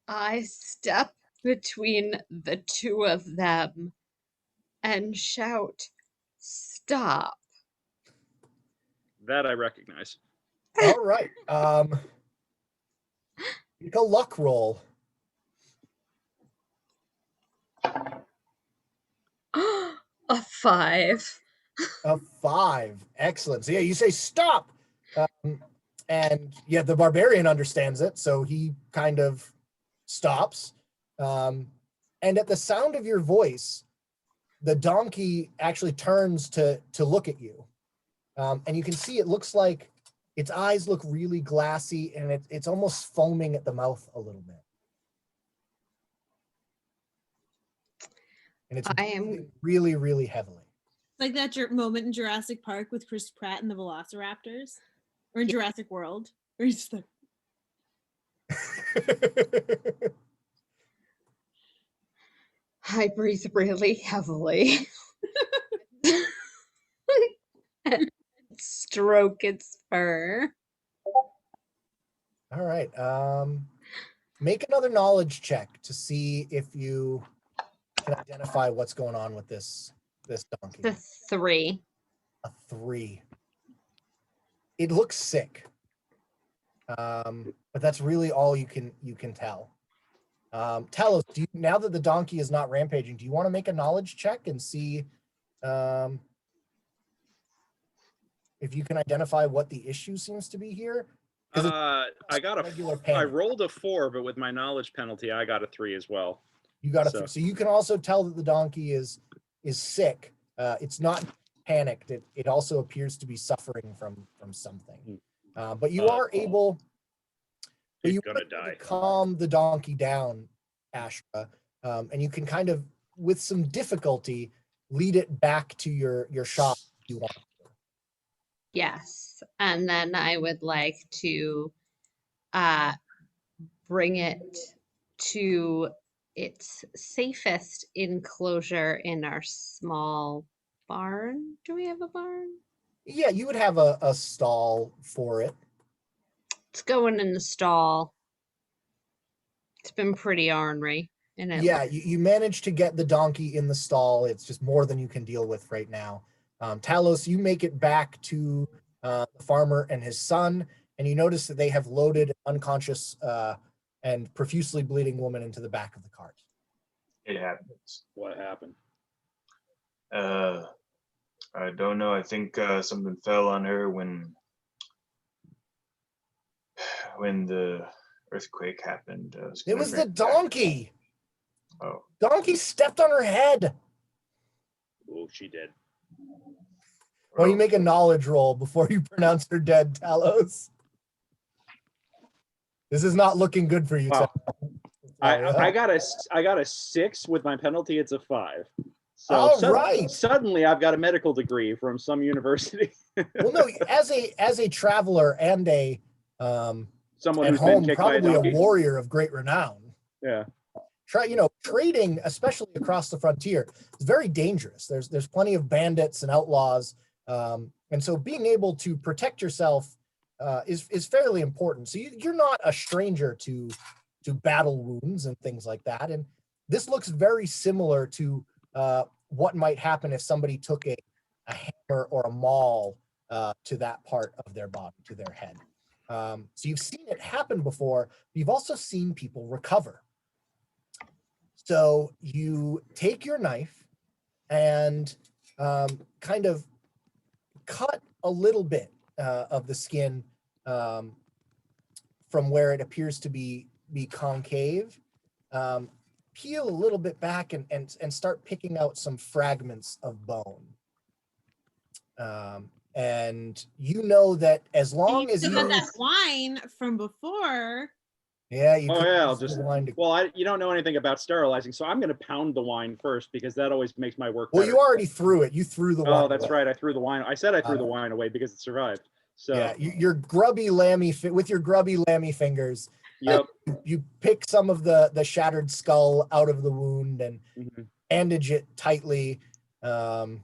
[SPEAKER 1] I step between the two of them and shout, "Stop."
[SPEAKER 6] That I recognize.
[SPEAKER 5] All right. Make a luck roll.
[SPEAKER 1] A 5.
[SPEAKER 5] A 5. Excellent. So yeah, you say stop. And yeah, the barbarian understands it, so he kind of stops. And at the sound of your voice, the donkey actually turns to look at you. And you can see it looks like its eyes look really glassy, and it's almost foaming at the mouth a little bit. And it's breathing really, really heavily.
[SPEAKER 3] Like that moment in Jurassic Park with Chris Pratt and the Velociraptors, or in Jurassic World, where he's just like,
[SPEAKER 1] I breathe really heavily. And stroke its fur.
[SPEAKER 5] All right. Make another knowledge check to see if you can identify what's going on with this donkey.
[SPEAKER 1] The 3.
[SPEAKER 5] A 3. It looks sick. But that's really all you can tell. Talos, now that the donkey is not rampaging, do you want to make a knowledge check and see if you can identify what the issue seems to be here?
[SPEAKER 6] I rolled a 4, but with my knowledge penalty, I got a 3 as well.
[SPEAKER 5] You got a 3. So you can also tell that the donkey is sick. It's not panicked. It also appears to be suffering from something. But you are able.
[SPEAKER 6] He's gonna die.
[SPEAKER 5] Calm the donkey down, Ashra, and you can kind of, with some difficulty, lead it back to your shop if you want.
[SPEAKER 1] Yes. And then I would like to bring it to its safest enclosure in our small barn. Do we have a barn?
[SPEAKER 5] Yeah, you would have a stall for it.
[SPEAKER 1] It's going in the stall. It's been pretty ornery.
[SPEAKER 5] Yeah, you managed to get the donkey in the stall. It's just more than you can deal with right now. Talos, you make it back to the farmer and his son, and you notice that they have loaded an unconscious and profusely bleeding woman into the back of the cart.
[SPEAKER 4] It happens.
[SPEAKER 6] What happened?
[SPEAKER 4] I don't know. I think something fell on her when the earthquake happened.
[SPEAKER 5] It was the donkey.
[SPEAKER 4] Oh.
[SPEAKER 5] Donkey stepped on her head.
[SPEAKER 6] Oh, she did.
[SPEAKER 5] Well, you make a knowledge roll before you pronounce her dead, Talos. This is not looking good for you.
[SPEAKER 6] Wow. I got a 6 with my penalty. It's a 5. So suddenly I've got a medical degree from some university.
[SPEAKER 5] Well, no, as a traveler and a
[SPEAKER 6] someone
[SPEAKER 5] at
[SPEAKER 6] who's
[SPEAKER 5] home,
[SPEAKER 6] been kicked by a
[SPEAKER 5] probably
[SPEAKER 6] donkey.
[SPEAKER 5] a warrior of great renown.
[SPEAKER 6] Yeah.
[SPEAKER 5] Trading, especially across the frontier, is very dangerous. There's plenty of bandits and outlaws, and so being able to protect yourself is fairly important. So you're not a stranger to battle wounds and things like that. And this looks very similar to what might happen if somebody took a hammer or a maul to that part of their body, to their head. So you've seen it happen before. But you've also seen people recover. So you take your knife and kind of cut a little bit of the skin from where it appears to be concave. Peel a little bit back and start picking out some fragments of bone. And you know that as long as
[SPEAKER 3] you still got that wine from before.
[SPEAKER 5] Yeah, you
[SPEAKER 6] Oh
[SPEAKER 5] could
[SPEAKER 6] yeah, I'll
[SPEAKER 5] use the
[SPEAKER 6] just.
[SPEAKER 5] wine to.
[SPEAKER 6] Well, you don't know anything about sterilizing, so I'm going to pound the wine first because that always makes my work
[SPEAKER 5] Well,
[SPEAKER 6] better.
[SPEAKER 5] you already threw it. You threw the wine.
[SPEAKER 6] Oh, that's
[SPEAKER 5] away.
[SPEAKER 6] right. I threw the wine. I said I threw the
[SPEAKER 5] Uh,
[SPEAKER 6] wine away because it survived. So
[SPEAKER 5] Yeah, your grubby lammy with your grubby lammy fingers.
[SPEAKER 6] yep.
[SPEAKER 5] You pick some of the shattered skull out of the wound and
[SPEAKER 6] Mhm.
[SPEAKER 5] bandage it tightly, and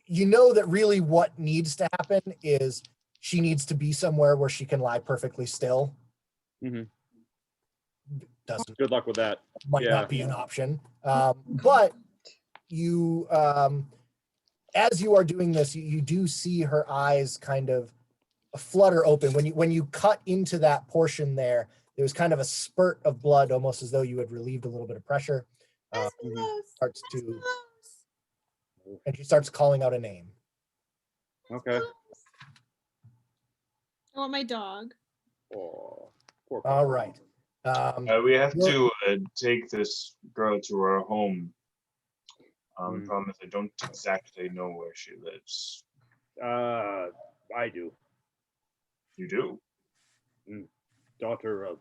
[SPEAKER 5] you know that really what needs to happen is she needs to be somewhere where she can lie perfectly still.
[SPEAKER 6] Mhm.
[SPEAKER 5] Doesn't
[SPEAKER 6] Good luck with that.
[SPEAKER 5] might
[SPEAKER 6] Yeah.
[SPEAKER 5] not be an option, but you as you are doing this, you do see her eyes kind of flutter open when you cut into that portion there. There was kind of a spurt of blood, almost as though you had relieved a little bit of pressure. Starts to, and she starts calling out a name.
[SPEAKER 6] Okay.
[SPEAKER 3] I want my dog.
[SPEAKER 6] Oh, poor
[SPEAKER 5] All
[SPEAKER 6] puppy.
[SPEAKER 5] right.
[SPEAKER 4] We have
[SPEAKER 5] Well-
[SPEAKER 4] to take this girl to her home.
[SPEAKER 6] Hmm.
[SPEAKER 4] Promise I don't exactly know where she lives.
[SPEAKER 7] I do.
[SPEAKER 4] You do?
[SPEAKER 7] Daughter of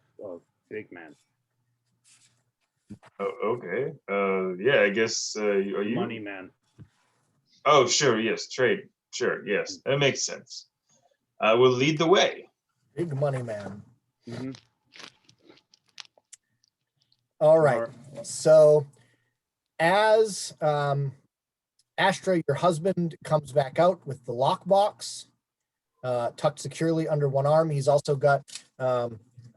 [SPEAKER 7] big man.
[SPEAKER 4] Oh, okay. Yeah, I guess. Are you?
[SPEAKER 7] Money man.
[SPEAKER 4] Oh, sure. Yes, trade. Sure. Yes, that makes sense. I will lead the way.
[SPEAKER 5] Big money man.
[SPEAKER 6] Hmm.
[SPEAKER 5] All right. So as Astra, your husband, comes back out with the lockbox tucked securely under one arm. He's also got a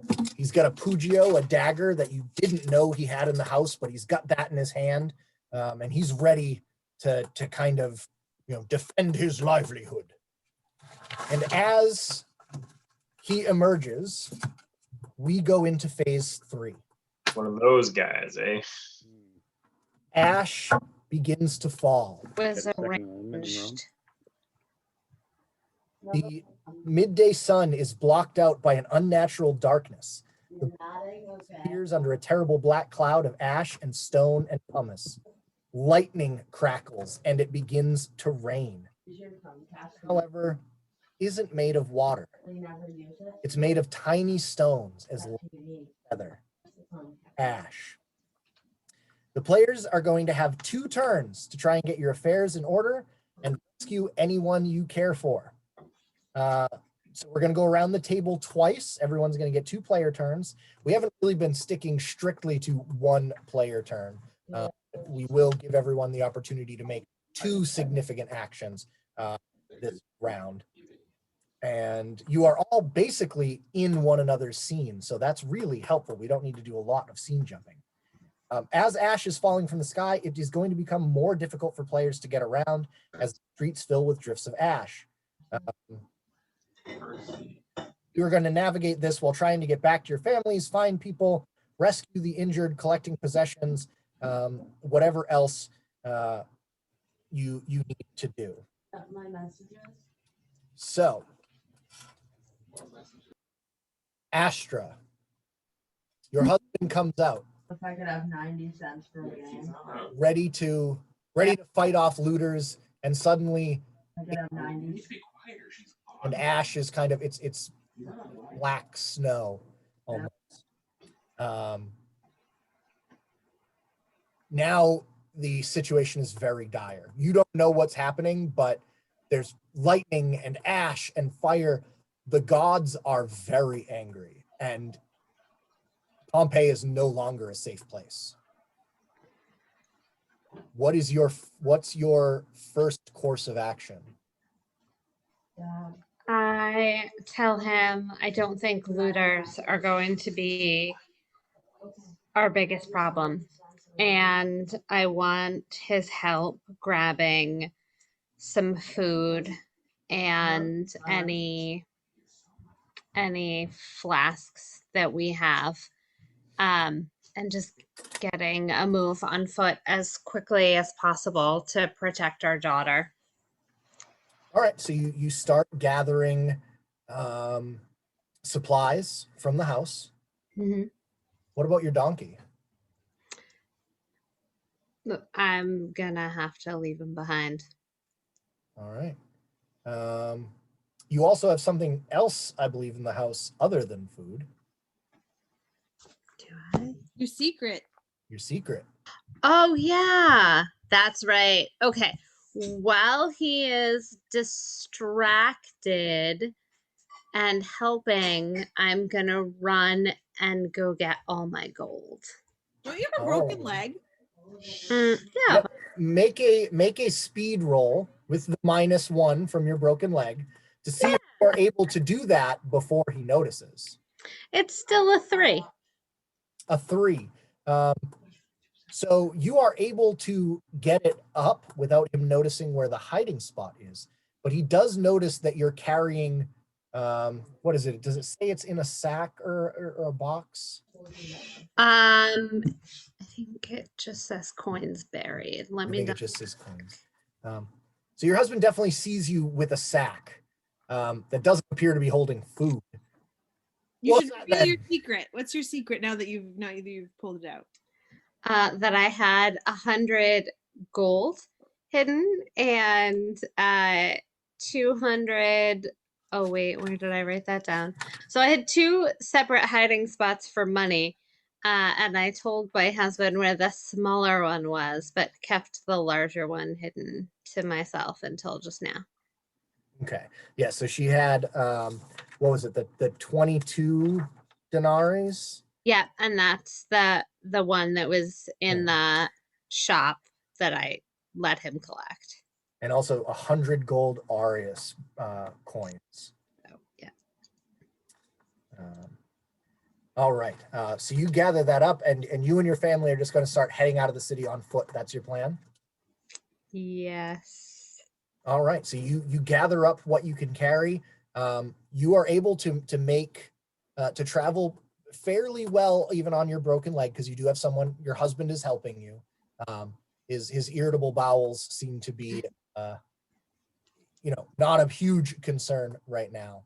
[SPEAKER 5] Pugio, a dagger that you didn't know he had in the house, but he's got that in his hand, and he's ready to kind of defend his livelihood. And as he emerges, we go into phase 3.
[SPEAKER 4] One of those guys, eh?
[SPEAKER 5] Ash begins to fall.
[SPEAKER 1] Was
[SPEAKER 6] Get a second room.
[SPEAKER 1] arranged.
[SPEAKER 5] The midday sun is blocked out by an unnatural darkness. The appears under a terrible black cloud of ash and stone and pumice. Lightning crackles and it begins to rain. However, isn't made of water. It's made of tiny stones as feather. Ash. The players are going to have 2 turns to try and get your affairs in order and rescue anyone you care for. So we're going to go around the table twice. Everyone's going to get 2 player turns. We haven't really been sticking strictly to 1 player turn. We will give everyone the opportunity to make 2 significant actions this round. And you are all basically in one another's scene, so that's really helpful. We don't need to do a lot of scene jumping. As ash is falling from the sky, it is going to become more difficult for players to get around as the streets fill with drifts of ash. You're going to navigate this while trying to get back to your families, find people, rescue the injured, collecting possessions, whatever else you need to do. So, Astra, your husband comes out.
[SPEAKER 8] If I could have 90 cents per game.
[SPEAKER 5] ready to fight off looters, and suddenly
[SPEAKER 8] I could have 90.
[SPEAKER 5] an ash is kind of it's black snow almost. Now the situation is very dire. You don't know what's happening, but there's lightning and ash and fire. The gods are very angry, and Pompeii is no longer a safe place. What's your first course of action?
[SPEAKER 8] Yeah.
[SPEAKER 1] I tell him I don't think looters are going to be our biggest problem. And I want his help grabbing some food and any flasks that we have, and just getting a move on foot as quickly as possible to protect our daughter.
[SPEAKER 5] All right, so you start gathering supplies from the house.
[SPEAKER 1] Mhm.
[SPEAKER 5] What about your donkey?
[SPEAKER 1] I'm gonna have to leave him behind.
[SPEAKER 5] All right. You also have something else, I believe, in the house other than food.
[SPEAKER 1] Do I?
[SPEAKER 3] Your secret.
[SPEAKER 5] Your secret.
[SPEAKER 1] Oh, yeah, that's right. Okay. While he is distracted and helping, I'm gonna run and go get all my gold.
[SPEAKER 3] Don't you have a broken
[SPEAKER 5] Oh.
[SPEAKER 3] leg?
[SPEAKER 1] Yeah.
[SPEAKER 5] Yep. Make a speed roll with the -1 from your broken leg to see if you are able to do that before he notices.
[SPEAKER 1] It's still a 3.
[SPEAKER 5] A 3. So you are able to get it up without him noticing where the hiding spot is. But he does notice that you're carrying, what is it? Does it say it's in a sack or a box?
[SPEAKER 1] I think it just says coins buried. Let
[SPEAKER 5] I
[SPEAKER 1] me
[SPEAKER 5] think
[SPEAKER 1] know.
[SPEAKER 5] it just says coins. So your husband definitely sees you with a sack that doesn't appear to be holding food.
[SPEAKER 3] You
[SPEAKER 5] Well,
[SPEAKER 3] should
[SPEAKER 5] that
[SPEAKER 3] reveal
[SPEAKER 5] then-
[SPEAKER 3] your secret. What's your secret now that you've pulled it out?
[SPEAKER 1] That I had 100 gold hidden and 200. Oh, wait, where did I write that down? So I had 2 separate hiding spots for money. And I told my husband where the smaller one was, but kept the larger one hidden to myself until just now.
[SPEAKER 5] Okay. Yeah. So she had, what was it? The 22 denaries.
[SPEAKER 1] Yeah, and that's the one that was in the shop that I let him collect.
[SPEAKER 5] And also 100 gold Aureus coins.
[SPEAKER 1] So yeah.
[SPEAKER 5] All right. So you gather that up, and you and your family are just going to start heading out of the city on foot. That's your plan?
[SPEAKER 1] Yes.
[SPEAKER 5] All right. So you gather up what you can carry. You are able to make to travel fairly well, even on your broken leg, because you do have someone. Your husband is helping you. His irritable bowels seem to be, not a huge concern right now.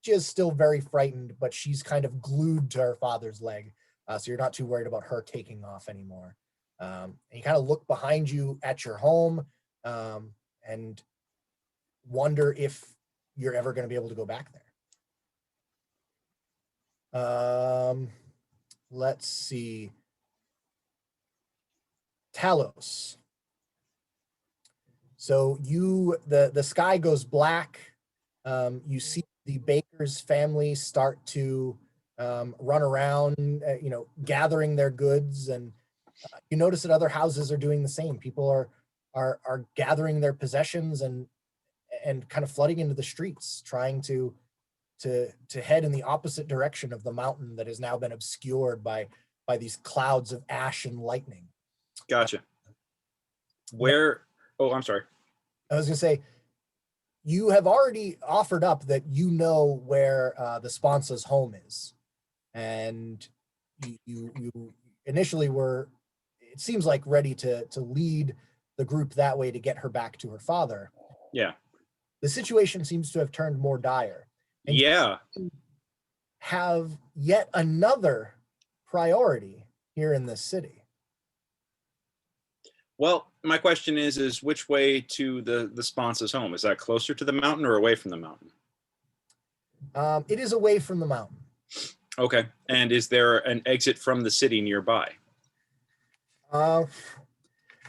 [SPEAKER 5] She is still very frightened, but she's kind of glued to her father's leg, so you're not too worried about her taking off anymore. And you kind of look behind you at your home and wonder if you're ever going to be able to go back there. Let's see. Talos. So the sky goes black. You see the baker's family start to run around, gathering their goods, and you notice that other houses are doing the same. People are gathering their possessions and kind of flooding into the streets, trying to head in the opposite direction of the mountain that has now been obscured by these clouds of ash and lightning.
[SPEAKER 6] Gotcha. Where? Oh, I'm sorry.
[SPEAKER 5] I was going to say, you have already offered up that you know where the sponsor's home is, and you initially were, it seems like, ready to lead the group that way to get her back to her father.
[SPEAKER 6] Yeah.
[SPEAKER 5] The situation seems to have turned more dire. And
[SPEAKER 6] Yeah.
[SPEAKER 5] you have yet another priority here in this city.
[SPEAKER 6] Well, my question is which way to the sponsor's home? Is that closer to the mountain or away from the mountain?
[SPEAKER 5] It is away from the mountain.
[SPEAKER 6] Okay. And is there an exit from the city nearby?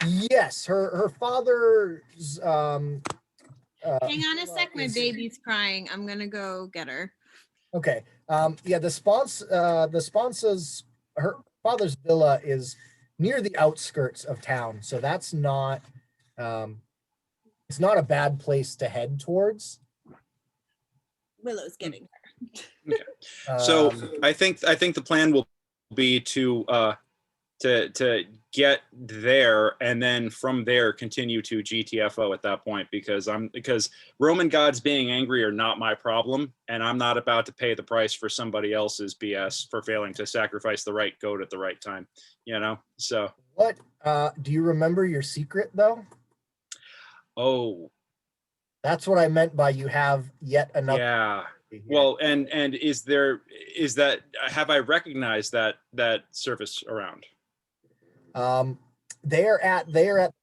[SPEAKER 5] Yes, her father's.
[SPEAKER 3] Hang on a sec, my
[SPEAKER 5] is-
[SPEAKER 3] baby's crying. I'm gonna go get her.
[SPEAKER 5] Okay. Yeah, the sponsor's, her father's villa is near the outskirts of town, so that's not. It's not a bad place to head towards.
[SPEAKER 3] Willow's getting her.
[SPEAKER 6] So
[SPEAKER 5] Um,
[SPEAKER 6] I think the plan will be to get there and then from there continue to GTFO at that point, because Roman gods being angry are not my problem, and I'm not about to pay the price for somebody else's BS for failing to sacrifice the right goat at the right time, so.
[SPEAKER 5] What do you remember your secret though?
[SPEAKER 6] Oh,
[SPEAKER 5] That's what I meant by you have yet another.
[SPEAKER 6] yeah.
[SPEAKER 5] Here.
[SPEAKER 6] Well, and have I recognized that surface around?
[SPEAKER 5] They are at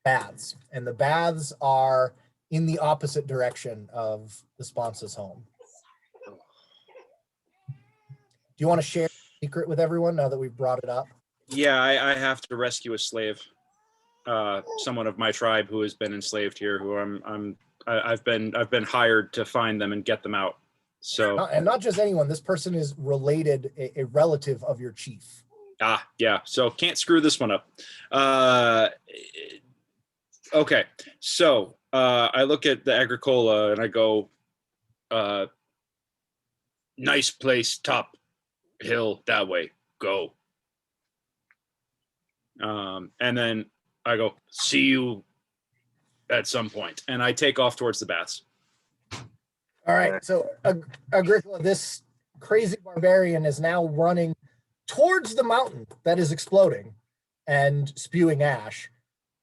[SPEAKER 5] baths, and the baths are in the opposite direction of the sponsor's home. Do you want to share the secret with everyone now that we've brought it up?
[SPEAKER 6] Yeah, I have to rescue a slave, someone of my tribe who has been enslaved here. Who I've been hired to find them and get them out. So
[SPEAKER 5] And not just anyone. This person is related, a relative of your chief.
[SPEAKER 6] yeah. So can't screw this one up. Okay, so I look at the Agricola and I go, nice place, top hill that way. Go. And then I go, see you at some point, and I take off towards the baths.
[SPEAKER 5] All right, so Agricola, this crazy barbarian is now running towards the mountain that is exploding and spewing ash.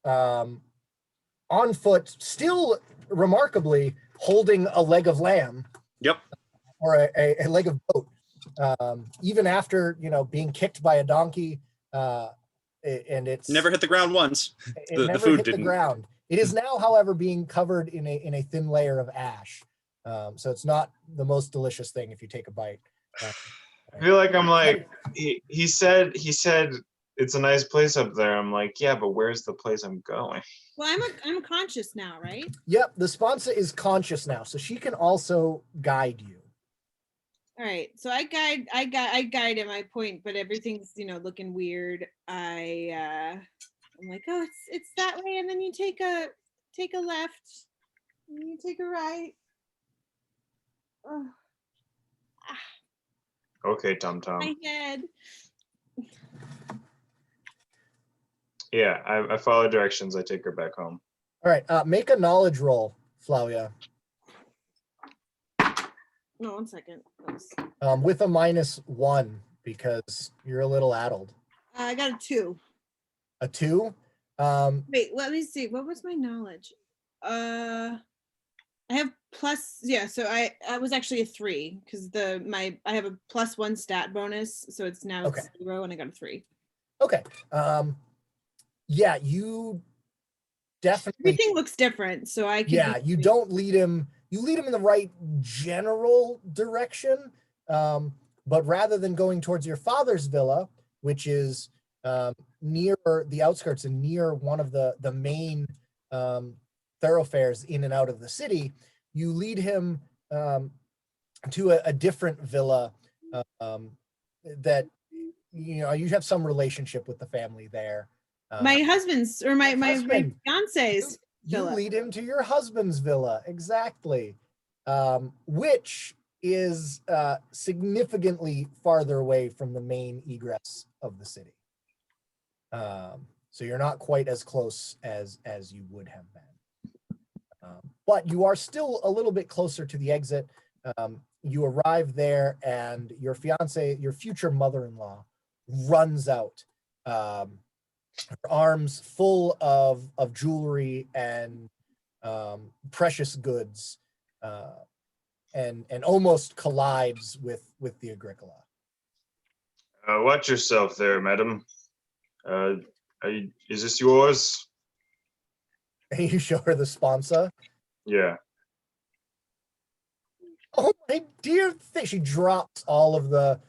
[SPEAKER 5] On foot, still remarkably holding a leg of lamb.
[SPEAKER 6] Yep.
[SPEAKER 5] Or a leg of goat. Even after, being kicked by a donkey, and it's
[SPEAKER 6] Never hit the ground once.
[SPEAKER 5] It
[SPEAKER 6] The
[SPEAKER 5] never
[SPEAKER 6] food
[SPEAKER 5] hit
[SPEAKER 6] didn't.
[SPEAKER 5] the ground. It is now, however, being covered in a thin layer of ash. So it's not the most delicious thing if you take a bite.
[SPEAKER 4] I feel like I'm like he said it's a nice place up there. I'm like, yeah, but where's the place I'm going?
[SPEAKER 3] Well, I'm conscious now, right?
[SPEAKER 5] Yep, the sponsor is conscious now, so she can also guide you.
[SPEAKER 3] All right, so I guide him. I point, but everything's looking weird. I'm like, oh, it's that way, and then you take a left, and you take a right. Oh,
[SPEAKER 4] Okay, Tom.
[SPEAKER 3] my head.
[SPEAKER 4] Yeah, I follow directions. I take her back home.
[SPEAKER 5] All right, make a knowledge roll, Flavia.
[SPEAKER 3] No, 1 second.
[SPEAKER 5] With a -1 because you're a little addled.
[SPEAKER 3] I got a 2.
[SPEAKER 5] A 2?
[SPEAKER 3] Wait, let me see. What was my knowledge? I have plus, yeah. So I was actually a 3 because I have a +1 stat bonus, so it's now
[SPEAKER 5] Okay.
[SPEAKER 3] 0, and I got a 3.
[SPEAKER 5] Okay. Yeah, you definitely.
[SPEAKER 3] Everything looks different, so I can.
[SPEAKER 5] Yeah, you don't lead him. You lead him in the right general direction, but rather than going towards your father's villa, which is near the outskirts and near one of the main thoroughfares in and out of the city, you lead him to a different villa that you have some relationship with the family there.
[SPEAKER 3] My husband's or my
[SPEAKER 5] husband.
[SPEAKER 3] fiance's
[SPEAKER 5] You
[SPEAKER 3] villa.
[SPEAKER 5] lead him to your husband's villa, exactly, which is significantly farther away from the main egress of the city. So you're not quite as close as you would have been. But you are still a little bit closer to the exit. You arrive there and your fiance, your future mother-in-law, runs out. Her arms full of jewelry and precious goods, and almost collides with the Agricola.
[SPEAKER 4] Watch yourself there, madam. Is this yours?
[SPEAKER 5] And you show her the sponsor.
[SPEAKER 4] Yeah.
[SPEAKER 5] Oh my dear thing! She drops all of the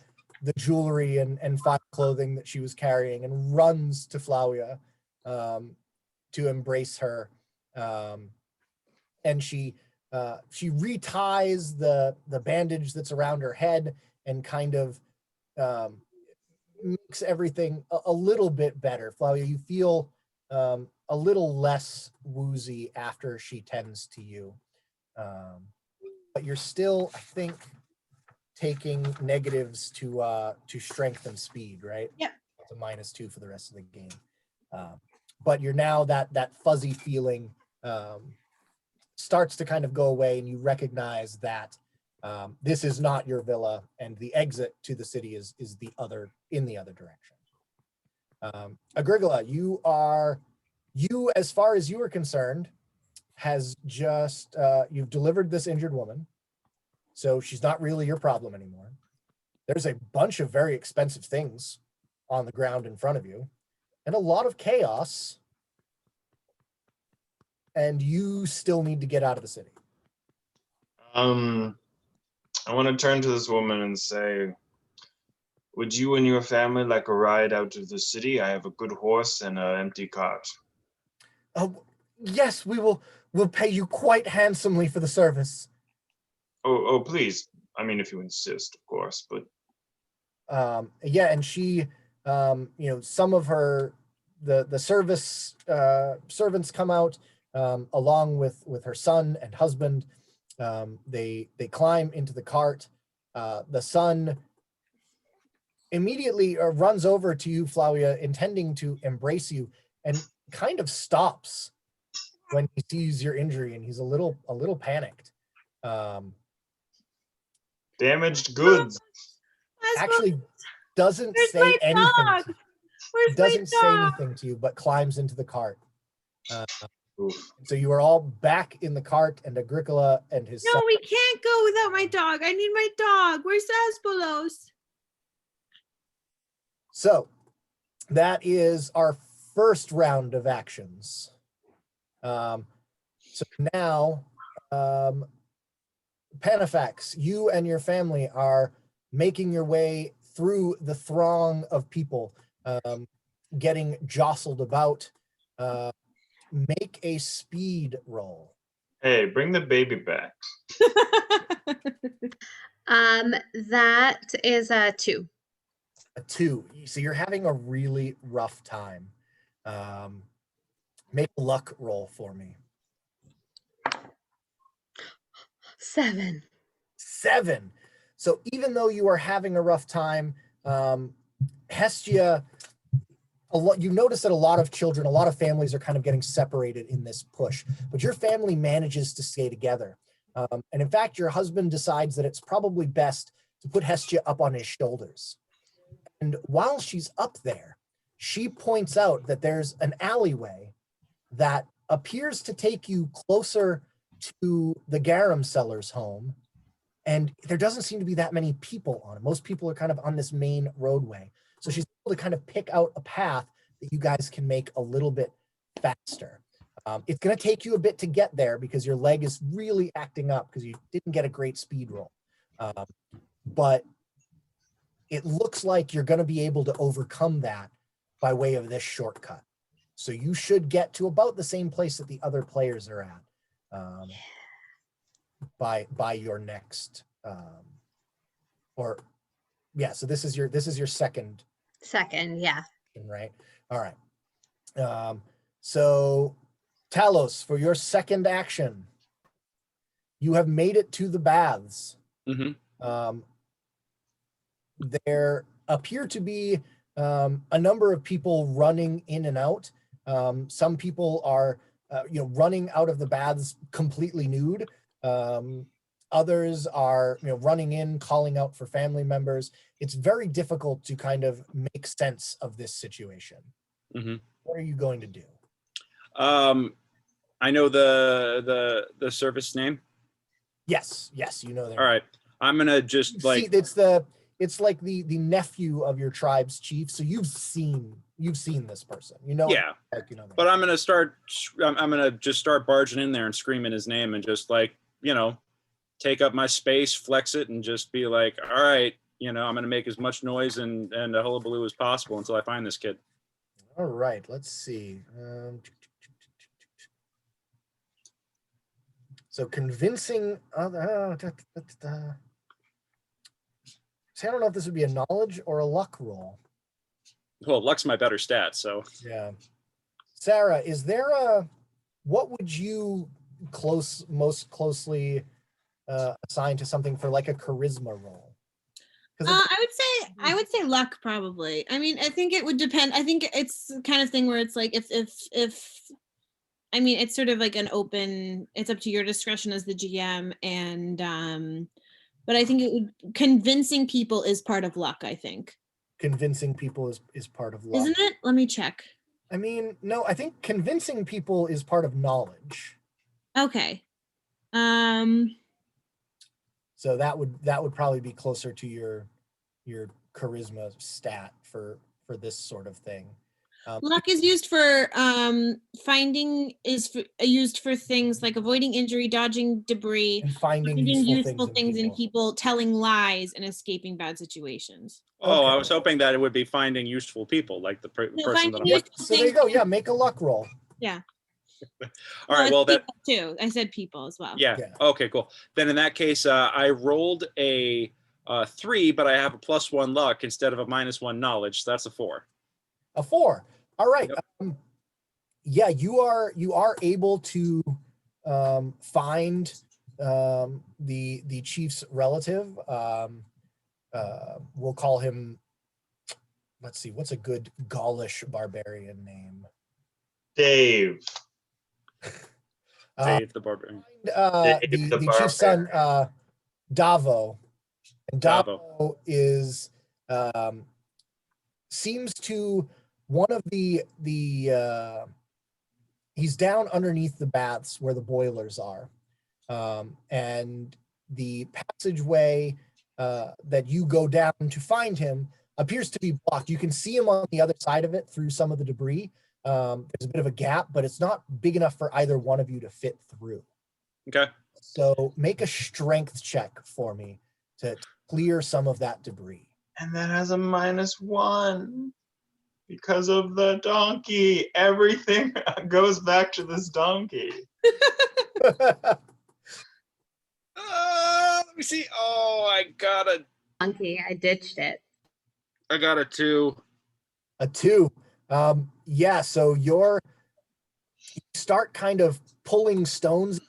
[SPEAKER 5] jewelry and fine clothing that she was carrying and runs to Flavia to embrace her. And she reties the bandage that's around her head and kind of makes everything a little bit better. Flavia, you feel a little less woozy after she tends to you. But you're still, I think, taking negatives to strength and speed, right?
[SPEAKER 3] Yep.
[SPEAKER 5] It's a -2 for the rest of the game. But you're now that fuzzy feeling starts to kind of go away, and you recognize that this is not your villa, and the exit to the city is in the other direction. Agricola, you, as far as you are concerned, has just you've delivered this injured woman, so she's not really your problem anymore. There's a bunch of very expensive things on the ground in front of you, and a lot of chaos and you still need to get out of the city.
[SPEAKER 4] I want to turn to this woman and say, would you and your family like a ride out to the city? I have a good horse and an empty cart.
[SPEAKER 5] Oh, yes, we'll pay you quite handsomely for the service.
[SPEAKER 4] Oh, please. I mean, if you insist, of course, but
[SPEAKER 5] Yeah, and she, some of her, the service servants come out along with her son and husband. They climb into the cart. The son immediately runs over to you, Flavia, intending to embrace you, and kind of stops when he sees your injury, and he's a little panicked.
[SPEAKER 4] damaged goods.
[SPEAKER 5] Actually doesn't
[SPEAKER 3] Where's
[SPEAKER 5] say
[SPEAKER 3] my
[SPEAKER 5] anything
[SPEAKER 3] dog?
[SPEAKER 5] to you.
[SPEAKER 3] Where's
[SPEAKER 5] Doesn't say
[SPEAKER 3] my dog?
[SPEAKER 5] anything to you, but climbs into the cart.
[SPEAKER 4] Oof.
[SPEAKER 5] So you are all back in the cart, and Agricola and his
[SPEAKER 3] No,
[SPEAKER 5] son.
[SPEAKER 3] we can't go without my dog. I need my dog. Where's Aspelos?
[SPEAKER 5] So that is our first round of actions. So now, Panafax, you and your family are making your way through the throng of people, getting jostled about. Make a speed roll.
[SPEAKER 4] Hey, bring the baby back.
[SPEAKER 1] That is a 2.
[SPEAKER 5] A 2. So you're having a really rough time. Make a luck roll for me.
[SPEAKER 1] 7.
[SPEAKER 5] 7. So even though you are having a rough time, Hestia, you notice that a lot of children, a lot of families are kind of getting separated in this push, but your family manages to stay together. And in fact, your husband decides that it's probably best to put Hestia up on his shoulders. And while she's up there, she points out that there's an alleyway that appears to take you closer to the garum seller's home. And there doesn't seem to be that many people on it. Most people are kind of on this main roadway. So she's able to kind of pick out a path that you guys can make a little bit faster. It's going to take you a bit to get there because your leg is really acting up because you didn't get a great speed roll. But it looks like you're going to be able to overcome that by way of this shortcut. So you should get to about the same place that the other players are at by your next so this is your second.
[SPEAKER 1] Second, yeah.
[SPEAKER 5] Right. All right. So Talos, for your second action, you have made it to the baths.
[SPEAKER 6] Mm-hmm.
[SPEAKER 5] There appear to be a number of people running in and out. Some people are running out of the baths completely nude. Others are running in, calling out for family members. It's very difficult to kind of make sense of this situation.
[SPEAKER 6] Mm-hmm.
[SPEAKER 5] What are you going to do?
[SPEAKER 6] I know the service name.
[SPEAKER 5] Yes, you know that.
[SPEAKER 6] All right, I'm gonna just like
[SPEAKER 5] it's like the nephew of your tribe's chief, so you've seen this person,
[SPEAKER 6] yeah. But I'm gonna just start barging in there and screaming his name and just like take up my space, flex it, and just be like, all right, I'm gonna make as much noise and a hullabaloo as possible until I find this kid.
[SPEAKER 5] All right, let's see. So convincing. See, I don't know if this would be a knowledge or a luck roll.
[SPEAKER 6] Well, luck's my better stat, so.
[SPEAKER 5] Yeah. Sarah, is there what would you most closely assign to something for like a charisma roll?
[SPEAKER 3] I would say luck probably. I mean, I think it would depend. I think it's the kind of thing where it's like if I mean, it's sort of like an open, it's up to your discretion as the GM, and but I think convincing people is part of luck, I think.
[SPEAKER 5] Convincing people is part of luck.
[SPEAKER 3] Isn't it? Let me check.
[SPEAKER 5] I mean, no, I think convincing people is part of knowledge.
[SPEAKER 3] Okay.
[SPEAKER 5] So that would probably be closer to your charisma stat for this sort of thing.
[SPEAKER 3] Luck is used for finding used for things like avoiding injury, dodging debris,
[SPEAKER 5] And finding
[SPEAKER 3] finding
[SPEAKER 5] useful
[SPEAKER 3] things in people, telling lies, and escaping bad situations.
[SPEAKER 6] Oh, I
[SPEAKER 5] Okay.
[SPEAKER 6] was hoping that it would be finding useful people, like the
[SPEAKER 3] No,
[SPEAKER 6] person that
[SPEAKER 3] finding
[SPEAKER 6] I'm.
[SPEAKER 3] useful
[SPEAKER 5] So there you
[SPEAKER 3] things.
[SPEAKER 5] go. Yeah, make a luck roll.
[SPEAKER 3] Yeah.
[SPEAKER 6] All right.
[SPEAKER 3] it's
[SPEAKER 6] Well, that.
[SPEAKER 3] people too. I said people as well.
[SPEAKER 6] Yeah.
[SPEAKER 5] Yeah.
[SPEAKER 6] Okay. Cool. Then in that case, I rolled a 3, but I have a +1 luck instead of a -1 knowledge. So that's a 4.
[SPEAKER 5] A 4. All right.
[SPEAKER 6] Yep.
[SPEAKER 5] Yeah, you are able to find the chief's relative. We'll call him. Let's see. What's a good Gaulish barbarian name?
[SPEAKER 4] Dave.
[SPEAKER 6] Dave the Barbarian.
[SPEAKER 4] Dave
[SPEAKER 5] The chief's son, Davo. And
[SPEAKER 6] Davo.
[SPEAKER 5] Davo is seems to one of the he's down underneath the baths where the boilers are, and the passageway that you go down to find him appears to be blocked. You can see him on the other side of it through some of the debris. There's a bit of a gap, but it's not big enough for either one of you to fit through.
[SPEAKER 6] Okay.
[SPEAKER 5] So make a strength check for me to clear some of that debris.
[SPEAKER 4] And that has a -1 because of the donkey. Everything goes back to this donkey.
[SPEAKER 6] Let me see. Oh, I got
[SPEAKER 1] Monkey, I ditched it.
[SPEAKER 6] a 2.
[SPEAKER 5] A 2. Yeah, so you start kind of pulling stones,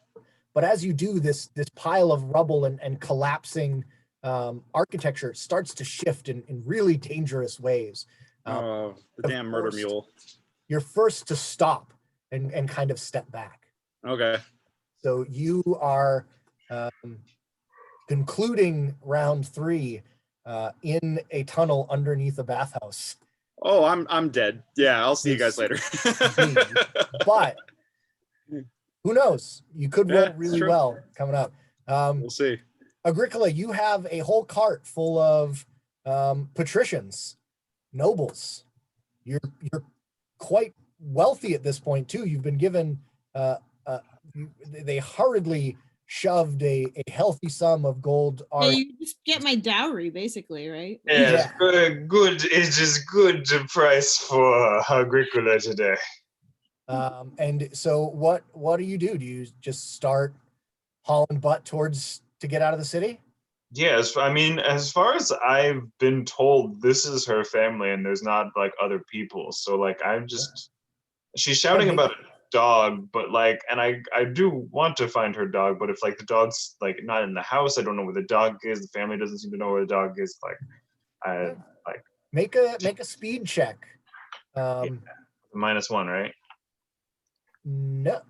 [SPEAKER 5] but as you do, this pile of rubble and collapsing architecture starts to shift in really dangerous ways.
[SPEAKER 6] Oh, the damn murder mule.
[SPEAKER 5] You're first to stop and kind of step back.
[SPEAKER 6] Okay.
[SPEAKER 5] So you are concluding round 3 in a tunnel underneath a bathhouse.
[SPEAKER 6] Oh, I'm dead. Yeah, I'll see you guys later.
[SPEAKER 5] But who knows? You could roll
[SPEAKER 6] Yeah,
[SPEAKER 5] really
[SPEAKER 6] true.
[SPEAKER 5] well coming up.
[SPEAKER 6] We'll see.
[SPEAKER 5] Agricola, you have a whole cart full of patricians, nobles. You're quite wealthy at this point too. You've been given they hurriedly shoved a healthy sum of gold.
[SPEAKER 3] Yeah, you just get my dowry, basically, right?
[SPEAKER 4] Yes, good. It is good price for Agricola today.
[SPEAKER 5] And so what do you do? Do you just start hauling butt to get out of the city?
[SPEAKER 4] Yes, I mean, as far as I've been told, this is her family and there's not like other people. So like she's shouting about a dog, but like, and I do want to find her dog, but if like the dog's like not in the house, I don't know where the dog is. The family doesn't seem to know where the dog is.
[SPEAKER 5] Make a speed check.
[SPEAKER 4] -1, right?
[SPEAKER 5] No.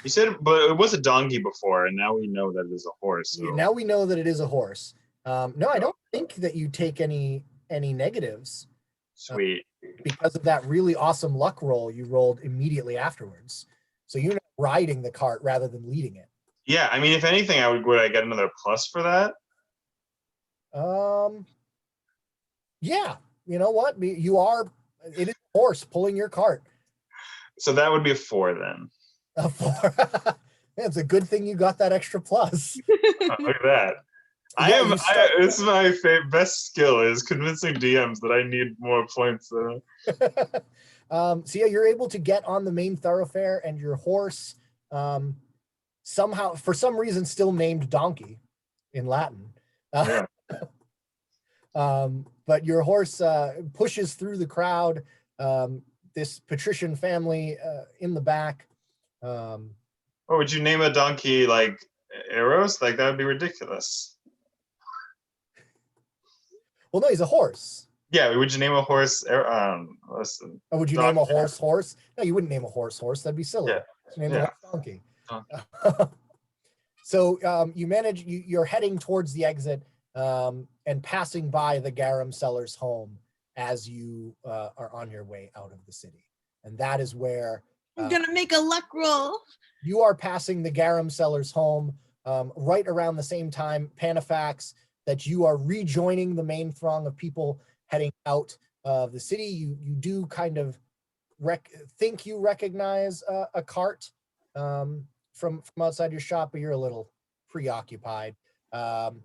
[SPEAKER 4] You said, but it was a donkey before, and now we know that it is a horse. So.
[SPEAKER 5] Now we know that it is a horse. No, I don't think that you take any negatives.
[SPEAKER 4] Sweet.
[SPEAKER 5] Because of that really awesome luck roll you rolled immediately afterwards. So you're not riding the cart rather than leading it.
[SPEAKER 4] Yeah, I mean, if anything, would I get another plus for that?
[SPEAKER 5] Yeah, you know what? It is a horse pulling your cart.
[SPEAKER 4] So that would be a 4 then.
[SPEAKER 5] A 4. It's a good thing you got that extra plus.
[SPEAKER 4] Look at that.
[SPEAKER 5] Yeah,
[SPEAKER 4] This is my best skill is convincing DMs that I need more points.
[SPEAKER 5] So yeah, you're able to get on the main thoroughfare, and your horse somehow, for some reason, still named Donkey in Latin.
[SPEAKER 4] Yeah.
[SPEAKER 5] But your horse pushes through the crowd. This patrician family in the back.
[SPEAKER 4] Or would you name a donkey like Eros? Like that would be ridiculous.
[SPEAKER 5] Well, no, he's a horse.
[SPEAKER 4] Yeah, would you name a horse? Listen.
[SPEAKER 5] Or would you name a horse? No, you wouldn't name a horse. That'd be silly.
[SPEAKER 4] Yeah.
[SPEAKER 5] You name the horse donkey. So you're heading towards the exit and passing by the garum seller's home as you are on your way out of the city. And that is where
[SPEAKER 3] I'm gonna make a luck roll.
[SPEAKER 5] You are passing the garum seller's home right around the same time, Panafax, that you are rejoining the main throng of people heading out of the city. You do kind of think you recognize a cart from outside your shop, but you're a little preoccupied. Talos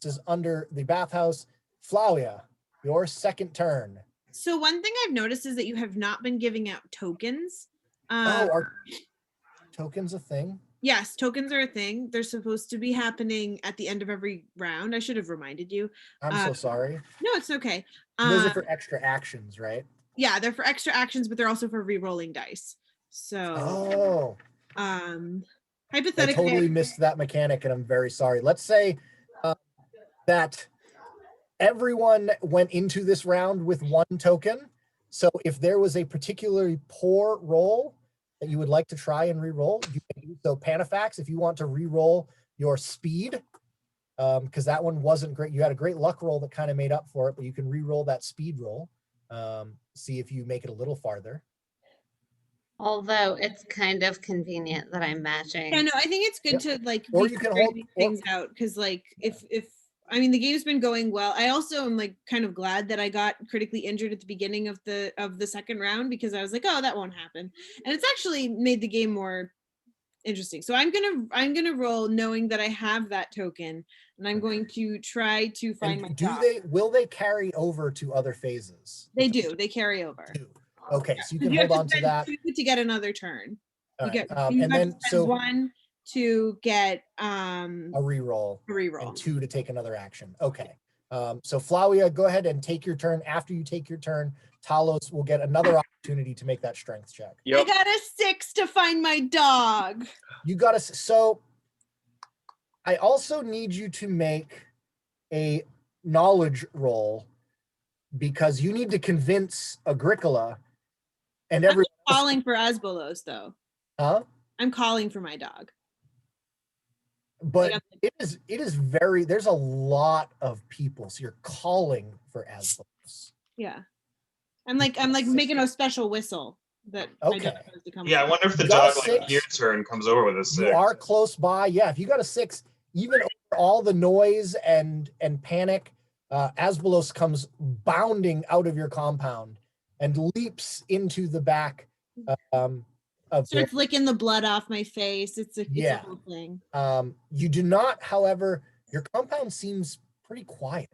[SPEAKER 5] is under the bathhouse. Flavia, your second turn.
[SPEAKER 3] So one thing I've noticed is that you have not been giving out tokens.
[SPEAKER 5] Are tokens a thing?
[SPEAKER 3] Yes, tokens are a thing. They're supposed to be happening at the end of every round. I should have reminded you.
[SPEAKER 5] I'm so sorry.
[SPEAKER 3] No, it's okay.
[SPEAKER 5] Those are for extra actions, right?
[SPEAKER 3] Yeah, they're for extra actions, but they're also for re-rolling dice. So,
[SPEAKER 5] I
[SPEAKER 3] hypothetically,
[SPEAKER 5] totally missed that mechanic, and I'm very sorry. Let's say that everyone went into this round with one token. So if there was a particularly poor roll that you would like to try and re-roll, you can do so. Panafax, if you want to re-roll your speed, because that one wasn't great. You had a great luck roll that kind of made up for it, but you can re-roll that speed roll. See if you make it a little farther.
[SPEAKER 1] Although it's kind of convenient that I'm matching.
[SPEAKER 3] yeah, no, I think it's good to like
[SPEAKER 5] Or
[SPEAKER 3] be
[SPEAKER 5] you can
[SPEAKER 3] figuring
[SPEAKER 5] hold-
[SPEAKER 3] these things out because like if I mean the game's been going well. I also am like kind of glad that I got critically injured at the beginning of the second round because I was like, oh, that won't happen, and it's actually made the game more interesting. So I'm gonna roll knowing that I have that token, and I'm going to try to find my
[SPEAKER 5] And
[SPEAKER 3] dog.
[SPEAKER 5] will they carry over to other phases?
[SPEAKER 3] They do. They carry over.
[SPEAKER 5] Do. Okay, so you
[SPEAKER 3] Because
[SPEAKER 5] can
[SPEAKER 3] have
[SPEAKER 5] hold on to
[SPEAKER 3] spend
[SPEAKER 5] that.
[SPEAKER 3] 2 to get another turn.
[SPEAKER 5] All
[SPEAKER 3] You
[SPEAKER 5] right,
[SPEAKER 3] get
[SPEAKER 5] and
[SPEAKER 3] have
[SPEAKER 5] then
[SPEAKER 3] to spend
[SPEAKER 5] so
[SPEAKER 3] 1 to get
[SPEAKER 5] a reroll
[SPEAKER 3] a reroll.
[SPEAKER 5] and 2 to take another action. Okay. So Flavia, go ahead and take your turn. After you take your turn, Talos will get another opportunity to make that strength check.
[SPEAKER 3] I got a 6 to find my dog.
[SPEAKER 5] You got to. So I also need you to make a knowledge roll because you need to convince Agricola and
[SPEAKER 3] I'm
[SPEAKER 5] everyone.
[SPEAKER 3] calling for Asbolos though.
[SPEAKER 5] Huh?
[SPEAKER 3] I'm calling for my dog.
[SPEAKER 5] But
[SPEAKER 3] Like,
[SPEAKER 5] it is very, there's a lot of people. So you're calling for Asbolos.
[SPEAKER 3] yeah. I'm like making a special whistle that my
[SPEAKER 5] Okay.
[SPEAKER 3] dog has to come.
[SPEAKER 4] Yeah, I
[SPEAKER 3] with.
[SPEAKER 4] wonder if the
[SPEAKER 5] You got
[SPEAKER 4] dog
[SPEAKER 5] a
[SPEAKER 4] like
[SPEAKER 5] 6.
[SPEAKER 4] hears her and comes over with a
[SPEAKER 5] You
[SPEAKER 4] six.
[SPEAKER 5] are close by. Yeah, if you got a 6, even over all the noise and panic, Asbolos comes bounding out of your compound and leaps into the back of
[SPEAKER 3] Starts licking the blood off my face. It's a
[SPEAKER 5] Yeah.
[SPEAKER 3] whole thing.
[SPEAKER 5] you do not, however, your compound seems pretty quiet.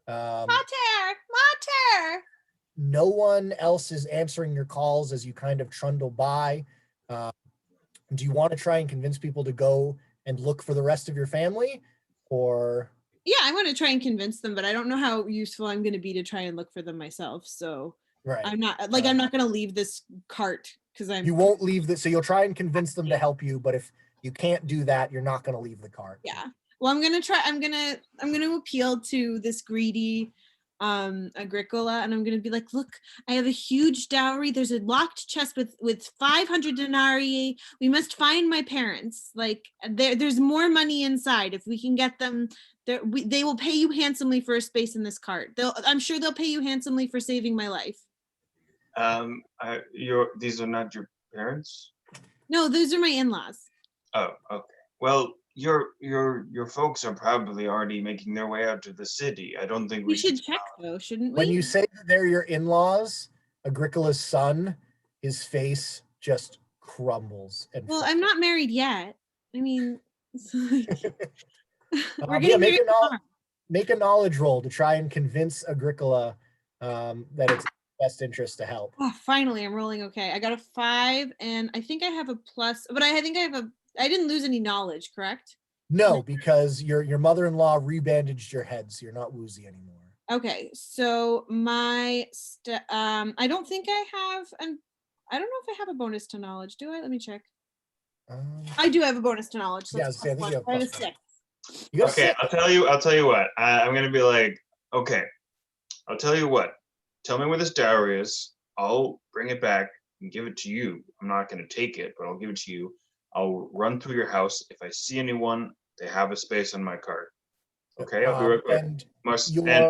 [SPEAKER 3] Mater!
[SPEAKER 5] No one else is answering your calls as you kind of trundle by. Do you want to try and convince people to go and look for the rest of your family, or?
[SPEAKER 3] Yeah, I want to try and convince them, but I don't know how useful I'm going to be to try and look for them myself. So
[SPEAKER 5] Right.
[SPEAKER 3] I'm not like I'm not going to leave this cart because I'm.
[SPEAKER 5] You won't leave this, so you'll try and convince them to help you, but if you can't do that, you're not going to leave the cart.
[SPEAKER 3] Yeah. Well, I'm gonna try. I'm gonna appeal to this greedy Agricola, and I'm gonna be like, look, I have a huge dowry. There's a locked chest with 500 denarii. We must find my parents. Like there's more money inside. If we can get them, they will pay you handsomely for a space in this cart. I'm sure they'll pay you handsomely for saving my life.
[SPEAKER 4] These are not your parents?
[SPEAKER 3] No, those are my in-laws.
[SPEAKER 4] Oh, okay. Well, your folks are probably already making their way out to the city. I don't think
[SPEAKER 3] We should check though, shouldn't we?
[SPEAKER 5] When you say that they're your in-laws, Agricola's son, his face just crumbles. And
[SPEAKER 3] Well, I'm not married yet. I mean, it's like, we're
[SPEAKER 5] yeah,
[SPEAKER 3] getting married tomorrow.
[SPEAKER 5] make a knowledge roll to try and convince Agricola that it's in best interest to help.
[SPEAKER 3] Oh, finally, I'm rolling okay. I got a 5, and I think I have a plus, but I think I have I didn't lose any knowledge, correct?
[SPEAKER 5] No, because your mother-in-law rebandaged your head, so you're not woozy anymore.
[SPEAKER 3] Okay, so my I don't think I have I don't know if I have a bonus to knowledge. Do I? Let me check. I do have a bonus to knowledge. So
[SPEAKER 5] Yeah,
[SPEAKER 3] it's
[SPEAKER 5] I think you have
[SPEAKER 3] I have a
[SPEAKER 5] plus
[SPEAKER 3] 6.
[SPEAKER 5] You got
[SPEAKER 4] Okay,
[SPEAKER 5] 6.
[SPEAKER 4] I'll tell you what. I'm gonna be like, okay, I'll tell you what. Tell me where this dowry is. I'll bring it back and give it to you. I'm not gonna take it, but I'll give it to you. I'll run through your house. If I see anyone, they have a space on my cart. Okay, I'll be right back.
[SPEAKER 5] And
[SPEAKER 4] And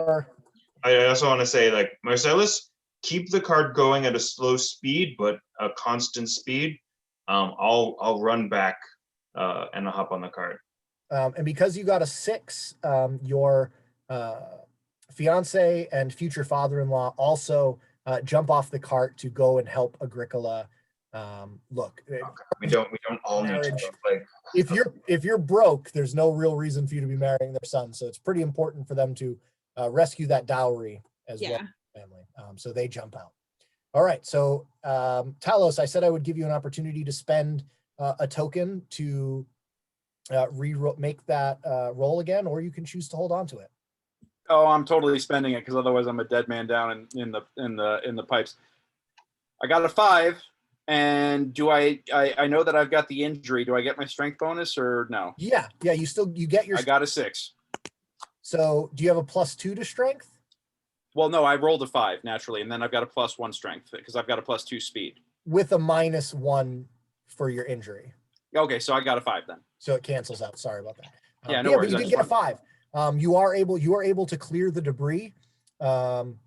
[SPEAKER 4] I also want to say, like, Marcellus, keep the cart going at a slow speed, but a constant speed. I'll run back and I'll hop on the cart.
[SPEAKER 5] And because you got a 6, your fiance and future father-in-law also jump off the cart to go and help Agricola. Look,
[SPEAKER 4] We don't all need to
[SPEAKER 5] marriage.
[SPEAKER 4] look like.
[SPEAKER 5] If you're broke, there's no real reason for you to be marrying their son. So it's pretty important for them to rescue that dowry as well as the family. So they jump out. All right. So Talos, I said I would give you an opportunity to spend a token to make that roll again, or you can choose to hold on to it.
[SPEAKER 6] Oh, I'm totally spending it because otherwise I'm a dead man down in the pipes. I got a 5, and do I know that I've got the injury. Do I get my strength bonus or no?
[SPEAKER 5] Yeah. You get your.
[SPEAKER 6] I got a 6.
[SPEAKER 5] So do you have a +2 to strength?
[SPEAKER 6] Well, no, I rolled a 5 naturally, and then I've got a +1 strength because I've got a +2 speed.
[SPEAKER 5] With a -1 for your injury.
[SPEAKER 6] Okay, so I got a 5 then.
[SPEAKER 5] So it cancels out. Sorry about that.
[SPEAKER 6] Yeah, no worries.
[SPEAKER 5] But you did get a 5. You are able to clear the debris, and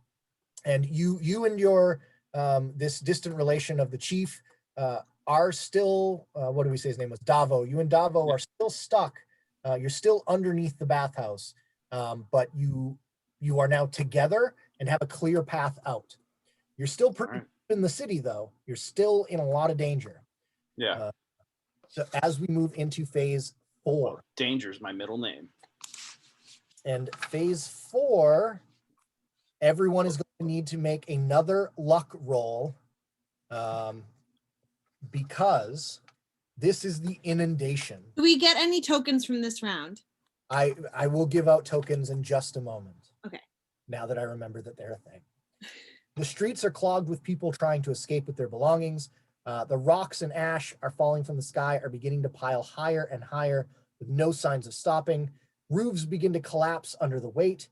[SPEAKER 5] you and your this distant relation of the chief are still what do we say his name was? Davo. You and Davo are still stuck. You're still underneath the bathhouse, but you are now together and have a clear path out. You're still pretty
[SPEAKER 6] right
[SPEAKER 5] in the city though. You're still in a lot of danger.
[SPEAKER 6] Yeah.
[SPEAKER 5] So as we move into phase 4.
[SPEAKER 6] Danger's my middle name.
[SPEAKER 5] And phase 4, everyone is going to need to make another luck roll because this is the inundation.
[SPEAKER 3] Do we get any tokens from this round?
[SPEAKER 5] I will give out tokens in just a moment.
[SPEAKER 3] Okay.
[SPEAKER 5] Now that I remember that they're a thing. The streets are clogged with people trying to escape with their belongings. The rocks and ash are falling from the sky, are beginning to pile higher and higher with no signs of stopping. Roofs begin to collapse under the weight.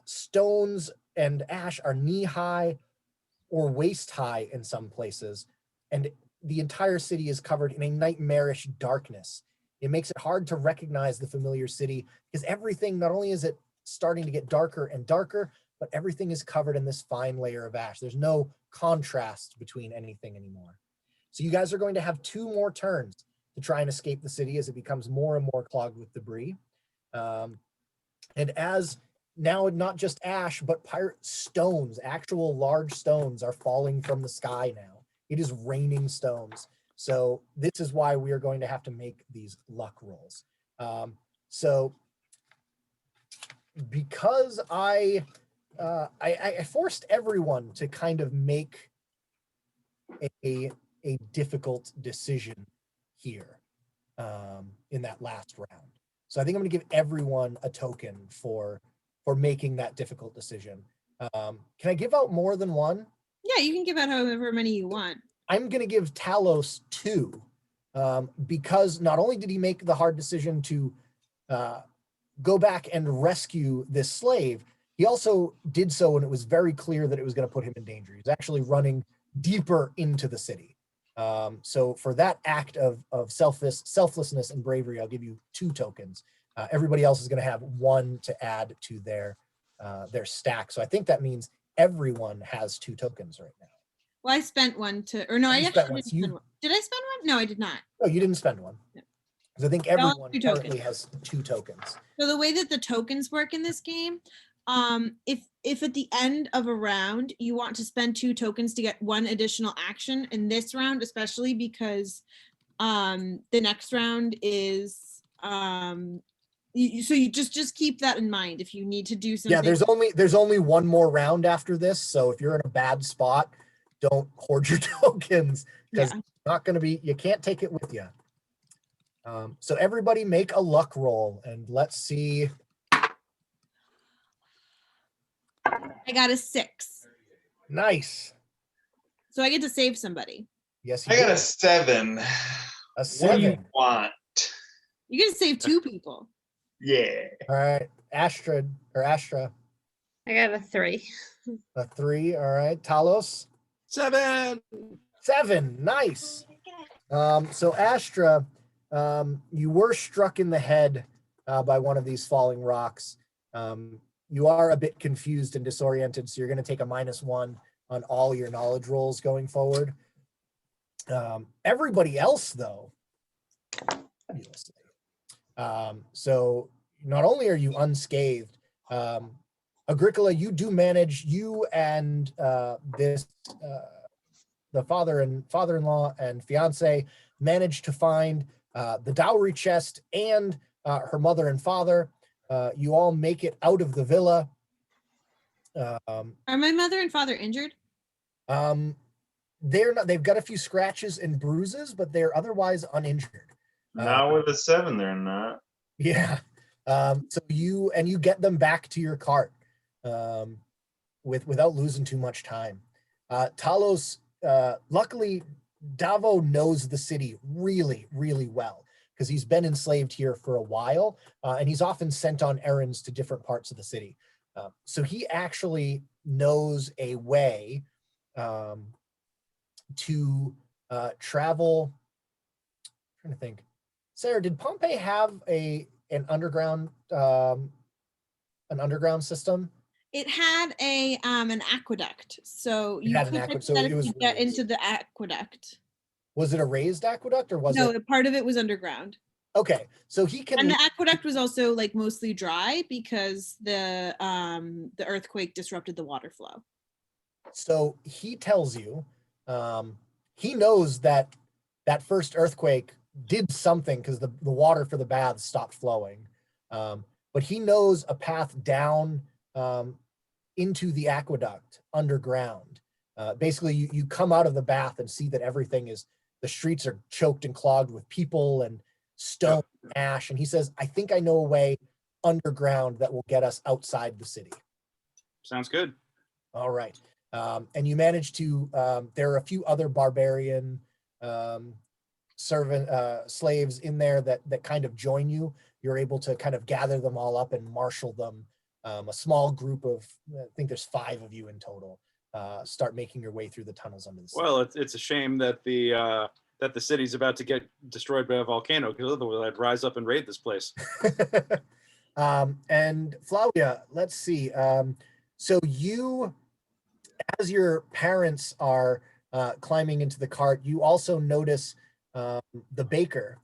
[SPEAKER 5] Stones and ash are knee-high or waist-high in some places. And the entire city is covered in a nightmarish darkness. It makes it hard to recognize the familiar city because everything, not only is it starting to get darker and darker, but everything is covered in this fine layer of ash. There's no contrast between anything anymore. So you guys are going to have 2 more turns to try and escape the city as it becomes more and more clogged with debris. And as now not just ash, but pirate stones, actual large stones are falling from the sky now. It is raining stones. So this is why we are going to have to make these luck rolls. So because I forced everyone to kind of make a difficult decision here in that last round. So I think I'm going to give everyone a token for making that difficult decision. Can I give out more than one?
[SPEAKER 3] Yeah, you can give out however many you want.
[SPEAKER 5] I'm going to give Talos 2 because not only did he make the hard decision to go back and rescue this slave, he also did so when it was very clear that it was going to put him in danger. He's actually running deeper into the city. So for that act of selflessness and bravery, I'll give you 2 tokens. Everybody else is going to have 1 to add to their stack. So I think that means everyone has 2 tokens right now.
[SPEAKER 3] Well, I spent 1 to, or no, I actually didn't spend 1. Did I spend 1? No, I did not.
[SPEAKER 5] No, you didn't spend 1.
[SPEAKER 3] No.
[SPEAKER 5] Because I think everyone currently has 2 tokens.
[SPEAKER 3] So the way that the tokens work in this game, if at the end of a round you want to spend 2 tokens to get 1 additional action in this round, especially because the next round is so you just keep that in mind if you need to do something.
[SPEAKER 5] Yeah, there's only 1 more round after this, so if you're in a bad spot, don't hoard your tokens because it's not going to be, you can't take it with you. So everybody make a luck roll and let's see.
[SPEAKER 3] I got a 6.
[SPEAKER 5] Nice.
[SPEAKER 3] So I get to save somebody.
[SPEAKER 5] Yes,
[SPEAKER 4] I got a 7.
[SPEAKER 5] A 7.
[SPEAKER 4] What do you want?
[SPEAKER 3] You get to save 2 people.
[SPEAKER 4] Yeah.
[SPEAKER 5] All right, Astra.
[SPEAKER 1] I got a 3.
[SPEAKER 5] A 3. All right, Talos.
[SPEAKER 6] 7.
[SPEAKER 5] 7. Nice. So Astra, you were struck in the head by one of these falling rocks. You are a bit confused and disoriented, so you're going to take a -1 on all your knowledge rolls going forward. Everybody else, though, fabulously. So not only are you unscathed, Agricola, you do manage, you and this the father-in-law and fiance manage to find the dowry chest and her mother and father. You all make it out of the villa.
[SPEAKER 3] Are my mother and father injured?
[SPEAKER 5] They're not. They've got a few scratches and bruises, but they're otherwise uninjured.
[SPEAKER 4] Now with a 7, they're not.
[SPEAKER 5] Yeah. So you get them back to your cart without losing too much time. Talos, luckily, Davo knows the city really, really well because he's been enslaved here for a while, and he's often sent on errands to different parts of the city. So he actually knows a way to travel. I'm trying to think. Sarah, did Pompeii have an underground system?
[SPEAKER 3] It had an aqueduct, so you
[SPEAKER 5] had an
[SPEAKER 3] could
[SPEAKER 5] aqueduct,
[SPEAKER 3] get
[SPEAKER 5] so
[SPEAKER 3] that
[SPEAKER 5] it was
[SPEAKER 3] if you get
[SPEAKER 5] raised.
[SPEAKER 3] into the aqueduct.
[SPEAKER 5] Was it a raised aqueduct or was
[SPEAKER 3] No,
[SPEAKER 5] it?
[SPEAKER 3] part of it was underground.
[SPEAKER 5] Okay, so he can.
[SPEAKER 3] And the aqueduct was also like mostly dry because the earthquake disrupted the water flow.
[SPEAKER 5] So he tells you, he knows that first earthquake did something because the water for the baths stopped flowing. But he knows a path down into the aqueduct underground. Basically, you come out of the bath and see that the streets are choked and clogged with people and stone and ash. And he says, I think I know a way underground that will get us outside the city.
[SPEAKER 6] Sounds good.
[SPEAKER 5] All right. And you manage to, there are a few other barbarian slaves in there that kind of join you. You're able to kind of gather them all up and marshal them. A small group of, I think there's 5 of you in total, start making your way through the tunnels under the city.
[SPEAKER 6] Well, it's a shame that the city's about to get destroyed by a volcano, because otherwise I'd rise up and raid this place.
[SPEAKER 5] And Flavia, let's see. So you, as your parents are climbing into the cart, you also notice the baker,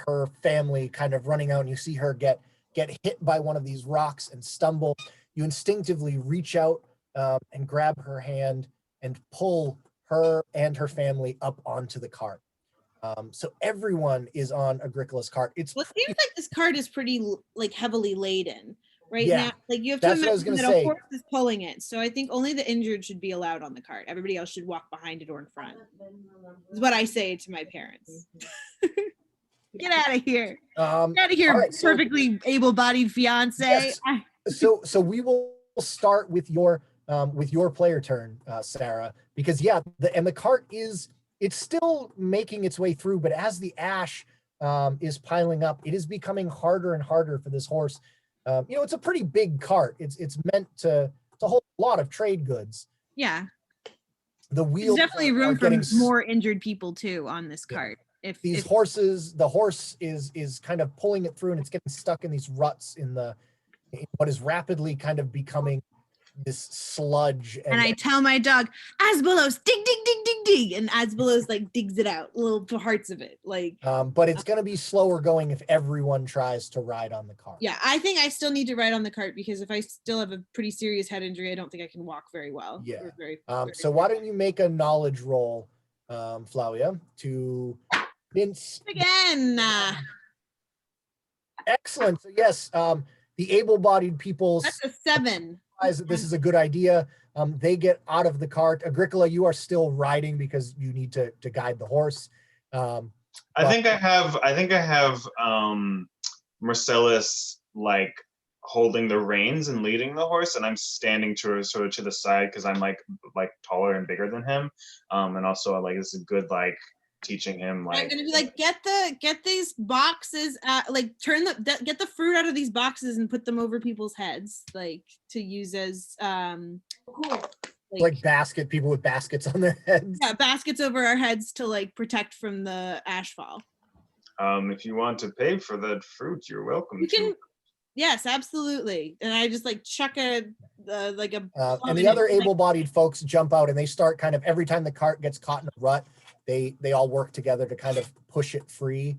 [SPEAKER 5] her family kind of running out, and you see her get hit by one of these rocks and stumble. You instinctively reach out and grab her hand and pull her and her family up onto the cart. So everyone is on Agricola's cart.
[SPEAKER 3] Well, it seems like this cart is pretty like heavily laden right
[SPEAKER 5] Yeah,
[SPEAKER 3] now. Like you have to
[SPEAKER 5] that's what I was
[SPEAKER 3] imagine
[SPEAKER 5] gonna
[SPEAKER 3] that a
[SPEAKER 5] say.
[SPEAKER 3] horse is pulling it. So I think only the injured should be allowed on the cart. Everybody else should walk behind it or in front. Is what I say to my parents. Get out of here. Get out of here,
[SPEAKER 5] all right, so-
[SPEAKER 3] perfectly able-bodied fiance.
[SPEAKER 5] Yes. So we will start with your player turn, Sarah, because the cart it's still making its way through, but as the ash is piling up, it is becoming harder and harder for this horse. It's a pretty big cart. It's meant to hold a lot of trade goods.
[SPEAKER 3] Yeah.
[SPEAKER 5] The wheels
[SPEAKER 3] There's definitely
[SPEAKER 5] are
[SPEAKER 3] room for
[SPEAKER 5] getting
[SPEAKER 3] more injured people too on this cart. If
[SPEAKER 5] the horse is kind of pulling it through, and it's getting stuck in these ruts in what is rapidly kind of becoming this sludge.
[SPEAKER 3] And I tell my dog, Asbelos, dig, dig, dig, dig, dig. And Asbelos like digs it out, little parts of it. Like,
[SPEAKER 5] but it's going to be slower going if everyone tries to ride on the cart.
[SPEAKER 3] yeah, I think I still need to ride on the cart because if I still have a pretty serious head injury, I don't think I can walk very well.
[SPEAKER 5] Yeah.
[SPEAKER 3] Or very
[SPEAKER 5] So why don't you make a knowledge roll, Flavia, to convince
[SPEAKER 3] again.
[SPEAKER 5] Excellent. So yes, the able-bodied people
[SPEAKER 3] That's a 7.
[SPEAKER 5] realize that this is a good idea. They get out of the cart. Agricola, you are still riding because you need to guide the horse.
[SPEAKER 4] I think I have Marcellus like holding the reins and leading the horse, and I'm standing sort of to the side because I'm like taller and bigger than him. And also like this is good like teaching him like
[SPEAKER 3] I'm gonna be like, get these boxes, like get the fruit out of these boxes and put them over people's heads, like to use as
[SPEAKER 5] like people with baskets on their heads.
[SPEAKER 3] Yeah, baskets over our heads to like protect from the ashfall.
[SPEAKER 4] If you want to pay for that fruit, you're welcome
[SPEAKER 3] You can,
[SPEAKER 4] to.
[SPEAKER 3] yes, absolutely. And I just like chuck
[SPEAKER 5] And the other able-bodied folks jump out, and they start kind of every time the cart gets caught in a rut, they all work together to kind of push it free.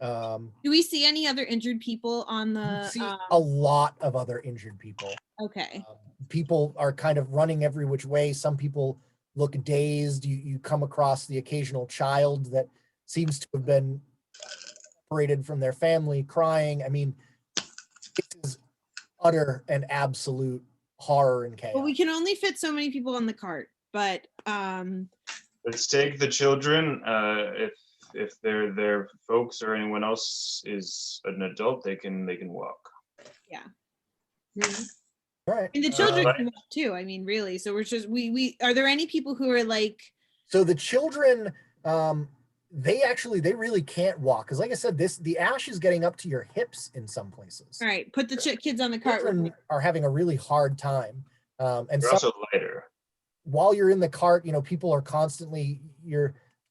[SPEAKER 3] Do we see any other injured people on
[SPEAKER 5] You
[SPEAKER 3] the?
[SPEAKER 5] see a lot of other injured people.
[SPEAKER 3] Okay.
[SPEAKER 5] People are kind of running every which way. Some people look dazed. You come across the occasional child that seems to have been separated from their family, crying. I mean, this is utter and absolute horror and chaos.
[SPEAKER 3] Well, we can only fit so many people on the cart, but
[SPEAKER 4] Let's take the children. If their folks or anyone else is an adult, they can walk.
[SPEAKER 3] yeah.
[SPEAKER 5] All right.
[SPEAKER 3] And the children
[SPEAKER 4] But-
[SPEAKER 3] can walk too. I mean, really. So we're just we are there any people who are like?
[SPEAKER 5] So the children, they really can't walk because, like I said, the ash is getting up to your hips in some places.
[SPEAKER 3] All right, put the kids on the cart.
[SPEAKER 5] Children are having a really hard time, and
[SPEAKER 4] They're
[SPEAKER 5] some,
[SPEAKER 4] also lighter.
[SPEAKER 5] while you're in the cart, people are constantly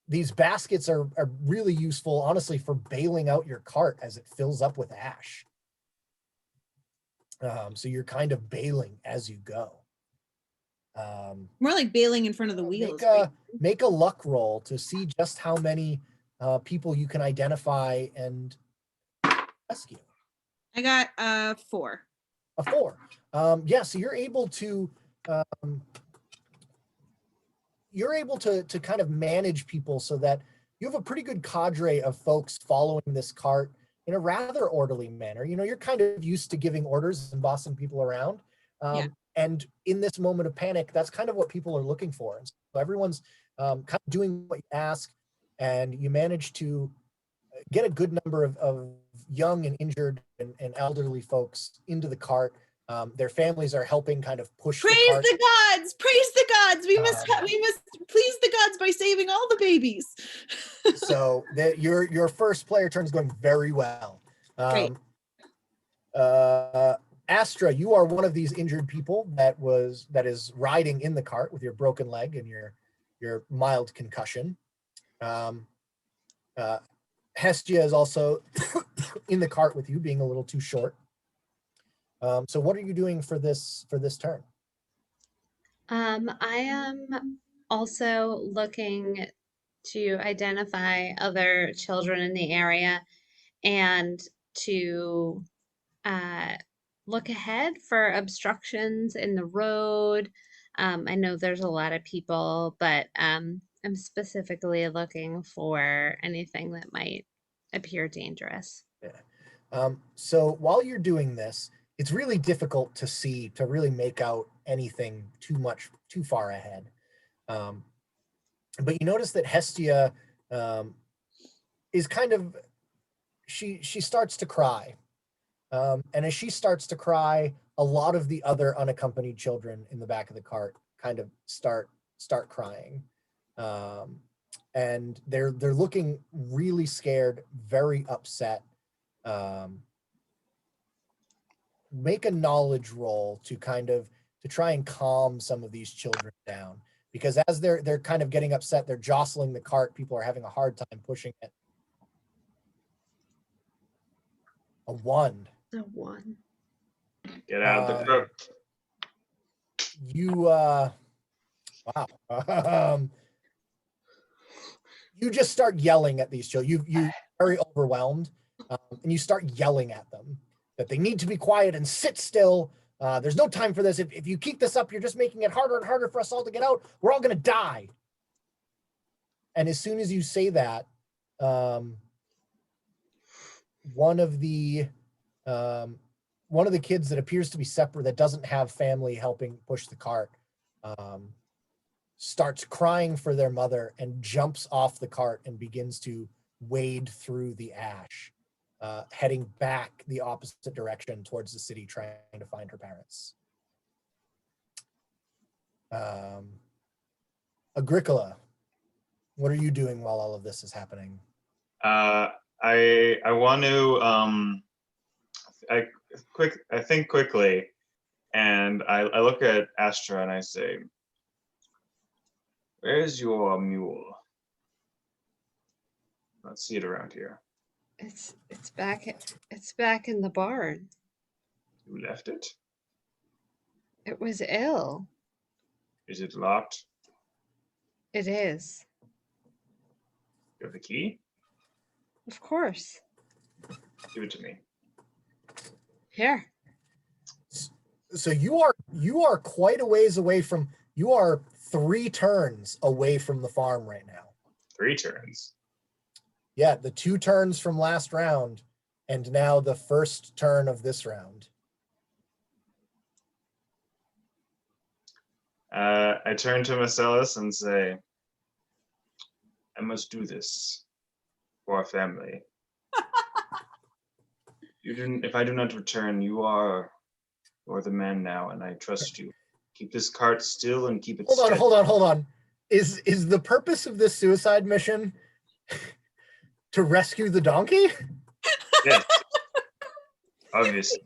[SPEAKER 5] these baskets are really useful, honestly, for bailing out your cart as it fills up with ash. So you're kind of bailing as you go.
[SPEAKER 3] More like bailing in front of the wheels.
[SPEAKER 5] Make a luck roll to see just how many people you can identify and rescue.
[SPEAKER 3] I got 4.
[SPEAKER 5] A 4. Yeah, so you're able to kind of manage people so that you have a pretty good cadre of folks following this cart in a rather orderly manner. You're kind of used to giving orders and bossing people around.
[SPEAKER 3] Yeah.
[SPEAKER 5] And in this moment of panic, that's kind of what people are looking for. And so everyone's kind of doing what you ask, and you manage to get a good number of young and injured and elderly folks into the cart. Their families are helping kind of push
[SPEAKER 3] Praise
[SPEAKER 5] the cart.
[SPEAKER 3] the gods! Praise the gods! We must please the gods by saving all the babies.
[SPEAKER 5] So your first player turn is going very well.
[SPEAKER 3] Great.
[SPEAKER 5] Astra, you are one of these injured people that is riding in the cart with your broken leg and your mild concussion. Hestia is also in the cart with you, being a little too short. So what are you doing for this turn?
[SPEAKER 1] I am also looking to identify other children in the area and to look ahead for obstructions in the road. I know there's a lot of people, but I'm specifically looking for anything that might appear dangerous.
[SPEAKER 5] Yeah. So while you're doing this, it's really difficult to really make out anything too far ahead. But you notice that Hestia is kind of, she starts to cry. And as she starts to cry, a lot of the other unaccompanied children in the back of the cart kind of start crying. And they're looking really scared, very upset. Make a knowledge roll to try and calm some of these children down, because as they're kind of getting upset, they're jostling the cart. People are having a hard time pushing it. A 1.
[SPEAKER 1] The one.
[SPEAKER 4] Get out of the cart.
[SPEAKER 5] You wow. You just start yelling at these children. You're very overwhelmed, and you start yelling at them that they need to be quiet and sit still. There's no time for this. If you keep this up, you're just making it harder and harder for us all to get out. We're all going to die. And as soon as you say that, one of the kids that appears to be separate, that doesn't have family helping push the cart, starts crying for their mother and jumps off the cart and begins to wade through the ash, heading back the opposite direction towards the city, trying to find her parents. Agricola, what are you doing while all of this is happening?
[SPEAKER 4] I want to I think quickly, and I look at Astra and I say, "Where's your mule? I don't see it around here."
[SPEAKER 1] It's back in the barn.
[SPEAKER 4] You left it?
[SPEAKER 1] It was ill.
[SPEAKER 4] Is it locked?
[SPEAKER 1] It is.
[SPEAKER 4] You have the key?
[SPEAKER 1] Of course.
[SPEAKER 4] Give it to me.
[SPEAKER 1] Here.
[SPEAKER 5] So you are quite a ways away from. You are 3 turns away from the farm right now.
[SPEAKER 4] 3 turns.
[SPEAKER 5] Yeah, the 2 turns from last round, and now the first turn of this round.
[SPEAKER 4] I turn to Marcellus and say, I must do this for our family. If I do not return, you are the man now, and I trust you. Keep this cart still and keep it steady.
[SPEAKER 5] Hold on. Is the purpose of this suicide mission to rescue the donkey?
[SPEAKER 4] Yes. Obviously.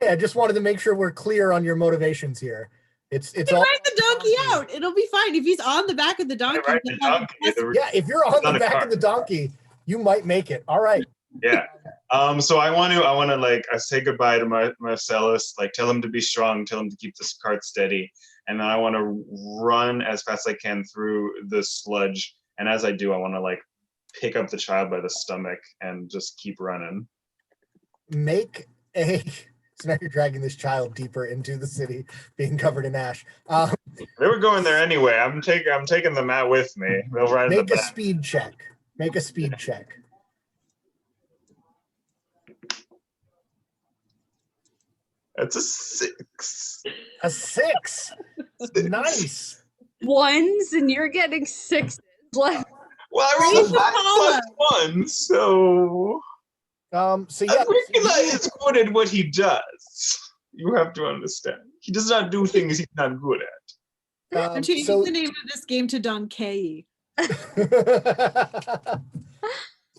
[SPEAKER 5] Yeah, I just wanted to make sure we're clear on your motivations here. It's
[SPEAKER 3] You
[SPEAKER 5] all
[SPEAKER 3] ride the donkey out. It'll be fine. If he's on the back of the donkey.
[SPEAKER 4] I ride the donkey.
[SPEAKER 5] Yeah, if you're on
[SPEAKER 4] Not
[SPEAKER 5] the
[SPEAKER 4] a
[SPEAKER 5] back
[SPEAKER 4] cart.
[SPEAKER 5] of the donkey, you might make it. All right.
[SPEAKER 4] Yeah. So I want to like I say goodbye to Marcellus, like tell him to be strong, tell him to keep this cart steady, and then I want to run as fast as I can through the sludge. And as I do, I want to like pick up the child by the stomach and just keep running.
[SPEAKER 5] Make a. So now you're dragging this child deeper into the city, being covered in ash.
[SPEAKER 4] They were going there anyway. I'm taking the mat with me. They'll ride in the
[SPEAKER 5] Make a
[SPEAKER 4] back.
[SPEAKER 5] speed check. Make a speed check.
[SPEAKER 4] That's a 6.
[SPEAKER 5] A 6. Nice.
[SPEAKER 9] Ones and you're getting 6s. Like,
[SPEAKER 4] Well, I rolled a 5 + 1, so
[SPEAKER 5] So yeah,
[SPEAKER 4] Aquila is good at what he does. You have to understand. He does not do things he's not good at.
[SPEAKER 3] I'm changing
[SPEAKER 5] so
[SPEAKER 3] the name of this game to Donkey.
[SPEAKER 5] so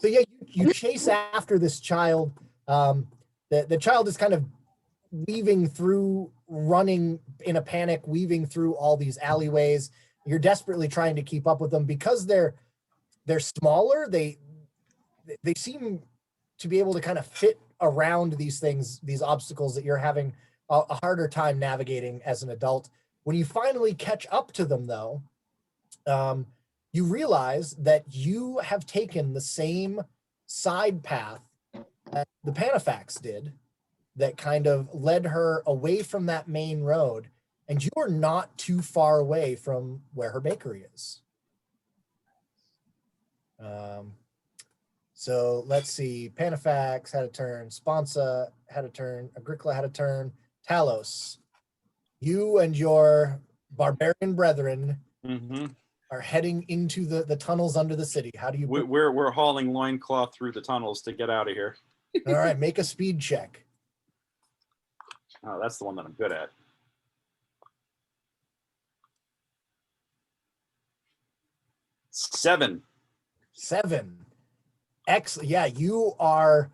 [SPEAKER 5] yeah, you chase after this child. The child is kind of weaving through, running in a panic, weaving through all these alleyways. You're desperately trying to keep up with them because they're smaller. They seem to be able to kind of fit around these things, these obstacles that you're having a harder time navigating as an adult. When you finally catch up to them, though, you realize that you have taken the same side path that the Panafax did that kind of led her away from that main road, and you are not too far away from where her bakery is. So let's see, Panafax had a turn, Sponsa had a turn, Agricola had a turn, Talos, you and your barbarian brethren are heading into the tunnels under the city. How do you?
[SPEAKER 6] We're hauling loincloth through the tunnels to get out of here.
[SPEAKER 5] All right, make a speed check.
[SPEAKER 6] Oh, that's the one that I'm good at. 7.
[SPEAKER 5] 7. Excellent. Yeah, you are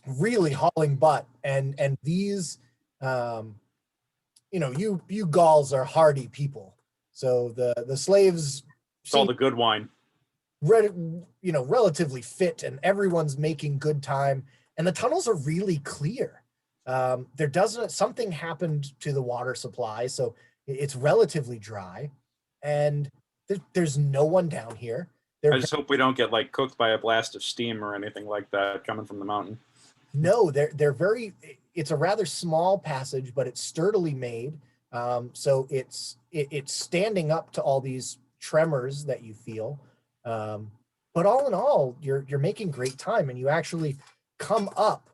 [SPEAKER 5] really hauling butt, and these, you Gauls are hardy people. So the slaves,
[SPEAKER 6] It's all the good wine.
[SPEAKER 5] relatively fit, and everyone's making good time. And the tunnels are really clear. Something happened to the water supply, so it's relatively dry, and there's no one down here.
[SPEAKER 6] I just hope we don't get like cooked by a blast of steam or anything like that coming from the mountain.
[SPEAKER 5] No, it's a rather small passage, but it's sturdily made. So it's standing up to all these tremors that you feel. But all in all, you're making great time, and you actually come up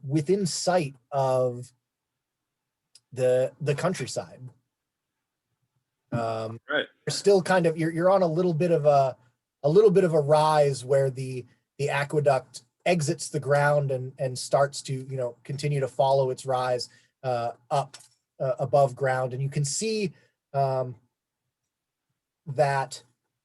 [SPEAKER 5] within sight of the countryside.
[SPEAKER 6] Right.
[SPEAKER 5] You're still kind of you're on a little bit of a rise where the aqueduct exits the ground and starts to continue to follow its rise up above ground, and you can see that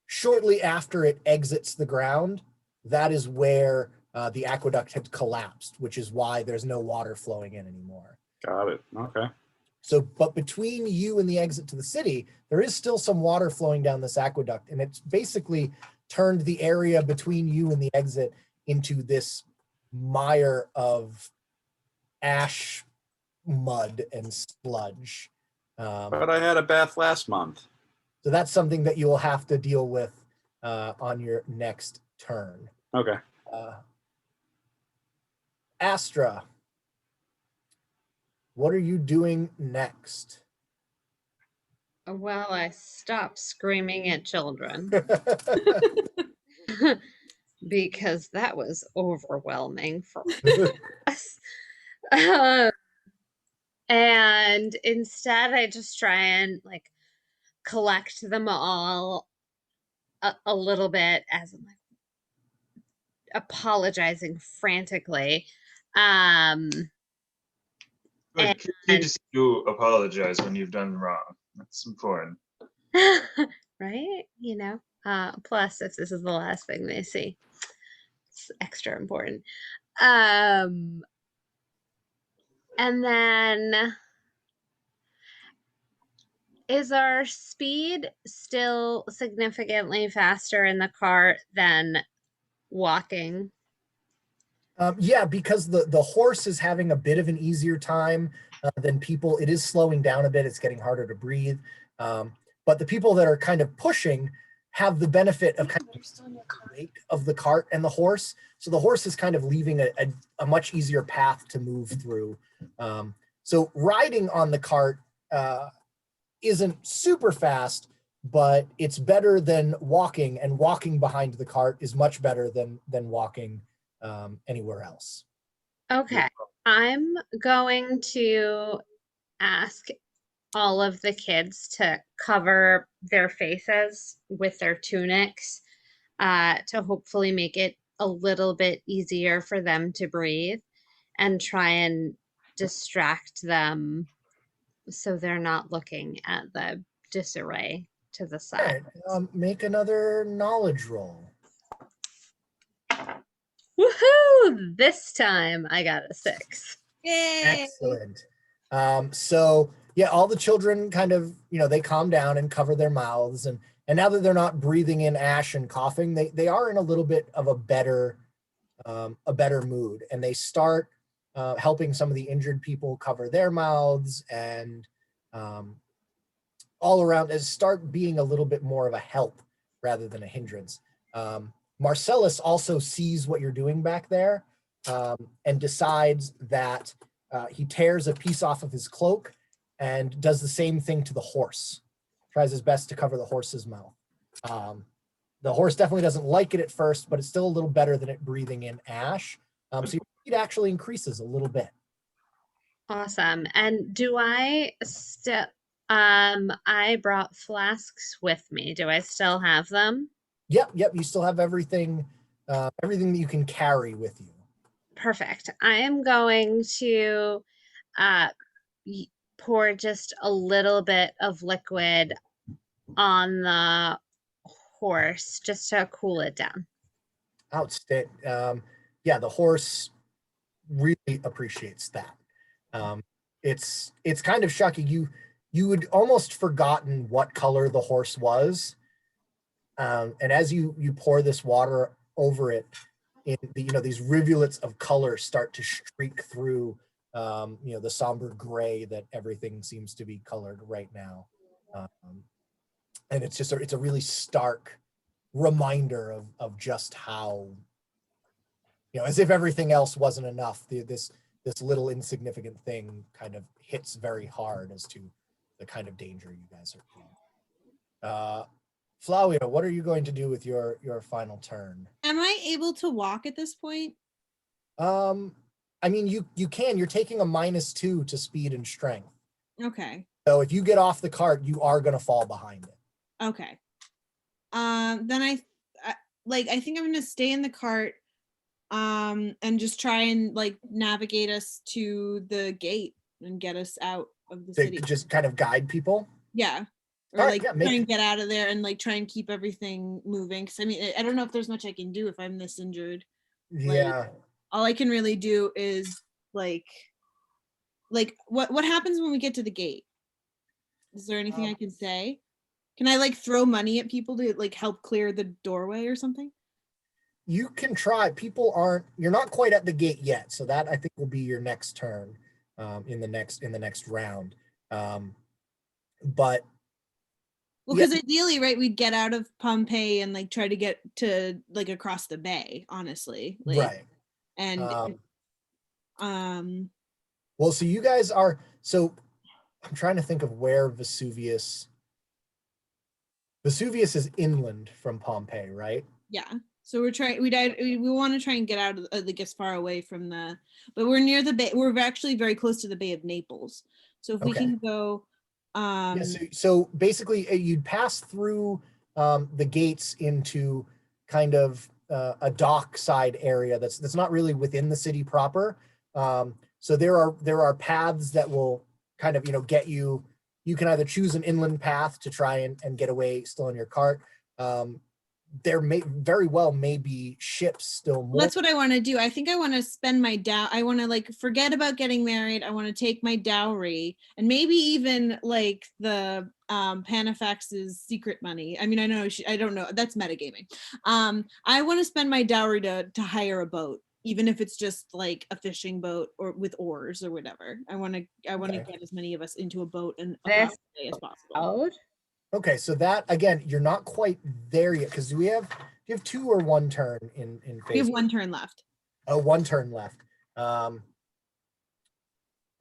[SPEAKER 5] shortly after it exits the ground, that is where the aqueduct had collapsed, which is why there's no water flowing in anymore.
[SPEAKER 6] Got it. Okay.
[SPEAKER 5] So, but between you and the exit to the city, there is still some water flowing down this aqueduct, and it's basically turned the area between you and the exit into this mire of ash, mud, and sludge.
[SPEAKER 6] But I had a bath last month.
[SPEAKER 5] So that's something that you will have to deal with on your next turn.
[SPEAKER 6] Okay.
[SPEAKER 5] Astra, what are you doing next?
[SPEAKER 1] Well, I stopped screaming at children because that was overwhelming for us. Uh, and instead, I just try and like collect them all a little bit as I'm like apologizing frantically. Um,
[SPEAKER 4] Good. Kids need to see you apologize when you've done wrong. That's important.
[SPEAKER 1] right? You know, plus if this is the last thing they see, it's extra important. And then is our speed still significantly faster in the cart than walking?
[SPEAKER 5] Yeah, because the horse is having a bit of an easier time than people. It is slowing down a bit. It's getting harder to breathe. But the people that are kind of pushing have the benefit of kind of the weight of the cart and the horse. So the horse is kind of leaving a much easier path to move through. So riding on the cart isn't super fast, but it's better than walking, and walking behind the cart is much better than walking anywhere else.
[SPEAKER 1] Okay, I'm going to ask all of the kids to cover their faces with their tunics to hopefully make it a little bit easier for them to breathe and try and distract them so they're not looking at the disarray to the
[SPEAKER 5] All
[SPEAKER 1] side.
[SPEAKER 5] right, make another knowledge roll.
[SPEAKER 1] Woohoo! This time I got a 6.
[SPEAKER 3] Yay!
[SPEAKER 5] Excellent. So yeah, all the children kind of, they calm down and cover their mouths, and now that they're not breathing in ash and coughing, they are in a little bit of a better mood, and they start helping some of the injured people cover their mouths, and all around and start being a little bit more of a help rather than a hindrance. Marcellus also sees what you're doing back there and decides that he tears a piece off of his cloak and does the same thing to the horse. Tries his best to cover the horse's mouth. The horse definitely doesn't like it at first, but it's still a little better than it breathing in ash. So your speed actually increases a little bit.
[SPEAKER 1] Awesome. And do I still I brought flasks with me. Do I still have them?
[SPEAKER 5] Yep. You still have everything that you can carry with you.
[SPEAKER 1] Perfect. I am going to pour just a little bit of liquid on the horse just to cool it down.
[SPEAKER 5] Outstanding. Yeah, the horse really appreciates that. It's kind of shocking. You would almost forgotten what color the horse was, and as you pour this water over it, these rivulets of color start to streak through the somber gray that everything seems to be colored right now, and it's a really stark reminder of just how, as if everything else wasn't enough, this little insignificant thing kind of hits very hard as to the kind of danger you guys are in. Flavia, what are you going to do with your final turn?
[SPEAKER 3] Am I able to walk at this point?
[SPEAKER 5] I mean, you can. You're taking a -2 to speed and strength.
[SPEAKER 3] Okay.
[SPEAKER 5] So if you get off the cart, you are going to fall behind it.
[SPEAKER 3] Okay. Then I think I'm gonna stay in the cart, and just try and like navigate us to the gate and get us out of the city.
[SPEAKER 5] Just kind of guide people.
[SPEAKER 3] Yeah. Or
[SPEAKER 5] All
[SPEAKER 3] like
[SPEAKER 5] right, yeah,
[SPEAKER 3] try and get out of there and like try and keep everything moving. Cause I mean, I don't know if there's much I can do if I'm this injured.
[SPEAKER 5] Yeah.
[SPEAKER 3] All I can really do is like what happens when we get to the gate? Is there anything I can say? Can I like throw money at people to like help clear the doorway or something?
[SPEAKER 5] You can try. You're not quite at the gate yet, so that I think will be your next turn in the next round. But
[SPEAKER 3] Well, because ideally, right, we'd get out of Pompeii and like try to get to like across the bay, honestly. Like,
[SPEAKER 5] Right.
[SPEAKER 3] and
[SPEAKER 5] Well, so you guys are, so I'm trying to think of where Vesuvius is inland from Pompeii, right?
[SPEAKER 3] yeah. So we want to try and get out of like as far away from but we're near the bay. We're actually very close to the Bay of Naples. So if we
[SPEAKER 5] Okay.
[SPEAKER 3] can go,
[SPEAKER 5] Yeah, so basically you'd pass through the gates into kind of a dockside area that's not really within the city proper. So there are paths that will kind of, get you. You can either choose an inland path to try and get away still in your cart. There may very well be ships still more.
[SPEAKER 3] that's what I want to do. I think I want to spend my I want to like forget about getting married. I want to take my dowry and maybe even like the Panafax's secret money. I mean, I don't know. That's metagaming. I want to spend my dowry to hire a boat, even if it's just like a fishing boat or with oars or whatever. I want to get as many of us into a boat and across the bay as possible.
[SPEAKER 5] Okay, so that again, you're not quite there yet because do you have 2 or 1 turn in phase?
[SPEAKER 3] We have 1 turn left.
[SPEAKER 5] Oh, 1 turn left.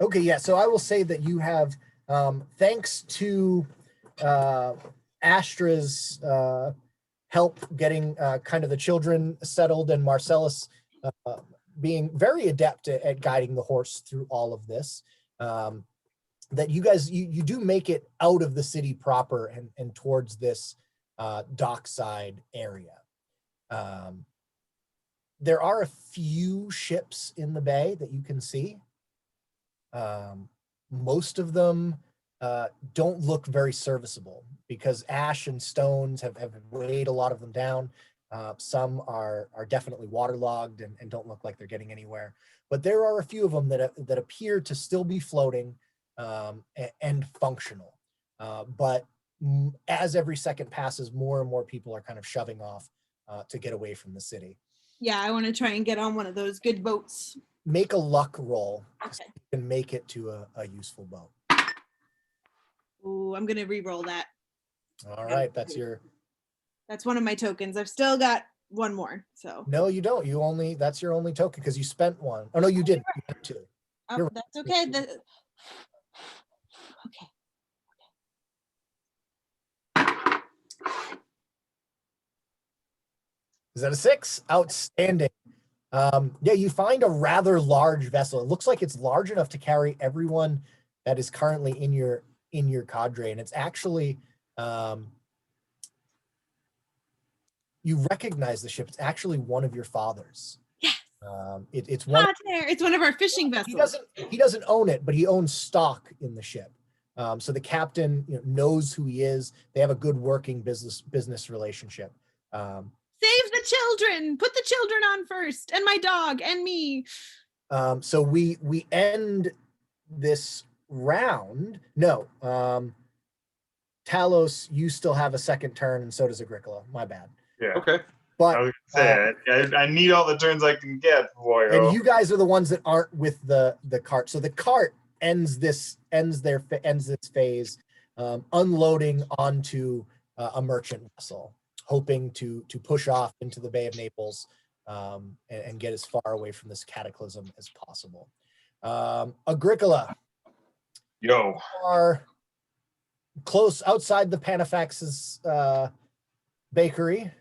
[SPEAKER 5] Okay, yeah. So I will say that you have, thanks to Astra's help getting kind of the children settled and Marcellus being very adept at guiding the horse through all of this. That you guys, you do make it out of the city proper and towards this dockside area. There are a few ships in the bay that you can see. Most of them don't look very serviceable because ash and stones have weighed a lot of them down. Some are definitely waterlogged and don't look like they're getting anywhere. But there are a few of them that appear to still be floating and functional. But as every second passes, more and more people are kind of shoving off to get away from the city.
[SPEAKER 3] Yeah, I want to try and get on one of those good boats.
[SPEAKER 5] Make a luck roll.
[SPEAKER 3] Okay.
[SPEAKER 5] So you can make it to a useful boat.
[SPEAKER 3] Ooh, I'm gonna re-roll that.
[SPEAKER 5] All right, that's
[SPEAKER 3] one of my tokens. I've still got 1 more. So
[SPEAKER 5] no, you don't. That's your only token because you spent 1. Oh no, you didn't. You had 2.
[SPEAKER 3] oh, that's okay.
[SPEAKER 5] Is that a 6? Outstanding. Yeah, you find a rather large vessel. It looks like it's large enough to carry everyone that is currently in your cadre, and it's actually you recognize the ship. It's actually one of your father's.
[SPEAKER 3] Yes.
[SPEAKER 5] It's one.
[SPEAKER 3] It's one of our fishing vessels.
[SPEAKER 5] He doesn't own it, but he owns stock in the ship. So the captain knows who he is. They have a good working business relationship.
[SPEAKER 3] Save the children. Put the children on first, and my dog, and me.
[SPEAKER 5] So we end this round. No, Talos, you still have a second turn, and so does Agricola. My bad.
[SPEAKER 4] Yeah.
[SPEAKER 6] Okay.
[SPEAKER 5] But
[SPEAKER 4] I was gonna say, I need all the turns I can get, boy.
[SPEAKER 5] and you guys are the ones that aren't with the cart. So the cart ends this phase, unloading onto a merchant vessel, hoping to push off into the Bay of Naples and get as far away from this cataclysm as possible. Agricola,
[SPEAKER 4] Yo.
[SPEAKER 5] you are close outside the Panafax's bakery,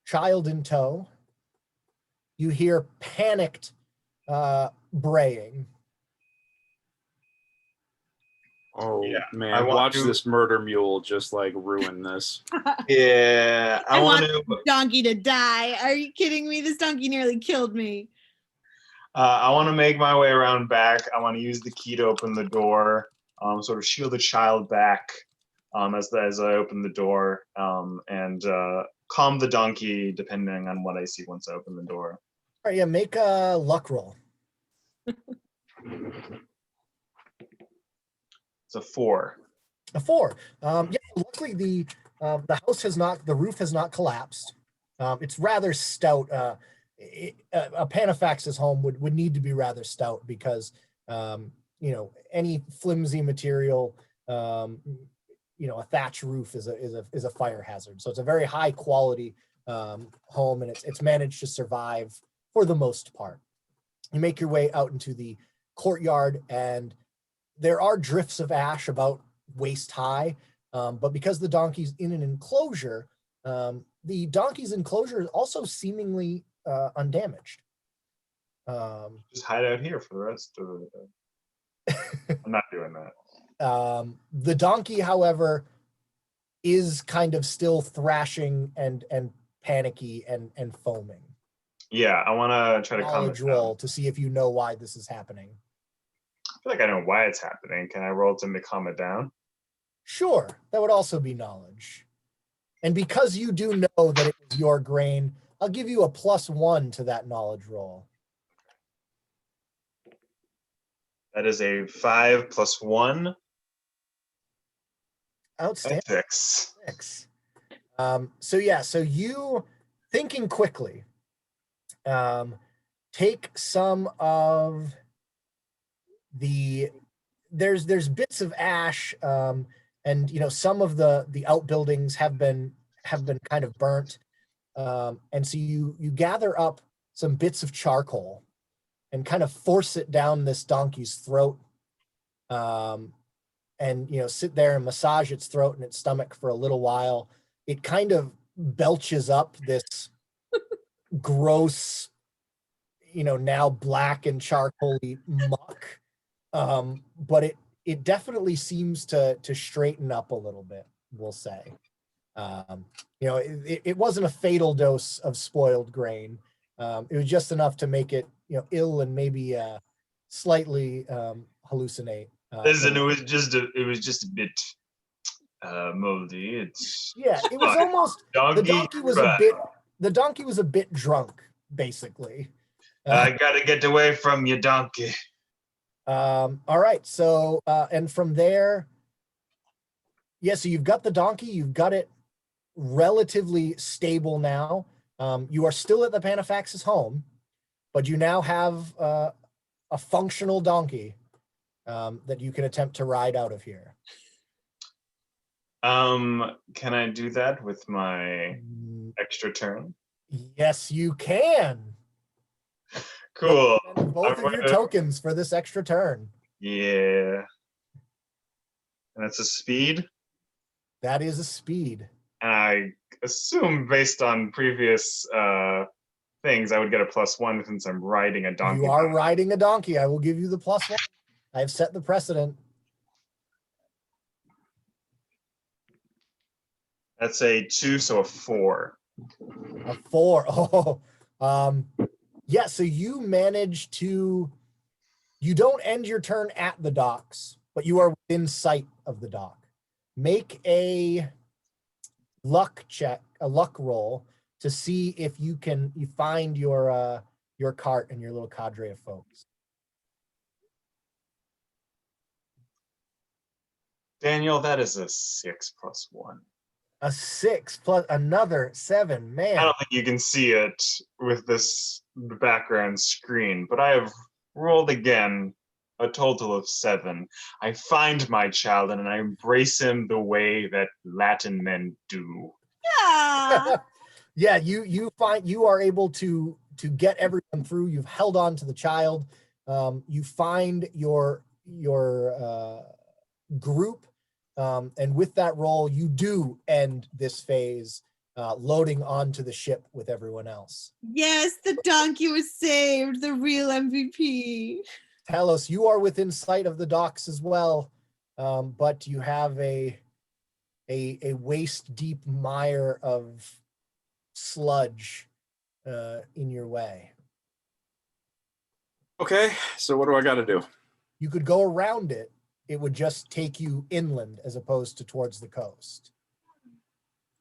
[SPEAKER 5] child in tow. You hear panicked braying.
[SPEAKER 6] Oh
[SPEAKER 4] Yeah,
[SPEAKER 6] man,
[SPEAKER 4] I want
[SPEAKER 6] watch
[SPEAKER 4] to-
[SPEAKER 6] this murder mule just like ruin this.
[SPEAKER 4] Yeah, I want to.
[SPEAKER 3] this donkey to die. Are you kidding me? This donkey nearly killed me.
[SPEAKER 4] I want to make my way around back. I want to use the key to open the door, sort of shield the child back as I open the door, and calm the donkey depending on what I see once I open the door.
[SPEAKER 5] All right, yeah, make a luck roll.
[SPEAKER 4] It's a 4.
[SPEAKER 5] A 4. Yeah, luckily the roof has not collapsed. It's rather stout. A Panafax's home would need to be rather stout because any flimsy material a thatch roof is a fire hazard. So it's a very high quality home, and it's managed to survive for the most part. You make your way out into the courtyard, and there are drifts of ash about waist high, but because the donkey's in an enclosure, the donkey's enclosure is also seemingly undamaged.
[SPEAKER 4] Just hide out here for the rest of the I'm not doing that.
[SPEAKER 5] The donkey, however, is kind of still thrashing and panicky and foaming.
[SPEAKER 4] Yeah, I want to try to calm it
[SPEAKER 5] Knowledge
[SPEAKER 4] down.
[SPEAKER 5] roll to see if you know why this is happening.
[SPEAKER 4] I feel like I know why it's happening. Can I roll to calm it down?
[SPEAKER 5] Sure, that would also be knowledge. And because you do know that it was your grain, I'll give you a +1 to that knowledge roll.
[SPEAKER 4] That is a 5 + 1.
[SPEAKER 5] Outstanding.
[SPEAKER 4] 6.
[SPEAKER 5] 6. So you, thinking quickly, take some of there's bits of ash, and some of the outbuildings have been kind of burnt, and so you gather up some bits of charcoal and kind of force it down this donkey's throat, and sit there and massage its throat and its stomach for a little while. It kind of belches up this gross, now black and charcoaly muck, but it definitely seems to straighten up a little bit, we'll say. It wasn't a fatal dose of spoiled grain. It was just enough to make it ill and maybe slightly hallucinate.
[SPEAKER 4] Listen, it was just a bit moldy. It's
[SPEAKER 5] it was
[SPEAKER 4] fine.
[SPEAKER 5] almost
[SPEAKER 4] Donkey,
[SPEAKER 5] the donkey was a bit drunk, basically.
[SPEAKER 4] I gotta get away from you, donkey.
[SPEAKER 5] All right, so and from there, so you've got the donkey, you've got it relatively stable now. You are still at the Panafax's home, but you now have a functional donkey that you can attempt to ride out of here.
[SPEAKER 4] Can I do that with my extra turn?
[SPEAKER 5] Yes, you can.
[SPEAKER 4] Cool.
[SPEAKER 5] Both of your tokens for this extra turn.
[SPEAKER 4] Yeah. And it's a speed?
[SPEAKER 5] That is a speed.
[SPEAKER 4] And I assume based on previous things, I would get a +1 since I'm riding a donkey.
[SPEAKER 5] You are riding a donkey. I will give you the +1. I have set the precedent.
[SPEAKER 4] That's a 2, so a 4.
[SPEAKER 5] A 4. Yeah, so you manage to, you don't end your turn at the docks, but you are within sight of the dock. Make a luck check, a luck roll, to see if you find your cart and your little cadre of folks.
[SPEAKER 4] Daniel, that is a 6 + 1.
[SPEAKER 5] A 6 plus another 7, man.
[SPEAKER 4] I don't think you can see it with this background screen, but I have rolled again a total of 7. I find my child and I embrace him the way that Latin men do.
[SPEAKER 3] Yeah.
[SPEAKER 5] Yeah, you find you are able to get everyone through. You've held on to the child. You find your group, and with that roll, you do end this phase, loading onto the ship with everyone else.
[SPEAKER 3] Yes, the donkey was saved, the real MVP.
[SPEAKER 5] Talos, you are within sight of the docks as well, but you have a waist-deep mire of sludge in your way.
[SPEAKER 6] Okay, so what do I got to do?
[SPEAKER 5] You could go around it. It would just take you inland as opposed to towards the coast.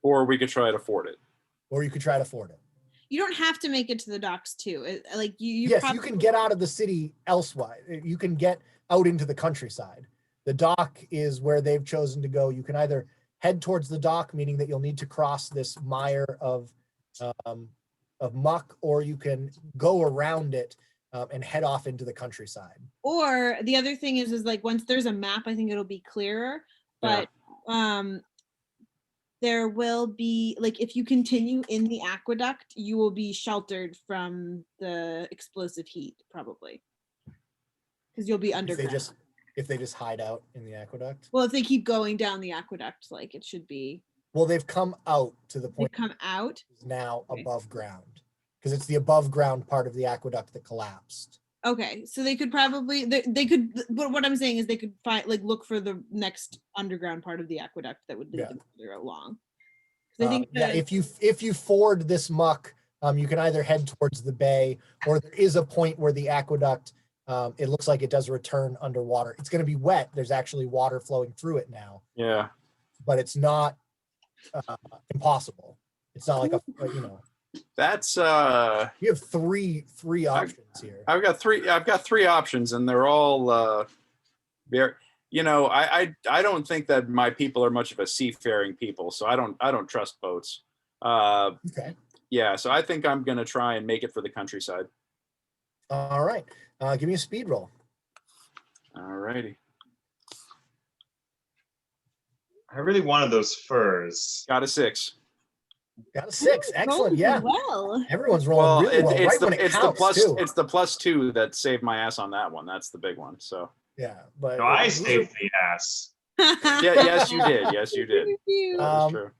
[SPEAKER 6] Or we could try to ford it.
[SPEAKER 5] Or you could try to ford it.
[SPEAKER 3] You don't have to make it to the docks too. Like you
[SPEAKER 5] Yes,
[SPEAKER 3] probably,
[SPEAKER 5] you can get out of the city elsewhere. You can get out into the countryside. The dock is where they've chosen to go. You can either head towards the dock, meaning that you'll need to cross this mire of muck, or you can go around it and head off into the countryside.
[SPEAKER 3] Or the other thing is like once there's a map, I think it'll be clearer. But there will be, like, if you continue in the aqueduct, you will be sheltered from the explosive heat, probably. Because you'll be
[SPEAKER 5] If they
[SPEAKER 3] underground.
[SPEAKER 5] just hide out in the aqueduct.
[SPEAKER 3] Well, if they keep going down the aqueduct, like, it should be,
[SPEAKER 5] Well, they've come out to the
[SPEAKER 3] they
[SPEAKER 5] point
[SPEAKER 3] come out.
[SPEAKER 5] it's now
[SPEAKER 3] Okay.
[SPEAKER 5] above ground because it's the above ground part of the aqueduct that collapsed.
[SPEAKER 3] Okay, so they could probably, they could, but what I'm saying is they could find, like, look for the next underground part of the aqueduct that would lead
[SPEAKER 5] Yeah.
[SPEAKER 3] them further along. 'Cause I think
[SPEAKER 5] Yeah,
[SPEAKER 3] the-
[SPEAKER 5] if you ford this muck, you can either head towards the bay, or there is a point where the aqueduct, it looks like it does return underwater. It's going to be wet. There's actually water flowing through it now,
[SPEAKER 6] Yeah.
[SPEAKER 5] but it's not impossible. It's not like
[SPEAKER 6] That's
[SPEAKER 5] you have three options here.
[SPEAKER 6] I've got three options, and they're all very, I don't think that my people are much of a seafaring people, so I don't trust boats.
[SPEAKER 5] Okay.
[SPEAKER 6] Yeah, so I think I'm gonna try and make it for the countryside.
[SPEAKER 5] All right. Give me a speed roll.
[SPEAKER 6] All righty.
[SPEAKER 4] I really wanted those furs.
[SPEAKER 6] Got a 6.
[SPEAKER 5] Got a 6. Excellent.
[SPEAKER 3] Rolling
[SPEAKER 5] Yeah.
[SPEAKER 3] Well,
[SPEAKER 5] Everyone's rolling really well. Right when it counts, too.
[SPEAKER 6] It's the +2 that saved my ass on that one. That's the big one. So
[SPEAKER 5] Yeah, but
[SPEAKER 4] No, I saved the ass.
[SPEAKER 6] yeah, yes you did. Yes you did. That is true.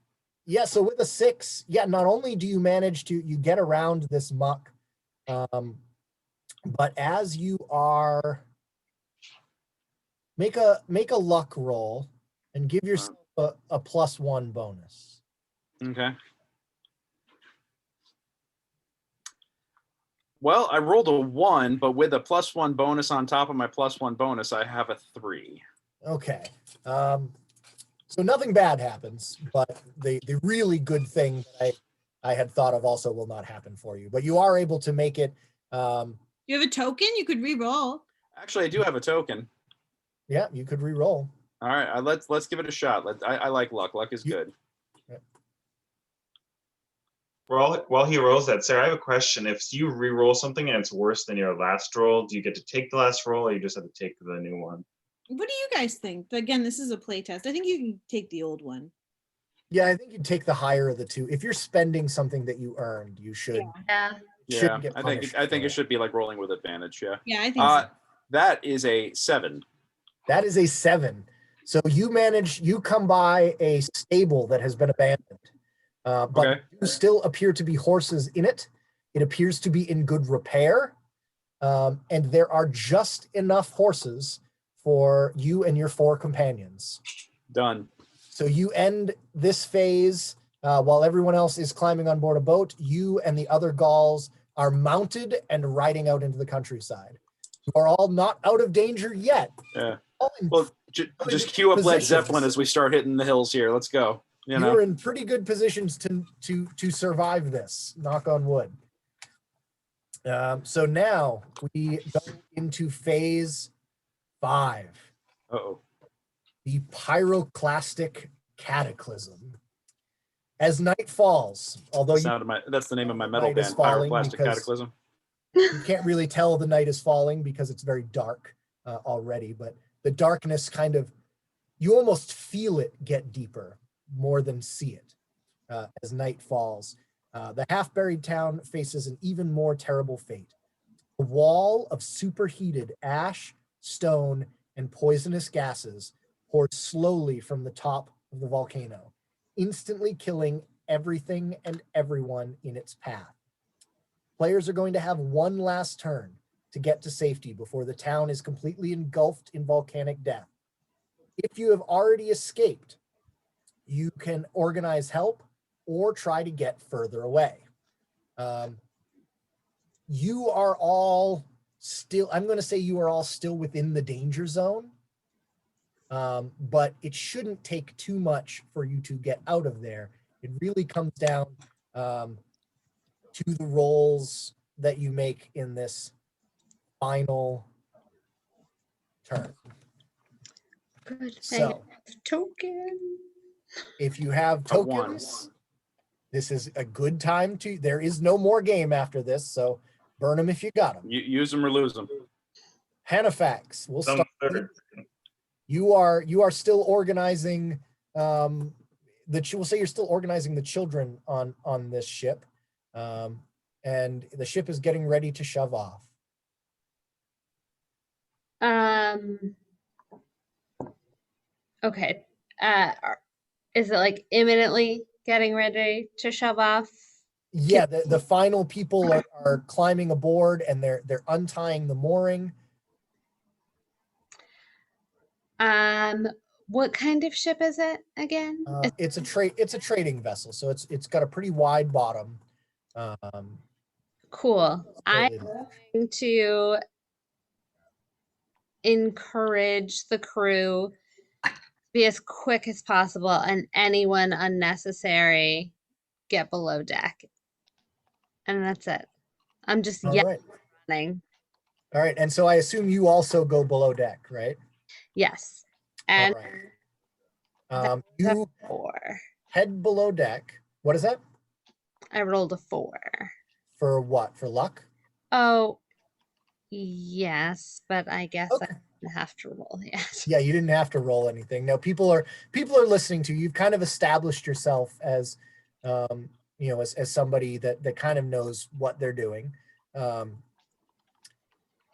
[SPEAKER 5] Yeah, so with a 6, yeah, not only do you manage to you get around this muck, but as you are make a luck roll and give yourself a +1 bonus.
[SPEAKER 6] Okay. Well, I rolled a 1, but with a +1 bonus on top of my +1 bonus, I have a 3.
[SPEAKER 5] Okay. So nothing bad happens, but the really good thing that I had thought of also will not happen for you. But you are able to make it.
[SPEAKER 3] you have a token, you could re-roll.
[SPEAKER 6] Actually, I do have a token.
[SPEAKER 5] Yeah, you could re-roll.
[SPEAKER 6] All right, let's give it a shot. I like luck. Luck is good.
[SPEAKER 4] While he rolls that, Sarah, I have a question. If you re-roll something and it's worse than your last roll, do you get to take the last roll, or you just have to take the new one?
[SPEAKER 3] What do you guys think? Again, this is a play test. I think you can take the old one.
[SPEAKER 5] Yeah, I think you take the higher of the two. If you're spending something that you earned, you should.
[SPEAKER 1] Yeah.
[SPEAKER 6] Yeah,
[SPEAKER 5] shouldn't get
[SPEAKER 6] I
[SPEAKER 5] punished
[SPEAKER 6] think
[SPEAKER 5] for
[SPEAKER 6] it should be like rolling with advantage. Yeah.
[SPEAKER 3] Yeah, I think so.
[SPEAKER 6] That is a 7.
[SPEAKER 5] That is a 7. So you come by a stable that has been abandoned, but
[SPEAKER 6] Okay.
[SPEAKER 5] you still appear to be horses in it. It appears to be in good repair, and there are just enough horses for you and your 4 companions.
[SPEAKER 6] Done.
[SPEAKER 5] So you end this phase while everyone else is climbing on board a boat. You and the other Gauls are mounted and riding out into the countryside. You are all not out of danger yet.
[SPEAKER 6] Yeah.
[SPEAKER 5] All in
[SPEAKER 6] Well, just cue up Led
[SPEAKER 5] positions.
[SPEAKER 6] Zeppelin as we start hitting the hills here. Let's go.
[SPEAKER 5] You're in pretty good positions to survive this. Knock on wood. So now we go into phase 5,
[SPEAKER 6] Uh-oh.
[SPEAKER 5] the pyroclastic cataclysm. As night falls, although
[SPEAKER 6] That's the name of my metal
[SPEAKER 5] Night is
[SPEAKER 6] band,
[SPEAKER 5] falling
[SPEAKER 6] Pyroclastic
[SPEAKER 5] because-
[SPEAKER 6] Cataclysm.
[SPEAKER 5] you can't really tell the night is falling because it's very dark already, but the darkness kind of, you almost feel it get deeper more than see it as night falls. The half-buried town faces an even more terrible fate. A wall of superheated ash, stone, and poisonous gases poured slowly from the top of the volcano, instantly killing everything and everyone in its path. Players are going to have one last turn to get to safety before the town is completely engulfed in volcanic death. If you have already escaped, you can organize help or try to get further away. You are all still, I'm going to say you are all still within the danger zone, but it shouldn't take too much for you to get out of there. It really comes down to the rolls that you make in this final turn.
[SPEAKER 1] Good
[SPEAKER 5] So
[SPEAKER 1] token.
[SPEAKER 5] if you have
[SPEAKER 6] Got one.
[SPEAKER 5] tokens, this is a good time to, there is no more game after this, so burn them if you got them.
[SPEAKER 6] Use them or lose them.
[SPEAKER 5] Hanifax, we'll
[SPEAKER 4] Some
[SPEAKER 5] start with
[SPEAKER 4] third.
[SPEAKER 5] you. You are still organizing we'll say you're still organizing the children on this ship, and the ship is getting ready to shove off.
[SPEAKER 1] Okay. Is it like imminently getting ready to shove off?
[SPEAKER 5] Yeah, the final people are climbing aboard, and they're untying the mooring.
[SPEAKER 1] What kind of ship is it again?
[SPEAKER 5] It's a trading vessel, so it's got a pretty wide bottom.
[SPEAKER 1] Cool. I'm
[SPEAKER 5] Slightly large.
[SPEAKER 1] going to encourage the crew to be as quick as possible, and anyone unnecessary get below deck. And that's it. I'm just
[SPEAKER 5] All
[SPEAKER 1] yelling.
[SPEAKER 5] right. All right, and so I assume you also go below deck, right?
[SPEAKER 1] Yes. And
[SPEAKER 5] All right.
[SPEAKER 1] that's a
[SPEAKER 5] You
[SPEAKER 1] 4.
[SPEAKER 5] head below deck. What is that?
[SPEAKER 1] I rolled a 4.
[SPEAKER 5] For what? For luck?
[SPEAKER 1] Oh, yes, but I guess
[SPEAKER 5] Okay.
[SPEAKER 1] I didn't have to roll yet.
[SPEAKER 5] Yeah, you didn't have to roll anything. No, people are listening to you. You've kind of established yourself as, as somebody that kind of knows what they're doing.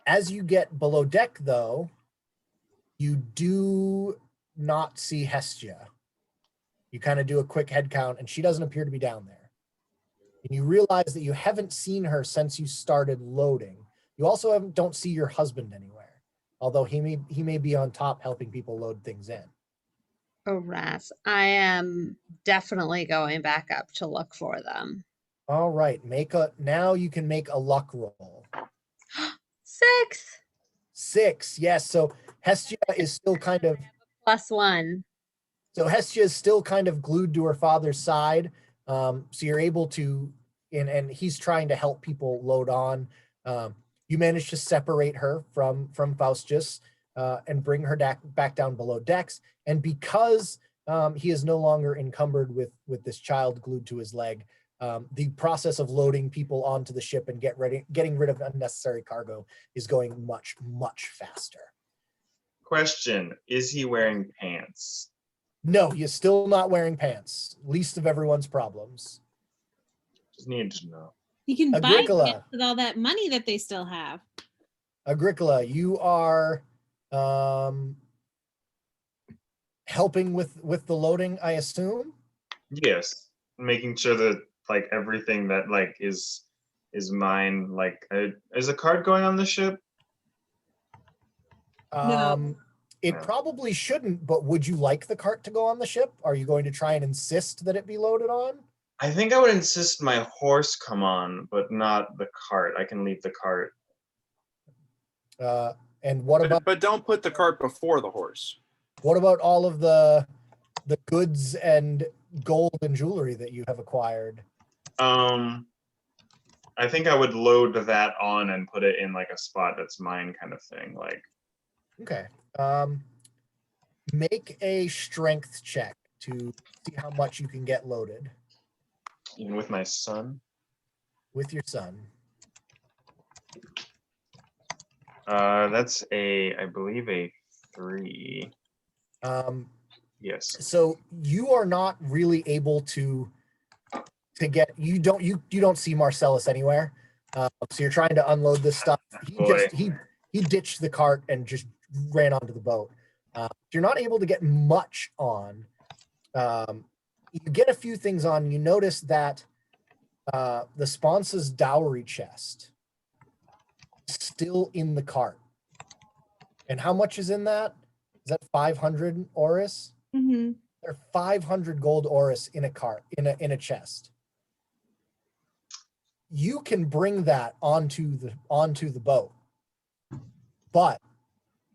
[SPEAKER 5] As you get below deck, though, you do not see Hestia. You kind of do a quick head count, and she doesn't appear to be down there. And you realize that you haven't seen her since you started loading. You also don't see your husband anywhere, although he may be on top helping people load things in.
[SPEAKER 1] Oh, rats. I am definitely going back up to look for them.
[SPEAKER 5] All right, now you can make a luck roll.
[SPEAKER 1] 6.
[SPEAKER 5] 6, yes. So Hestia is still kind of
[SPEAKER 1] +1.
[SPEAKER 5] So Hestia is still kind of glued to her father's side. So you're able to, and he's trying to help people load on. You manage to separate her from Faustus and bring her back down below decks. And because he is no longer encumbered with this child glued to his leg, the process of loading people onto the ship and getting rid of unnecessary cargo is going much, much faster.
[SPEAKER 4] Question, is he wearing pants?
[SPEAKER 5] No, he's still not wearing pants. Least of everyone's problems.
[SPEAKER 4] Just need to know.
[SPEAKER 3] You can buy
[SPEAKER 5] Agricola.
[SPEAKER 3] pants with all that money that they still have.
[SPEAKER 5] Agricola, you are helping with the loading, I assume?
[SPEAKER 4] Yes, making sure that like everything that like is mine. Like, is a card going on the ship?
[SPEAKER 3] No.
[SPEAKER 5] It
[SPEAKER 4] No.
[SPEAKER 5] probably shouldn't, but would you like the cart to go on the ship? Are you going to try and insist that it be loaded on?
[SPEAKER 4] I think I would insist my horse come on, but not the cart. I can leave the cart.
[SPEAKER 5] And what about
[SPEAKER 6] But don't put the cart before the horse.
[SPEAKER 5] all of the goods and gold and jewelry that you have acquired?
[SPEAKER 4] I think I would load that on and put it in like a spot that's mine, kind of thing. Like,
[SPEAKER 5] Okay. Make a strength check to see how much you can get loaded
[SPEAKER 4] even with my son.
[SPEAKER 5] with your son.
[SPEAKER 4] That's I believe a 3. Yes.
[SPEAKER 5] So you are not really able to get, you don't see Marcellus anywhere. So you're trying to unload this stuff. He ditched the cart and just ran onto the boat. You're not able to get much on. You get a few things on. You notice that the sponsor's dowry chest is still in the cart. And how much is in that? Is that 500 Oris?
[SPEAKER 3] Mm-hmm.
[SPEAKER 5] There are 500 gold Oris in a cart, in a chest. You can bring that onto the boat. But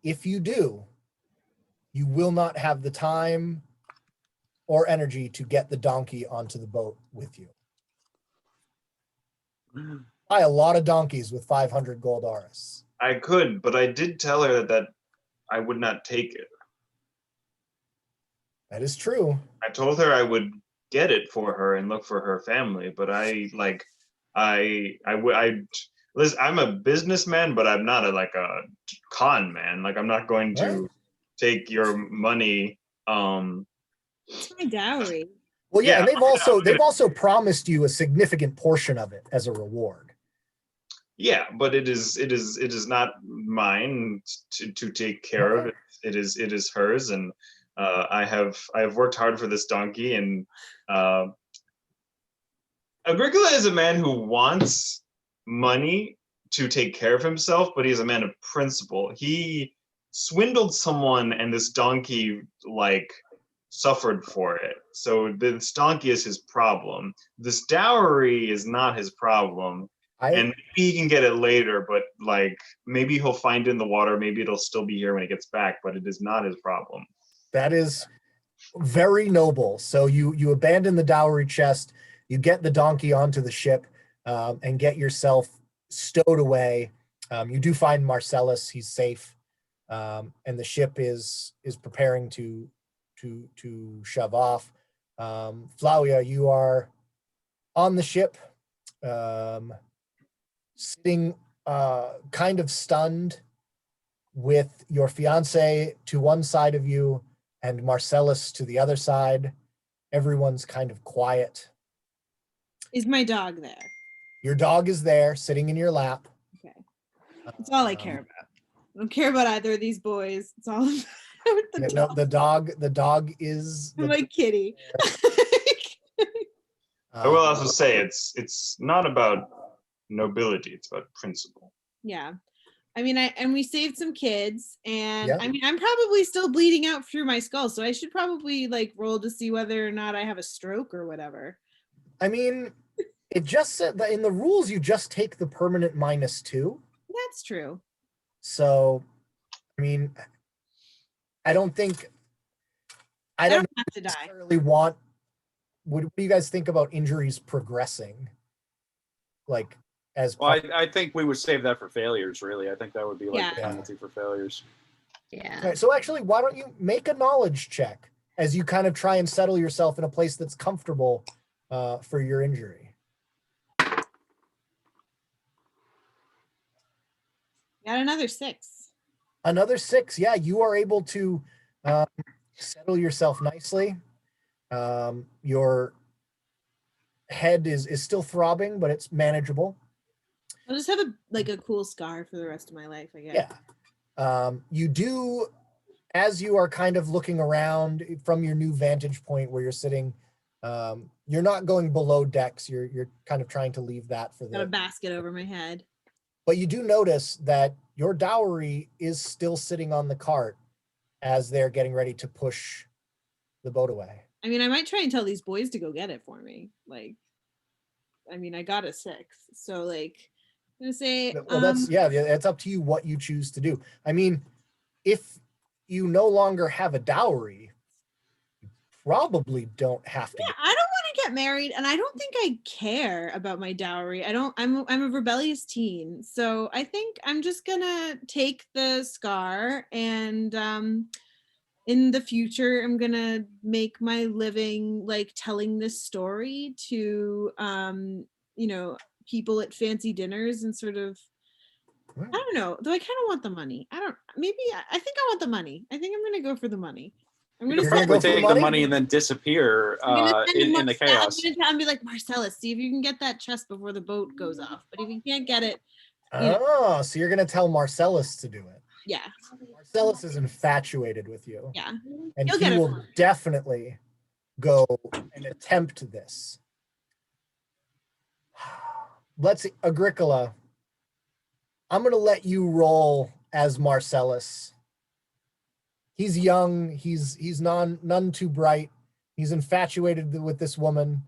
[SPEAKER 5] if you do, you will not have the time or energy to get the donkey onto the boat with you. Buy a lot of donkeys with 500 gold Oris.
[SPEAKER 4] I could, but I did tell her that I would not take it.
[SPEAKER 5] That is true.
[SPEAKER 4] I told her I would get it for her and look for her family, but listen, I'm a businessman, but I'm not a con man. Like, I'm not going to take your money
[SPEAKER 3] It's my dowry.
[SPEAKER 5] Well, yeah,
[SPEAKER 4] Yeah,
[SPEAKER 5] and they've also promised you a significant portion of it as a reward.
[SPEAKER 4] yeah, but it is not mine to take care of. It is hers, and I have worked hard for this donkey, and Agricola is a man who wants money to take care of himself, but he's a man of principle. He swindled someone, and this donkey like suffered for it. So this donkey is his problem. This dowry is not his problem. And maybe he can get it later, but like maybe he'll find it in the water. Maybe it'll still be here when he gets back, but it is not his problem.
[SPEAKER 5] That is very noble. So you abandon the dowry chest, you get the donkey onto the ship, and get yourself stowed away. You do find Marcellus; he's safe, and the ship is preparing to shove off. Flavia, you are on the ship, sitting kind of stunned with your fiance to one side of you and Marcellus to the other side. Everyone's kind of quiet.
[SPEAKER 3] Is my dog there?
[SPEAKER 5] Your dog is there sitting in your lap.
[SPEAKER 3] Okay. That's all I care about. I don't care about either of these boys. It's all about the
[SPEAKER 5] No,
[SPEAKER 3] dog.
[SPEAKER 5] the dog is
[SPEAKER 3] My kitty.
[SPEAKER 4] I will also say it's not about nobility, it's about principle.
[SPEAKER 3] Yeah. I mean, and we saved some kids, and
[SPEAKER 5] Yeah.
[SPEAKER 3] I mean, I'm probably still bleeding out through my skull, so I should probably like roll to see whether or not I have a stroke or whatever.
[SPEAKER 5] I mean, it just said that in the rules you just take the permanent -2.
[SPEAKER 3] That's true.
[SPEAKER 5] So, I mean, I don't
[SPEAKER 3] I don't have to die.
[SPEAKER 5] necessarily want. What do you guys think about injuries progressing? Like as
[SPEAKER 6] Well, I think we would save that for failures, really. I think that would be like
[SPEAKER 3] Yeah.
[SPEAKER 6] the penalty for failures.
[SPEAKER 1] Yeah.
[SPEAKER 5] Right, so actually, why don't you make a knowledge check as you kind of try and settle yourself in a place that's comfortable for your injury?
[SPEAKER 3] Got another 6.
[SPEAKER 5] Another 6. Yeah, you are able to settle yourself nicely. Your head is still throbbing, but it's manageable.
[SPEAKER 3] I'll just have a cool scar for the rest of my life, I guess.
[SPEAKER 5] Yeah. You do, as you are kind of looking around from your new vantage point where you're sitting, you're not going below decks. You're kind of trying to leave that for
[SPEAKER 3] Got a
[SPEAKER 5] the.
[SPEAKER 3] basket over my head.
[SPEAKER 5] But you do notice that your dowry is still sitting on the cart as they're getting ready to push the boat away.
[SPEAKER 3] I mean, I might try and tell these boys to go get it for me. Like, I mean, I got a 6, so like, I'm gonna say.
[SPEAKER 5] Well, it's up to you what you choose to do. I mean, if you no longer have a dowry, you probably don't have to.
[SPEAKER 3] Yeah, I don't want to get married, and I don't think I care about my dowry. I'm a rebellious teen, so I think I'm just gonna take the scar, and in the future, I'm gonna make my living like telling this story to people at fancy dinners and sort of. I don't know. Though I kind of want the money. I think I want the money. I think I'm gonna go for the money. I'm
[SPEAKER 6] You
[SPEAKER 3] gonna
[SPEAKER 6] could probably
[SPEAKER 5] go for the
[SPEAKER 6] take the
[SPEAKER 5] money?
[SPEAKER 6] money and then disappear in the chaos.
[SPEAKER 3] I'm gonna tell and be like, Marcellus, see if you can get that chest before the boat goes off. But if you can't get it,
[SPEAKER 5] Oh, so you're gonna tell Marcellus to do it.
[SPEAKER 3] yeah,
[SPEAKER 5] Marcellus is infatuated with you,
[SPEAKER 3] yeah.
[SPEAKER 5] and
[SPEAKER 3] He'll
[SPEAKER 5] he
[SPEAKER 3] get it
[SPEAKER 5] will
[SPEAKER 3] for me.
[SPEAKER 5] definitely go and attempt this. Let's see, Agricola. I'm gonna let you roll as Marcellus. He's young. He's none too bright. He's infatuated with this woman.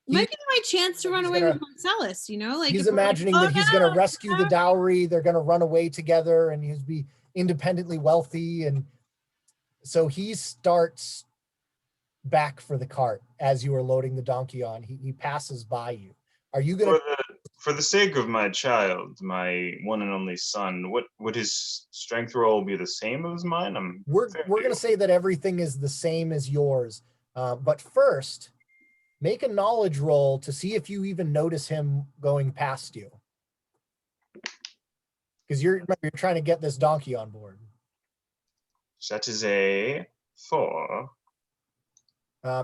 [SPEAKER 3] Might be my chance to run
[SPEAKER 5] he's
[SPEAKER 3] away
[SPEAKER 5] gonna-
[SPEAKER 3] with Marcellus. Like
[SPEAKER 5] He's
[SPEAKER 3] if we're like,
[SPEAKER 5] imagining
[SPEAKER 3] "Oh,
[SPEAKER 5] that he's
[SPEAKER 3] no,
[SPEAKER 5] going to rescue the dowry. They're going to run away together, and he's be independently wealthy. And so he starts back for the cart as you are loading the donkey on. He passes by you. Are you going to?
[SPEAKER 4] For the sake of my child, my one and only son, would his strength roll be the same as mine?
[SPEAKER 5] We're going to say that everything is the same as yours, but first, make a knowledge roll to see if you even notice him going past you. Because you're trying to get this donkey on board.
[SPEAKER 4] That is a 4.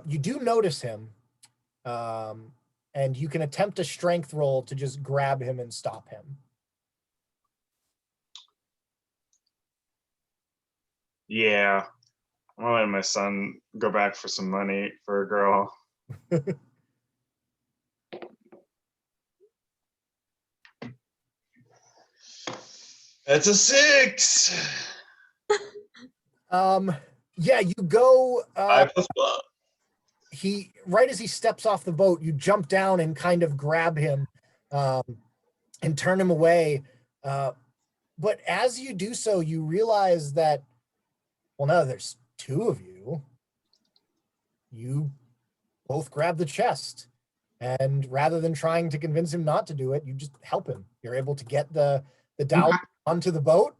[SPEAKER 5] You do notice him, and you can attempt a strength roll to just grab him and stop him.
[SPEAKER 4] Yeah. I'm gonna let my son go back for some money for a girl. That's a 6.
[SPEAKER 5] Yeah, you go.
[SPEAKER 4] 5 plus 1.
[SPEAKER 5] He right as he steps off the boat, you jump down and kind of grab him, and turn him away. But as you do so, you realize that, well, now there's two of you. You both grab the chest, and rather than trying to convince him not to do it, you just help him. You're able to get the dowry onto the boat.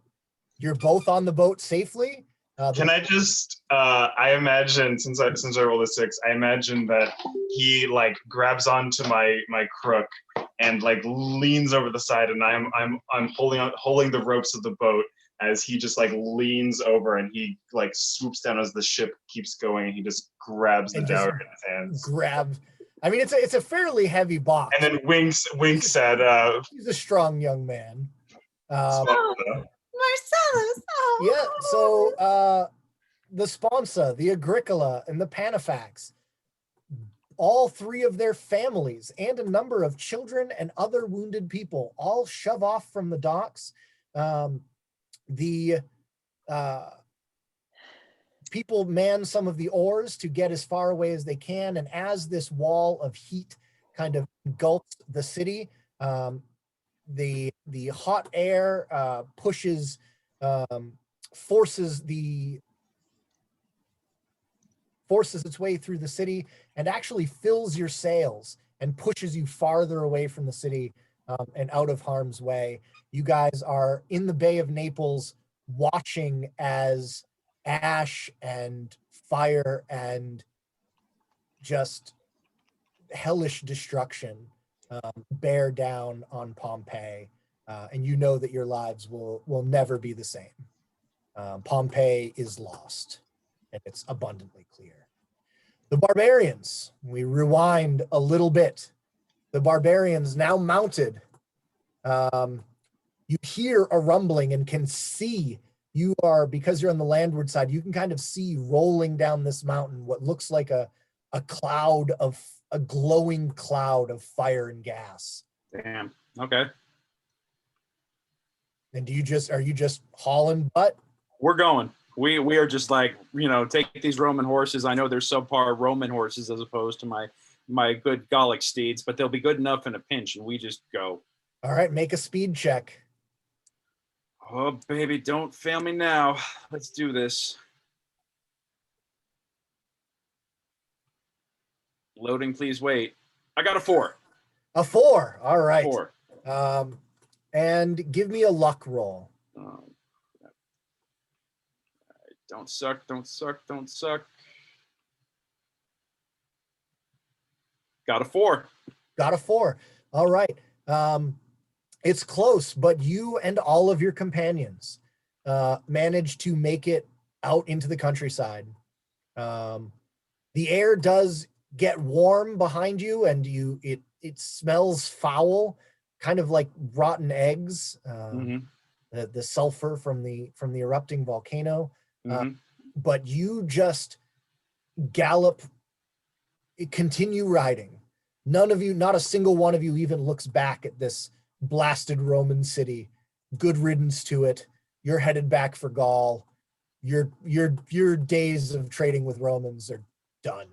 [SPEAKER 5] You're both on the boat safely.
[SPEAKER 4] Can I just? I imagine since I rolled a 6, I imagine that he like grabs onto my crook and like leans over the side, and I'm holding the ropes of the boat as he just like leans over and he like swoops down as the ship keeps going. And he just grabs the dowry in his hands.
[SPEAKER 5] Grabs. I mean, it's a fairly heavy box.
[SPEAKER 4] And then winks at.
[SPEAKER 5] He's a strong young man.
[SPEAKER 3] Marcellus. Oh.
[SPEAKER 5] Yeah, so the Sponsa, the Agricola, and the Panafax, all three of their families and a number of children and other wounded people all shove off from the docks. The people man some of the oars to get as far away as they can, and as this wall of heat kind of engulfs the city, the hot air pushes, forces its way through the city and actually fills your sails and pushes you farther away from the city, and out of harm's way. You guys are in the Bay of Naples watching as ash and fire and just hellish destruction bear down on Pompeii, and you know that your lives will never be the same. Pompeii is lost, and it's abundantly clear. The barbarians, we rewind a little bit. The barbarians now mounted. You hear a rumbling and can see, because you're on the landward side, you can kind of see rolling down this mountain what looks like a glowing cloud of fire and gas.
[SPEAKER 6] Damn. Okay.
[SPEAKER 5] And are you just hauling butt?
[SPEAKER 6] We're going. We are just like, take these Roman horses. I know they're subpar Roman horses as opposed to my good Gallic steeds, but they'll be good enough in a pinch, and we just go.
[SPEAKER 5] All right, make a speed check.
[SPEAKER 6] Oh, baby, don't fail me now. Let's do this. Loading, please wait. I got a 4.
[SPEAKER 5] A 4. All right.
[SPEAKER 6] 4.
[SPEAKER 5] And give me a luck roll.
[SPEAKER 6] Don't suck. Got a 4.
[SPEAKER 5] Got a 4. All right. It's close, but you and all of your companions managed to make it out into the countryside. The air does get warm behind you, and it smells foul, kind of like rotten eggs. The sulfur from the erupting volcano. But you just continue riding. None of you, not a single one of you, even looks back at this blasted Roman city. Good riddance to it. You're headed back for Gaul. Your days of trading with Romans are done.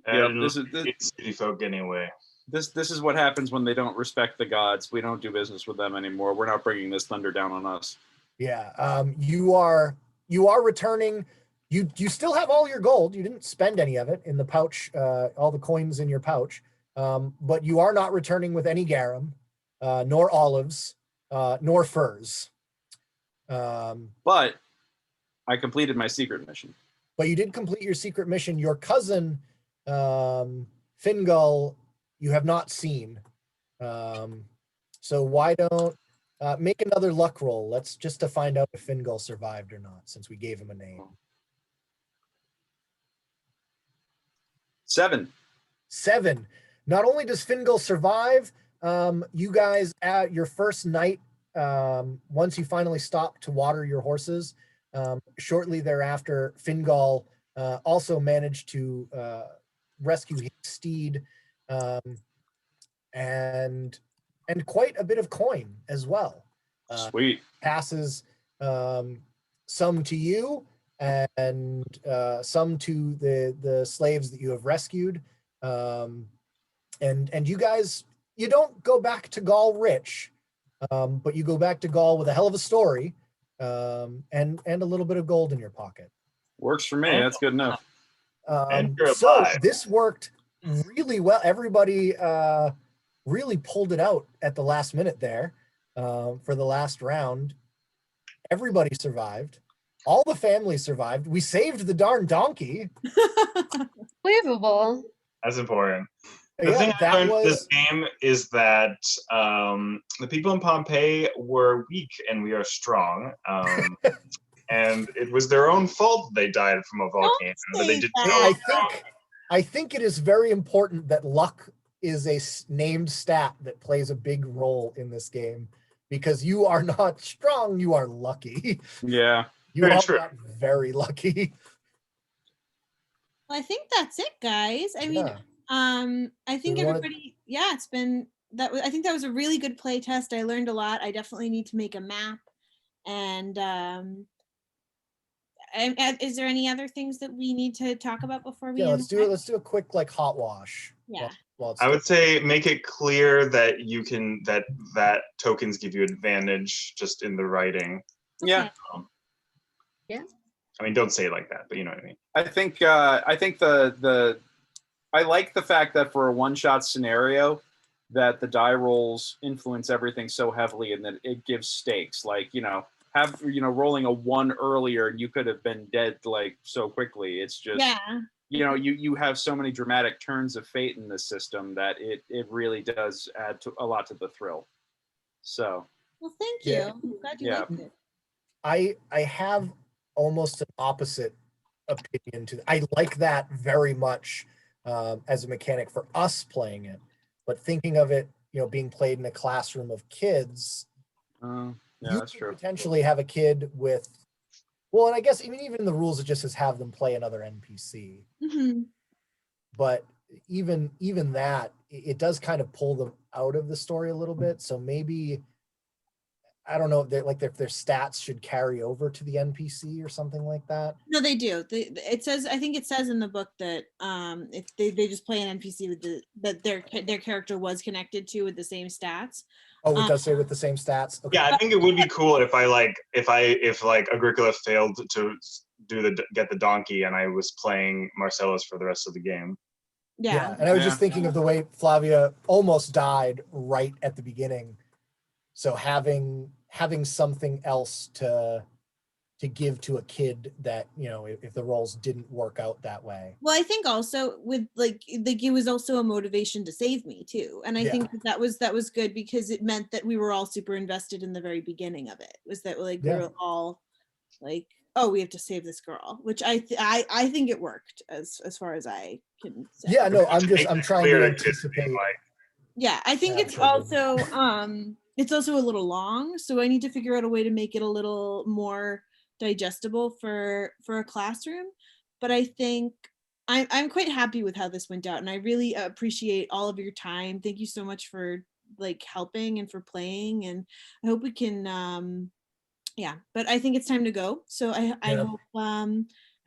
[SPEAKER 4] And this is city folk anyway.
[SPEAKER 6] This is what happens when they don't respect the gods. We don't do business with them anymore. We're not bringing this thunder down on us.
[SPEAKER 5] Yeah. You are returning. You still have all your gold. You didn't spend any of it in the pouch, all the coins in your pouch. But you are not returning with any garum, nor olives, nor furs.
[SPEAKER 6] But I completed my secret mission.
[SPEAKER 5] But you did complete your secret mission. Your cousin, Fingal, you have not seen. So why don't make another luck roll? Let's just to find out if Fingal survived or not, since we gave him a name.
[SPEAKER 6] 7.
[SPEAKER 5] 7. Not only does Fingal survive, you guys at your first night, once you finally stop to water your horses, shortly thereafter, Fingal also managed to rescue his steed, and quite a bit of coin as well.
[SPEAKER 6] Sweet.
[SPEAKER 5] Passes some to you and some to the slaves that you have rescued. And you guys, you don't go back to Gaul rich, but you go back to Gaul with a hell of a story, and a little bit of gold in your pocket.
[SPEAKER 6] Works for me. That's good enough.
[SPEAKER 4] And you're
[SPEAKER 5] So
[SPEAKER 4] alive.
[SPEAKER 5] this worked really well. Everybody really pulled it out at the last minute there, for the last round. Everybody survived. All the families survived. We saved the darn donkey.
[SPEAKER 1] Believable.
[SPEAKER 4] That's important. The
[SPEAKER 5] Yeah,
[SPEAKER 4] thing I
[SPEAKER 5] that
[SPEAKER 4] learned from this
[SPEAKER 5] was
[SPEAKER 4] game is that the people in Pompeii were weak and we are strong. And it was their own fault they died from a volcano. That they
[SPEAKER 3] say
[SPEAKER 4] did
[SPEAKER 3] that.
[SPEAKER 5] I think it is very important that luck is a named stat that plays a big role in this game, because you are not strong, you are lucky.
[SPEAKER 6] Yeah.
[SPEAKER 5] You
[SPEAKER 4] Very
[SPEAKER 5] all
[SPEAKER 4] true.
[SPEAKER 5] got very lucky.
[SPEAKER 3] Well, I think that's it, guys. I mean,
[SPEAKER 5] Yeah.
[SPEAKER 3] I think
[SPEAKER 5] we wanna-
[SPEAKER 3] everybody, yeah, it's been I think that was a really good play test. I learned a lot. I definitely need to make a map. And is there any other things that we need to talk about before we
[SPEAKER 5] Yeah,
[SPEAKER 3] end?
[SPEAKER 5] let's do a quick like hot wash.
[SPEAKER 3] Yeah.
[SPEAKER 5] While it's
[SPEAKER 4] I would say make it clear that you can that tokens give you advantage just in the writing.
[SPEAKER 6] Yeah.
[SPEAKER 4] I mean, don't say it like that, but you know what I mean.
[SPEAKER 6] I think I like the fact that for a one-shot scenario, that the die rolls influence everything so heavily, and that it gives stakes. Like, rolling a 1 earlier, and you could have been dead like so quickly. It's just,
[SPEAKER 3] Yeah.
[SPEAKER 6] you have so many dramatic turns of fate in this system that it really does add a lot to the thrill. So.
[SPEAKER 3] Well, thank you.
[SPEAKER 5] Yeah.
[SPEAKER 3] I'm glad you
[SPEAKER 6] Yeah.
[SPEAKER 3] liked it.
[SPEAKER 5] I have almost an opposite opinion to I like that very much, as a mechanic for us playing it, but thinking of it, being played in a classroom of kids,
[SPEAKER 6] Yeah,
[SPEAKER 5] you
[SPEAKER 6] that's
[SPEAKER 5] could
[SPEAKER 6] true.
[SPEAKER 5] potentially have a kid with, well, and I guess even in the rules, it just says have them play another NPC.
[SPEAKER 3] Mhm.
[SPEAKER 5] But even that, it does kind of pull them out of the story a little bit. So maybe, I don't know if their stats should carry over to the NPC or something like that.
[SPEAKER 3] No, they do. It says, I think it says in the book that if they just play an NPC with that their character was connected to with the same stats.
[SPEAKER 5] Oh, it does say with the same stats. Okay.
[SPEAKER 4] Yeah, I think it would be cool if if Agricola failed to get the donkey and I was playing Marcellus for the rest of the game.
[SPEAKER 3] Yeah.
[SPEAKER 5] And I was
[SPEAKER 6] Yeah.
[SPEAKER 5] just thinking of the way Flavia almost died right at the beginning. So having something else to give to a kid that, if the roles didn't work out that way.
[SPEAKER 3] Well, I think also with it was also a motivation to save me too, and I think that was good because it meant that we were all super invested in the very beginning of it. Was that we
[SPEAKER 5] Yeah.
[SPEAKER 3] were all like, oh, we have to save this girl, which I think it worked as far as I can say.
[SPEAKER 5] Yeah, no, I'm
[SPEAKER 4] Make it
[SPEAKER 5] trying
[SPEAKER 4] clear
[SPEAKER 5] to
[SPEAKER 4] it just being
[SPEAKER 5] anticipate.
[SPEAKER 3] Yeah, I think
[SPEAKER 5] Yeah,
[SPEAKER 3] it's
[SPEAKER 5] sure.
[SPEAKER 3] also a little long, so I need to figure out a way to make it a little more digestible for a classroom. But I think I'm quite happy with how this went out, and I really appreciate all of your time. Thank you so much for helping and for playing, and I hope we can but I think it's time to go. So I
[SPEAKER 5] Yeah.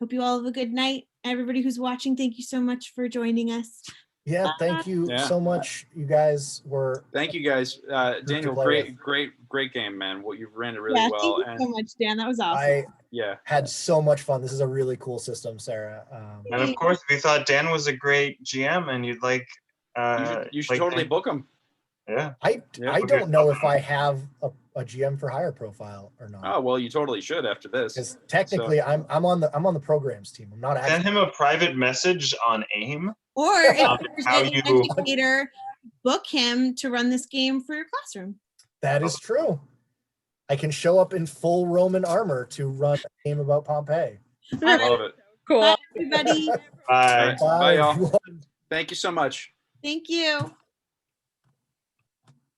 [SPEAKER 3] hope you all have a good night. Everybody who's watching, thank you so much for joining us.
[SPEAKER 5] Yeah, thank you
[SPEAKER 6] Yeah.
[SPEAKER 5] so much. You guys were
[SPEAKER 6] Thank you guys. Daniel,
[SPEAKER 5] play
[SPEAKER 6] great game, man. What you've ran it really
[SPEAKER 3] Yeah,
[SPEAKER 6] well.
[SPEAKER 3] thank you so much, Dan. That was awesome.
[SPEAKER 5] I
[SPEAKER 6] Yeah.
[SPEAKER 5] had so much fun. This is a really cool system, Sarah.
[SPEAKER 4] And of course, we thought Dan was a great GM and you'd like
[SPEAKER 6] You should totally
[SPEAKER 4] Dan.
[SPEAKER 6] book him.
[SPEAKER 4] Yeah.
[SPEAKER 5] I don't know if I have a GM for hire profile or not.
[SPEAKER 6] Oh well, you totally should after this.
[SPEAKER 5] Because technically, I'm on the programs team. I'm not
[SPEAKER 4] Send
[SPEAKER 5] actually.
[SPEAKER 4] him a private message on AIM.
[SPEAKER 3] Or if there's
[SPEAKER 4] How
[SPEAKER 3] any
[SPEAKER 4] you-
[SPEAKER 3] educator, book him to run this game for your classroom.
[SPEAKER 5] That is true. I can show up in full Roman armor to run a game about Pompeii.
[SPEAKER 6] I love it.
[SPEAKER 9] Cool.
[SPEAKER 3] Bye, everybody.
[SPEAKER 4] Bye.
[SPEAKER 6] Bye, y'all.
[SPEAKER 5] everyone.
[SPEAKER 6] Thank you so much.
[SPEAKER 3] Thank you.